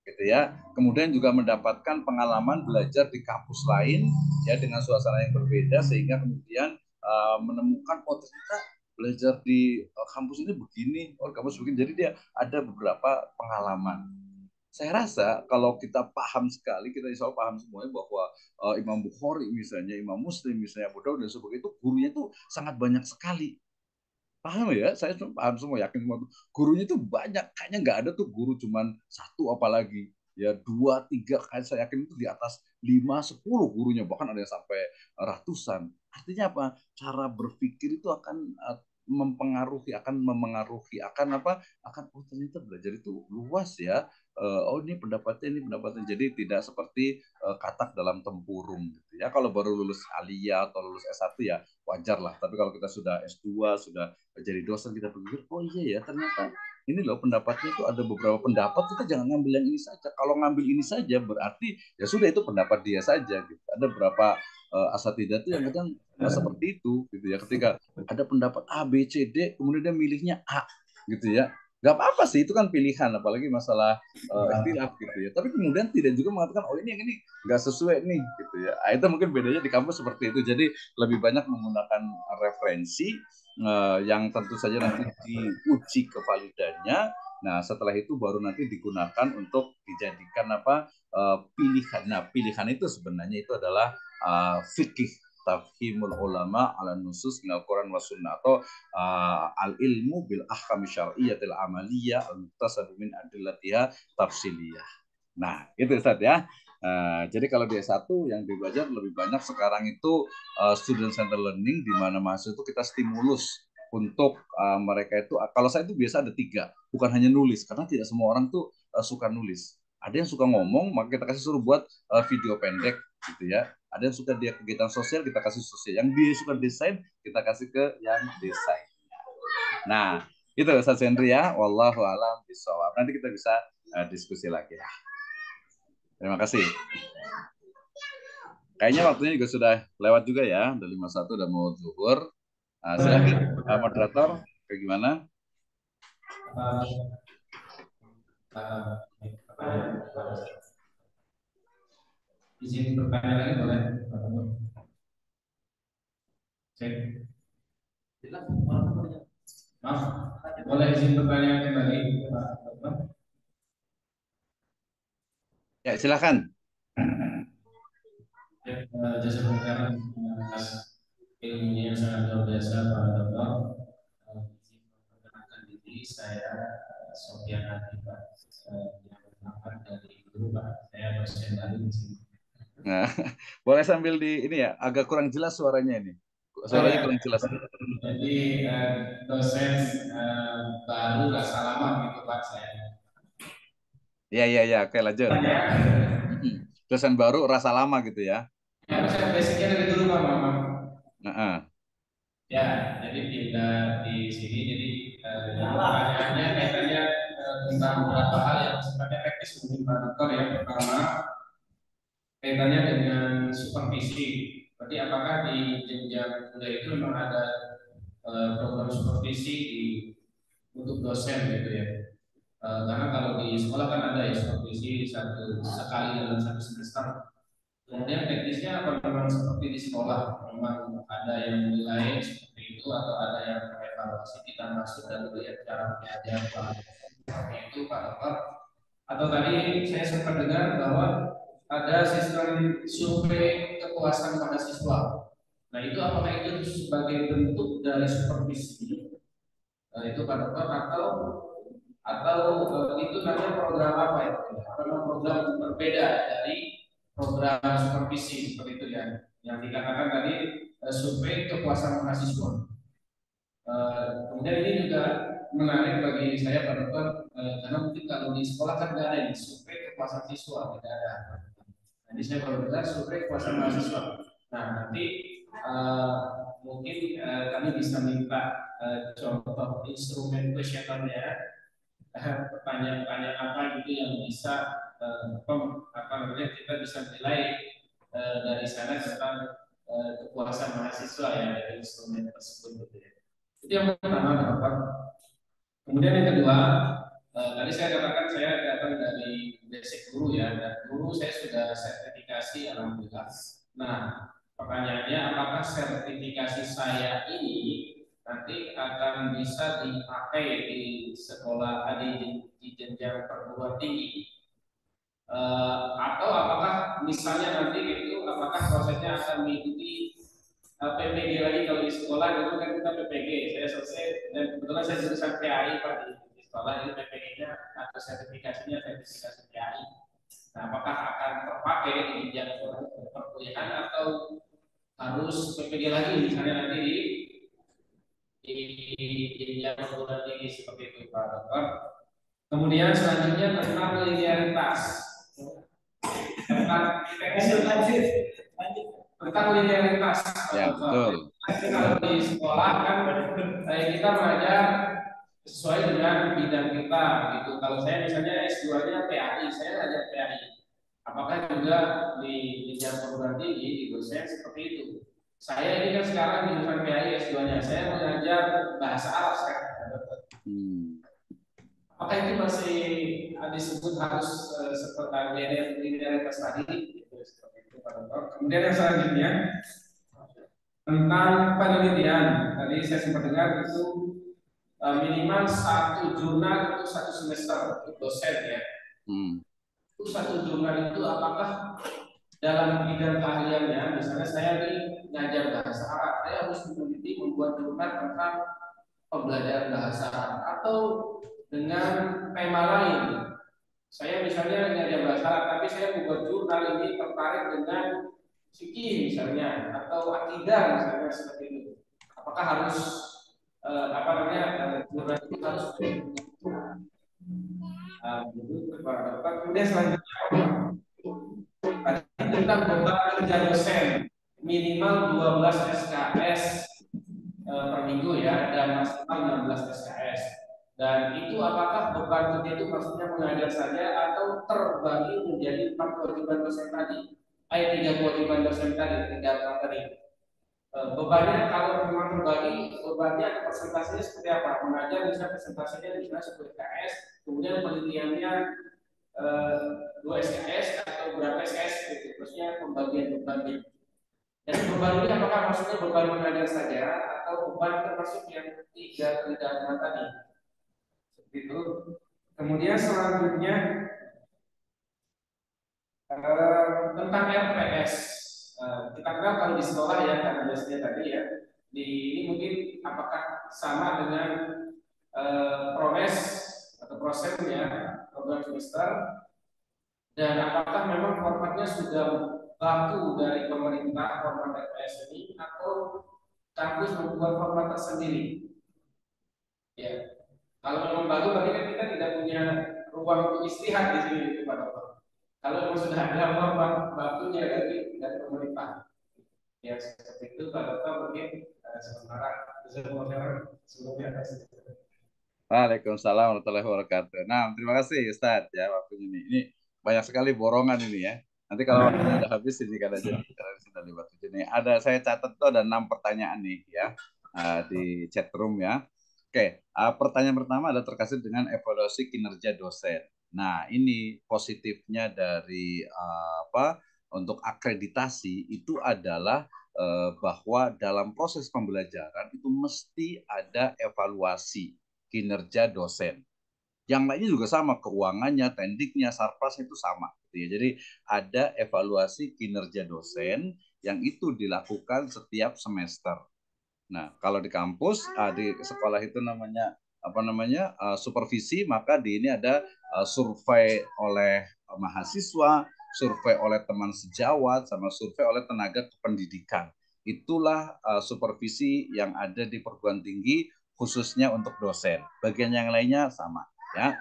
Gitu ya. Kemudian juga mendapatkan pengalaman belajar di kampus lain ya, dengan suasana yang berbeda, sehingga kemudian menemukan ternyata belajar di kampus ini begini, kampus begini. Jadi dia ada beberapa pengalaman. Saya rasa kalau kita paham sekali, kita insya Allah paham semuanya bahwa Imam Bukhari misalnya, Imam Muslim misalnya, Abu Daud dan sebagainya, itu gurunya itu sangat banyak sekali. Paham ya? Saya paham semua, yakin semua. Gurunya itu banyak, kayaknya nggak ada tuh guru cuman satu apalagi. Ya 2, 3, kayak saya yakin itu di atas 5, 10 gurunya, bahkan ada yang sampai ratusan. Artinya apa? Cara berpikir itu akan mempengaruhi, akan ternyata belajar itu luas ya. Ini pendapatnya, jadi tidak seperti katak dalam tempurung gitu ya. Kalau baru lulus aliyah atau lulus S1 ya wajar lah, tapi kalau kita sudah S2, sudah jadi dosen, kita pikir oh iya ya, ternyata ini loh pendapatnya itu ada beberapa pendapat, kita jangan ngambil yang ini saja. Kalau ngambil ini saja berarti ya sudah, itu pendapat dia saja gitu. Ada beberapa asatidzah itu yang kadang seperti itu gitu ya, ketika ada pendapat A, B, C, D, kemudian dia milihnya A gitu ya. Gak apa-apa sih, itu kan pilihan, apalagi masalah ikhtilaf gitu ya. Tapi kemudian tidak juga mengatakan oh ini yang ini nggak sesuai nih gitu ya. Itu mungkin bedanya di kampus seperti itu. Jadi lebih banyak menggunakan referensi yang tentu saja nanti diuji kevalidannya. Nah, setelah itu baru nanti digunakan untuk dijadikan pilihan. Nah, pilihan itu sebenarnya itu adalah fikih tafhimul ulama ala nusus minal Quran wa sunnah, atau al ilmu bil ahkam syar'iyyatil amaliyah al muktasab min adillatiha tafsiliyah. Nah, itu Ustaz ya. Jadi kalau di S1 yang belajar lebih banyak sekarang itu student center learning, di mana mahasiswa itu kita stimulus untuk mereka itu, kalau saya itu biasa ada 3, bukan hanya nulis, karena tidak semua orang tuh suka nulis. Ada yang suka ngomong, maka kita kasih suruh buat video pendek gitu ya. Ada yang suka dia kegiatan sosial, kita kasih sosial. Yang dia suka desain, kita kasih ke yang desain. Nah, itu Ustaz Henry ya. Wallahu a'lam bishawab. Nanti kita bisa diskusi lagi ya. Terima kasih. Kayaknya waktunya juga sudah lewat juga ya. Udah 51, udah mau zuhur. Silakan moderator, kayak gimana? Izin bertanya lagi boleh? Cek. Maaf, boleh izin bertanya kembali, Pak? Ya, silakan. Jasa pembicaraan atas ilmunya yang sangat luar biasa, Pak Dokter. Izin memperkenalkan diri, saya Sofian Hadi, Pak. Yang berangkat dari guru, Pak. Saya dosen baru di sini. Nah, boleh sambil di ini ya, agak kurang jelas suaranya ini. Suaranya kurang jelas. Jadi dosen baru rasa lama gitu Pak saya. Iya, oke lanjut. Dosen baru rasa lama gitu ya. Ya, saya basicnya dari dulu Pak, Mama. Nah, ya, jadi pindah di sini, jadi pertanyaannya kaitannya tentang beberapa hal yang sifatnya teknis mungkin Pak Dokter. Yang pertama kaitannya dengan supervisi. Berarti apakah di jenjang kuliah itu memang ada program supervisi untuk dosen gitu ya? Karena kalau di sekolah kan ada ya supervisi sekali dalam satu semester. Kemudian teknisnya apa memang seperti di sekolah, memang ada yang menilai seperti itu atau ada yang mengevaluasi kita masuk dan melihat cara mengajar seperti itu Pak Dokter. Atau tadi saya sempat dengar bahwa ada sistem survei kepuasan mahasiswa. Nah itu apakah itu sebagai bentuk dari supervisi itu Pak Dokter atau itu namanya program apa ya? Memang program berbeda dari program supervisi seperti itu ya. Yang dikatakan tadi survei kepuasan mahasiswa. Kemudian ini juga menarik bagi saya Pak Dokter karena mungkin kalau di sekolah kan nggak ada ini survei kepuasan siswa tidak ada. Jadi saya baru dengar survei kepuasan mahasiswa. Nah nanti mungkin kami bisa minta contoh instrumen kuesionernya, pertanyaan-pertanyaan apa gitu yang bisa apa namanya kita bisa menilai dari sana tentang kepuasan mahasiswa ya dari instrumen tersebut gitu ya. Itu yang pertama Bapak. Kemudian yang kedua, tadi saya katakan saya datang dari basic guru ya, dan guru saya sudah sertifikasi alhamdulillah. Nah, pertanyaannya apakah sertifikasi saya ini nanti akan bisa dipakai di sekolah di jenjang perguruan tinggi? Atau apakah misalnya nanti itu apakah prosesnya akan mengikuti PPG lagi kalau di sekolah dulu kan kita PPG saya selesai dan kebetulan saya jurusan PAI Pak di sekolah ini PPG-nya atau sertifikasinya sertifikasi PAI. Nah, apakah akan terpakai di jenjang perkuliahan atau harus PPG lagi misalnya nanti di jenjang perguruan tinggi seperti itu Pak Dokter. Kemudian selanjutnya tentang linearitas. Tentang linearitas. Ya, betul. Kalau di sekolah kan kita belajar sesuai dengan bidang kita gitu. Kalau saya misalnya S2-nya PAI, saya belajar PAI. Apakah juga di jenjang perguruan tinggi di dosen seperti itu? Saya ini kan sekarang di jurusan PAI S2-nya, saya mengajar bahasa Arab sekarang. Apakah itu masih disebut harus seperti linearitas tadi? Kemudian yang selanjutnya tentang penelitian, tadi saya sempat dengar itu minimal 1 jurnal itu 1 semester untuk dosen ya. Itu 1 jurnal itu apakah dalam bidang keahliannya, misalnya saya ini ngajar bahasa Arab, saya harus meneliti membuat jurnal tentang pembelajaran bahasa Arab atau dengan tema lain. Saya misalnya ngajar bahasa Arab, tapi saya membuat jurnal ini tertarik dengan fikih misalnya atau akidah misalnya seperti itu. Apakah harus apa namanya jurnal itu harus kemudian selanjutnya tentang beban kerja dosen minimal 12 SKS per minggu ya dan maksimal 16 SKS. Dan itu apakah beban kerja itu maksudnya mengajar saja atau terbagi menjadi 4 kewajiban dosen tadi? 3 kewajiban dosen tadi, 3 materi. Bebannya kalau memang terbagi, bebannya atau presentasinya seperti apa? Mengajar bisa presentasinya misalnya 10 SKS, kemudian penelitiannya 2 SKS atau berapa SKS gitu. Maksudnya pembagian bebannya. Jadi beban ini apakah maksudnya beban mengajar saja atau beban termasuk yang 3 kegiatan tadi? Seperti itu. Kemudian selanjutnya tentang RPS. Kita kenal kalau di sekolah ya karena biasanya tadi ya. Ini mungkin apakah sama dengan progres atau prosesnya program semester dan apakah memang formatnya sudah baku dari pemerintah format RPS ini atau kampus membuat format tersendiri? Ya, kalau memang baku berarti kan kita tidak punya ruang untuk istirahat di sini Pak Dokter. Kalau memang sudah ada format bakunya dari pemerintah, ya seperti itu Pak Dokter mungkin sementara sebelumnya. Waalaikumsalam warahmatullahi wabarakatuh. Nah, terima kasih Ustadz ya waktunya ini. Ini banyak sekali borongan ini ya. Nanti kalau waktunya udah habis ini kan aja sudah lewat ini. Saya catat tuh ada 6 pertanyaan nih ya di chat room ya. Oke, pertanyaan pertama adalah terkait dengan evaluasi kinerja dosen. Nah, ini positifnya dari untuk akreditasi itu adalah bahwa dalam proses pembelajaran itu mesti ada evaluasi kinerja dosen. Yang lainnya juga sama, keuangannya, tendiknya, sarpras itu sama. Gitu ya. Jadi ada evaluasi kinerja dosen yang itu dilakukan setiap semester. Nah, kalau di kampus, di sekolah itu namanya supervisi, maka di ini ada survei oleh mahasiswa, survei oleh teman sejawat, sama survei oleh tenaga kependidikan. Itulah supervisi yang ada di perguruan tinggi khususnya untuk dosen. Bagian yang lainnya sama, ya.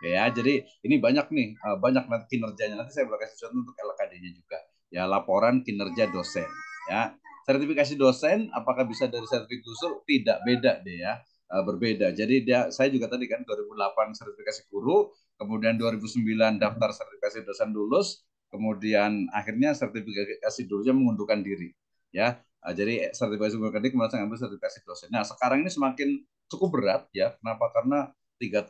Ya, jadi ini banyak nih, banyak nanti kinerjanya. Nanti saya bakal kasih contoh untuk LKD-nya juga. Ya, laporan kinerja dosen, ya. Sertifikasi dosen, apakah bisa dari sertifikasi guru? Tidak, beda deh ya, berbeda. Jadi saya juga tadi kan 2008 sertifikasi guru, kemudian 2009 daftar sertifikasi dosen lulus, kemudian akhirnya sertifikasi gurunya mengundurkan diri, ya. Jadi sertifikasi guru kemudian saya ambil sertifikasi dosen. Nah, sekarang ini semakin cukup berat ya. Kenapa? Karena 3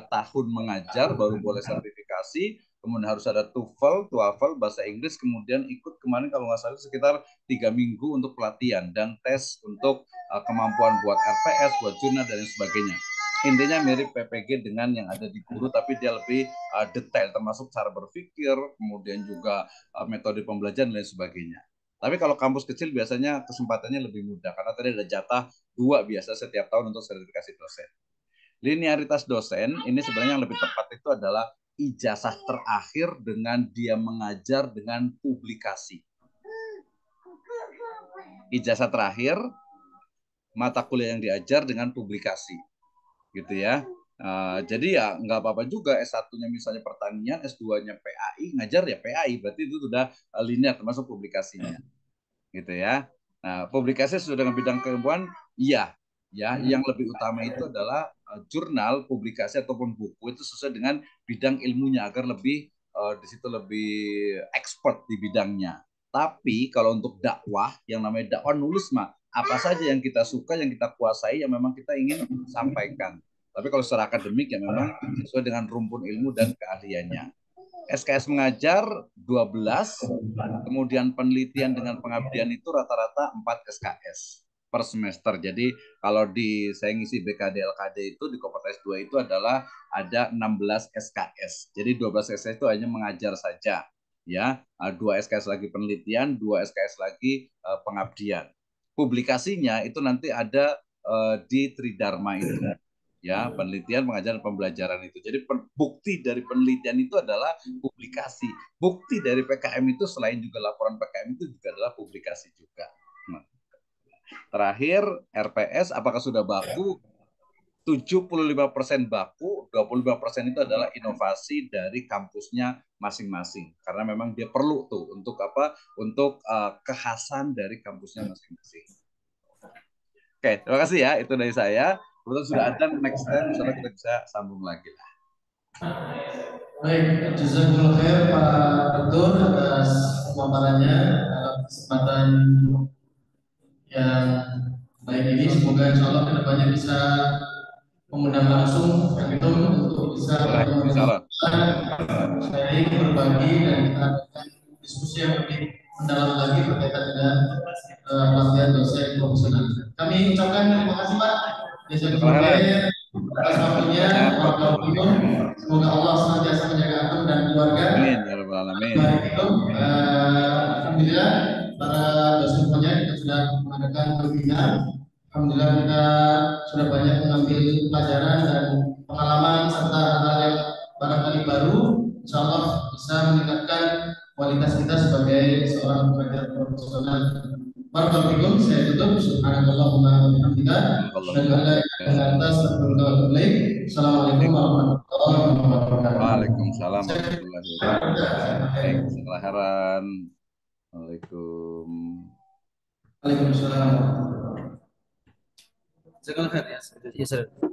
tahun mengajar baru boleh sertifikasi, kemudian harus ada TOEFL bahasa Inggris, kemudian ikut kemarin kalau nggak salah sekitar 3 minggu untuk pelatihan dan tes untuk kemampuan buat RPS, buat jurnal dan sebagainya. Intinya mirip PPG dengan yang ada di guru, tapi dia lebih detail, termasuk cara berpikir, kemudian juga metode pembelajaran dan sebagainya. Tapi kalau kampus kecil biasanya kesempatannya lebih mudah, karena tadi ada jatah 2 biasa setiap tahun untuk sertifikasi dosen. Linearitas dosen ini sebenarnya yang lebih tepat itu adalah ijazah terakhir dengan dia mengajar dengan publikasi. Ijazah terakhir, mata kuliah yang diajar dengan publikasi. Gitu ya. Jadi ya nggak apa-apa juga S1-nya misalnya pertanian, S2-nya PAI, ngajar ya PAI, berarti itu sudah linear termasuk publikasinya. Gitu ya. Nah, publikasi sesuai dengan bidang keilmuan, iya. Ya, yang lebih utama itu adalah jurnal, publikasi ataupun buku itu sesuai dengan bidang ilmunya agar lebih di situ lebih expert di bidangnya. Tapi kalau untuk dakwah, yang namanya dakwah nulis mah apa saja yang kita suka, yang kita kuasai, yang memang kita ingin sampaikan. Tapi kalau secara akademik ya memang sesuai dengan rumpun ilmu dan keahliannya. SKS mengajar 12, kemudian penelitian dengan pengabdian itu rata-rata 4 SKS per semester. Jadi kalau saya ngisi BKD LKD itu di kompetensi 2 itu adalah ada 16 SKS. Jadi 12 SKS itu hanya mengajar saja. Ya, 2 SKS lagi penelitian, 2 SKS lagi pengabdian. Publikasinya itu nanti ada di Tridharma itu. Ya, penelitian, pengajaran, pembelajaran itu. Jadi bukti dari penelitian itu adalah publikasi. Bukti dari PKM itu selain juga laporan PKM itu juga adalah publikasi juga. Nah, terakhir RPS apakah sudah baku? 75% baku, 25% itu adalah inovasi dari kampusnya masing-masing. Karena memang dia perlu tuh untuk apa? Untuk kekhasan dari kampusnya masing-masing. Oke, terima kasih ya. Itu dari saya. Kebetulan sudah ada next time, misalnya kita bisa sambung lagi lah. Baik, jazakumullah khair Pak Dokter atas pemaparannya dalam kesempatan yang baik ini. Semoga insya Allah kedepannya bisa mengundang langsung Pak Dokter untuk bisa bertemu dengan kita, sharing, berbagi dan kita akan diskusi yang lebih mendalam lagi berkaitan dengan pelatihan dosen profesional. Kami ucapkan terima kasih Pak. Jazakumullah khair atas waktunya. Semoga Allah senantiasa menjaga antum dan keluarga. Amin ya rabbal alamin. Alhamdulillah para dosen pengajar kita sudah mengadakan webinar. Alhamdulillah kita sudah banyak mengambil pelajaran dan pengalaman serta hal-hal yang barangkali baru. Insya Allah bisa meningkatkan kualitas kita sebagai seorang pengajar profesional. Barakallahu saya tutup. Subhanallahumma wa bihamdika. Assalamualaikum warahmatullahi wabarakatuh. Waalaikumsalam warahmatullahi wabarakatuh. Baik, silahkan. Waalaikumsalam. Waalaikumsalam.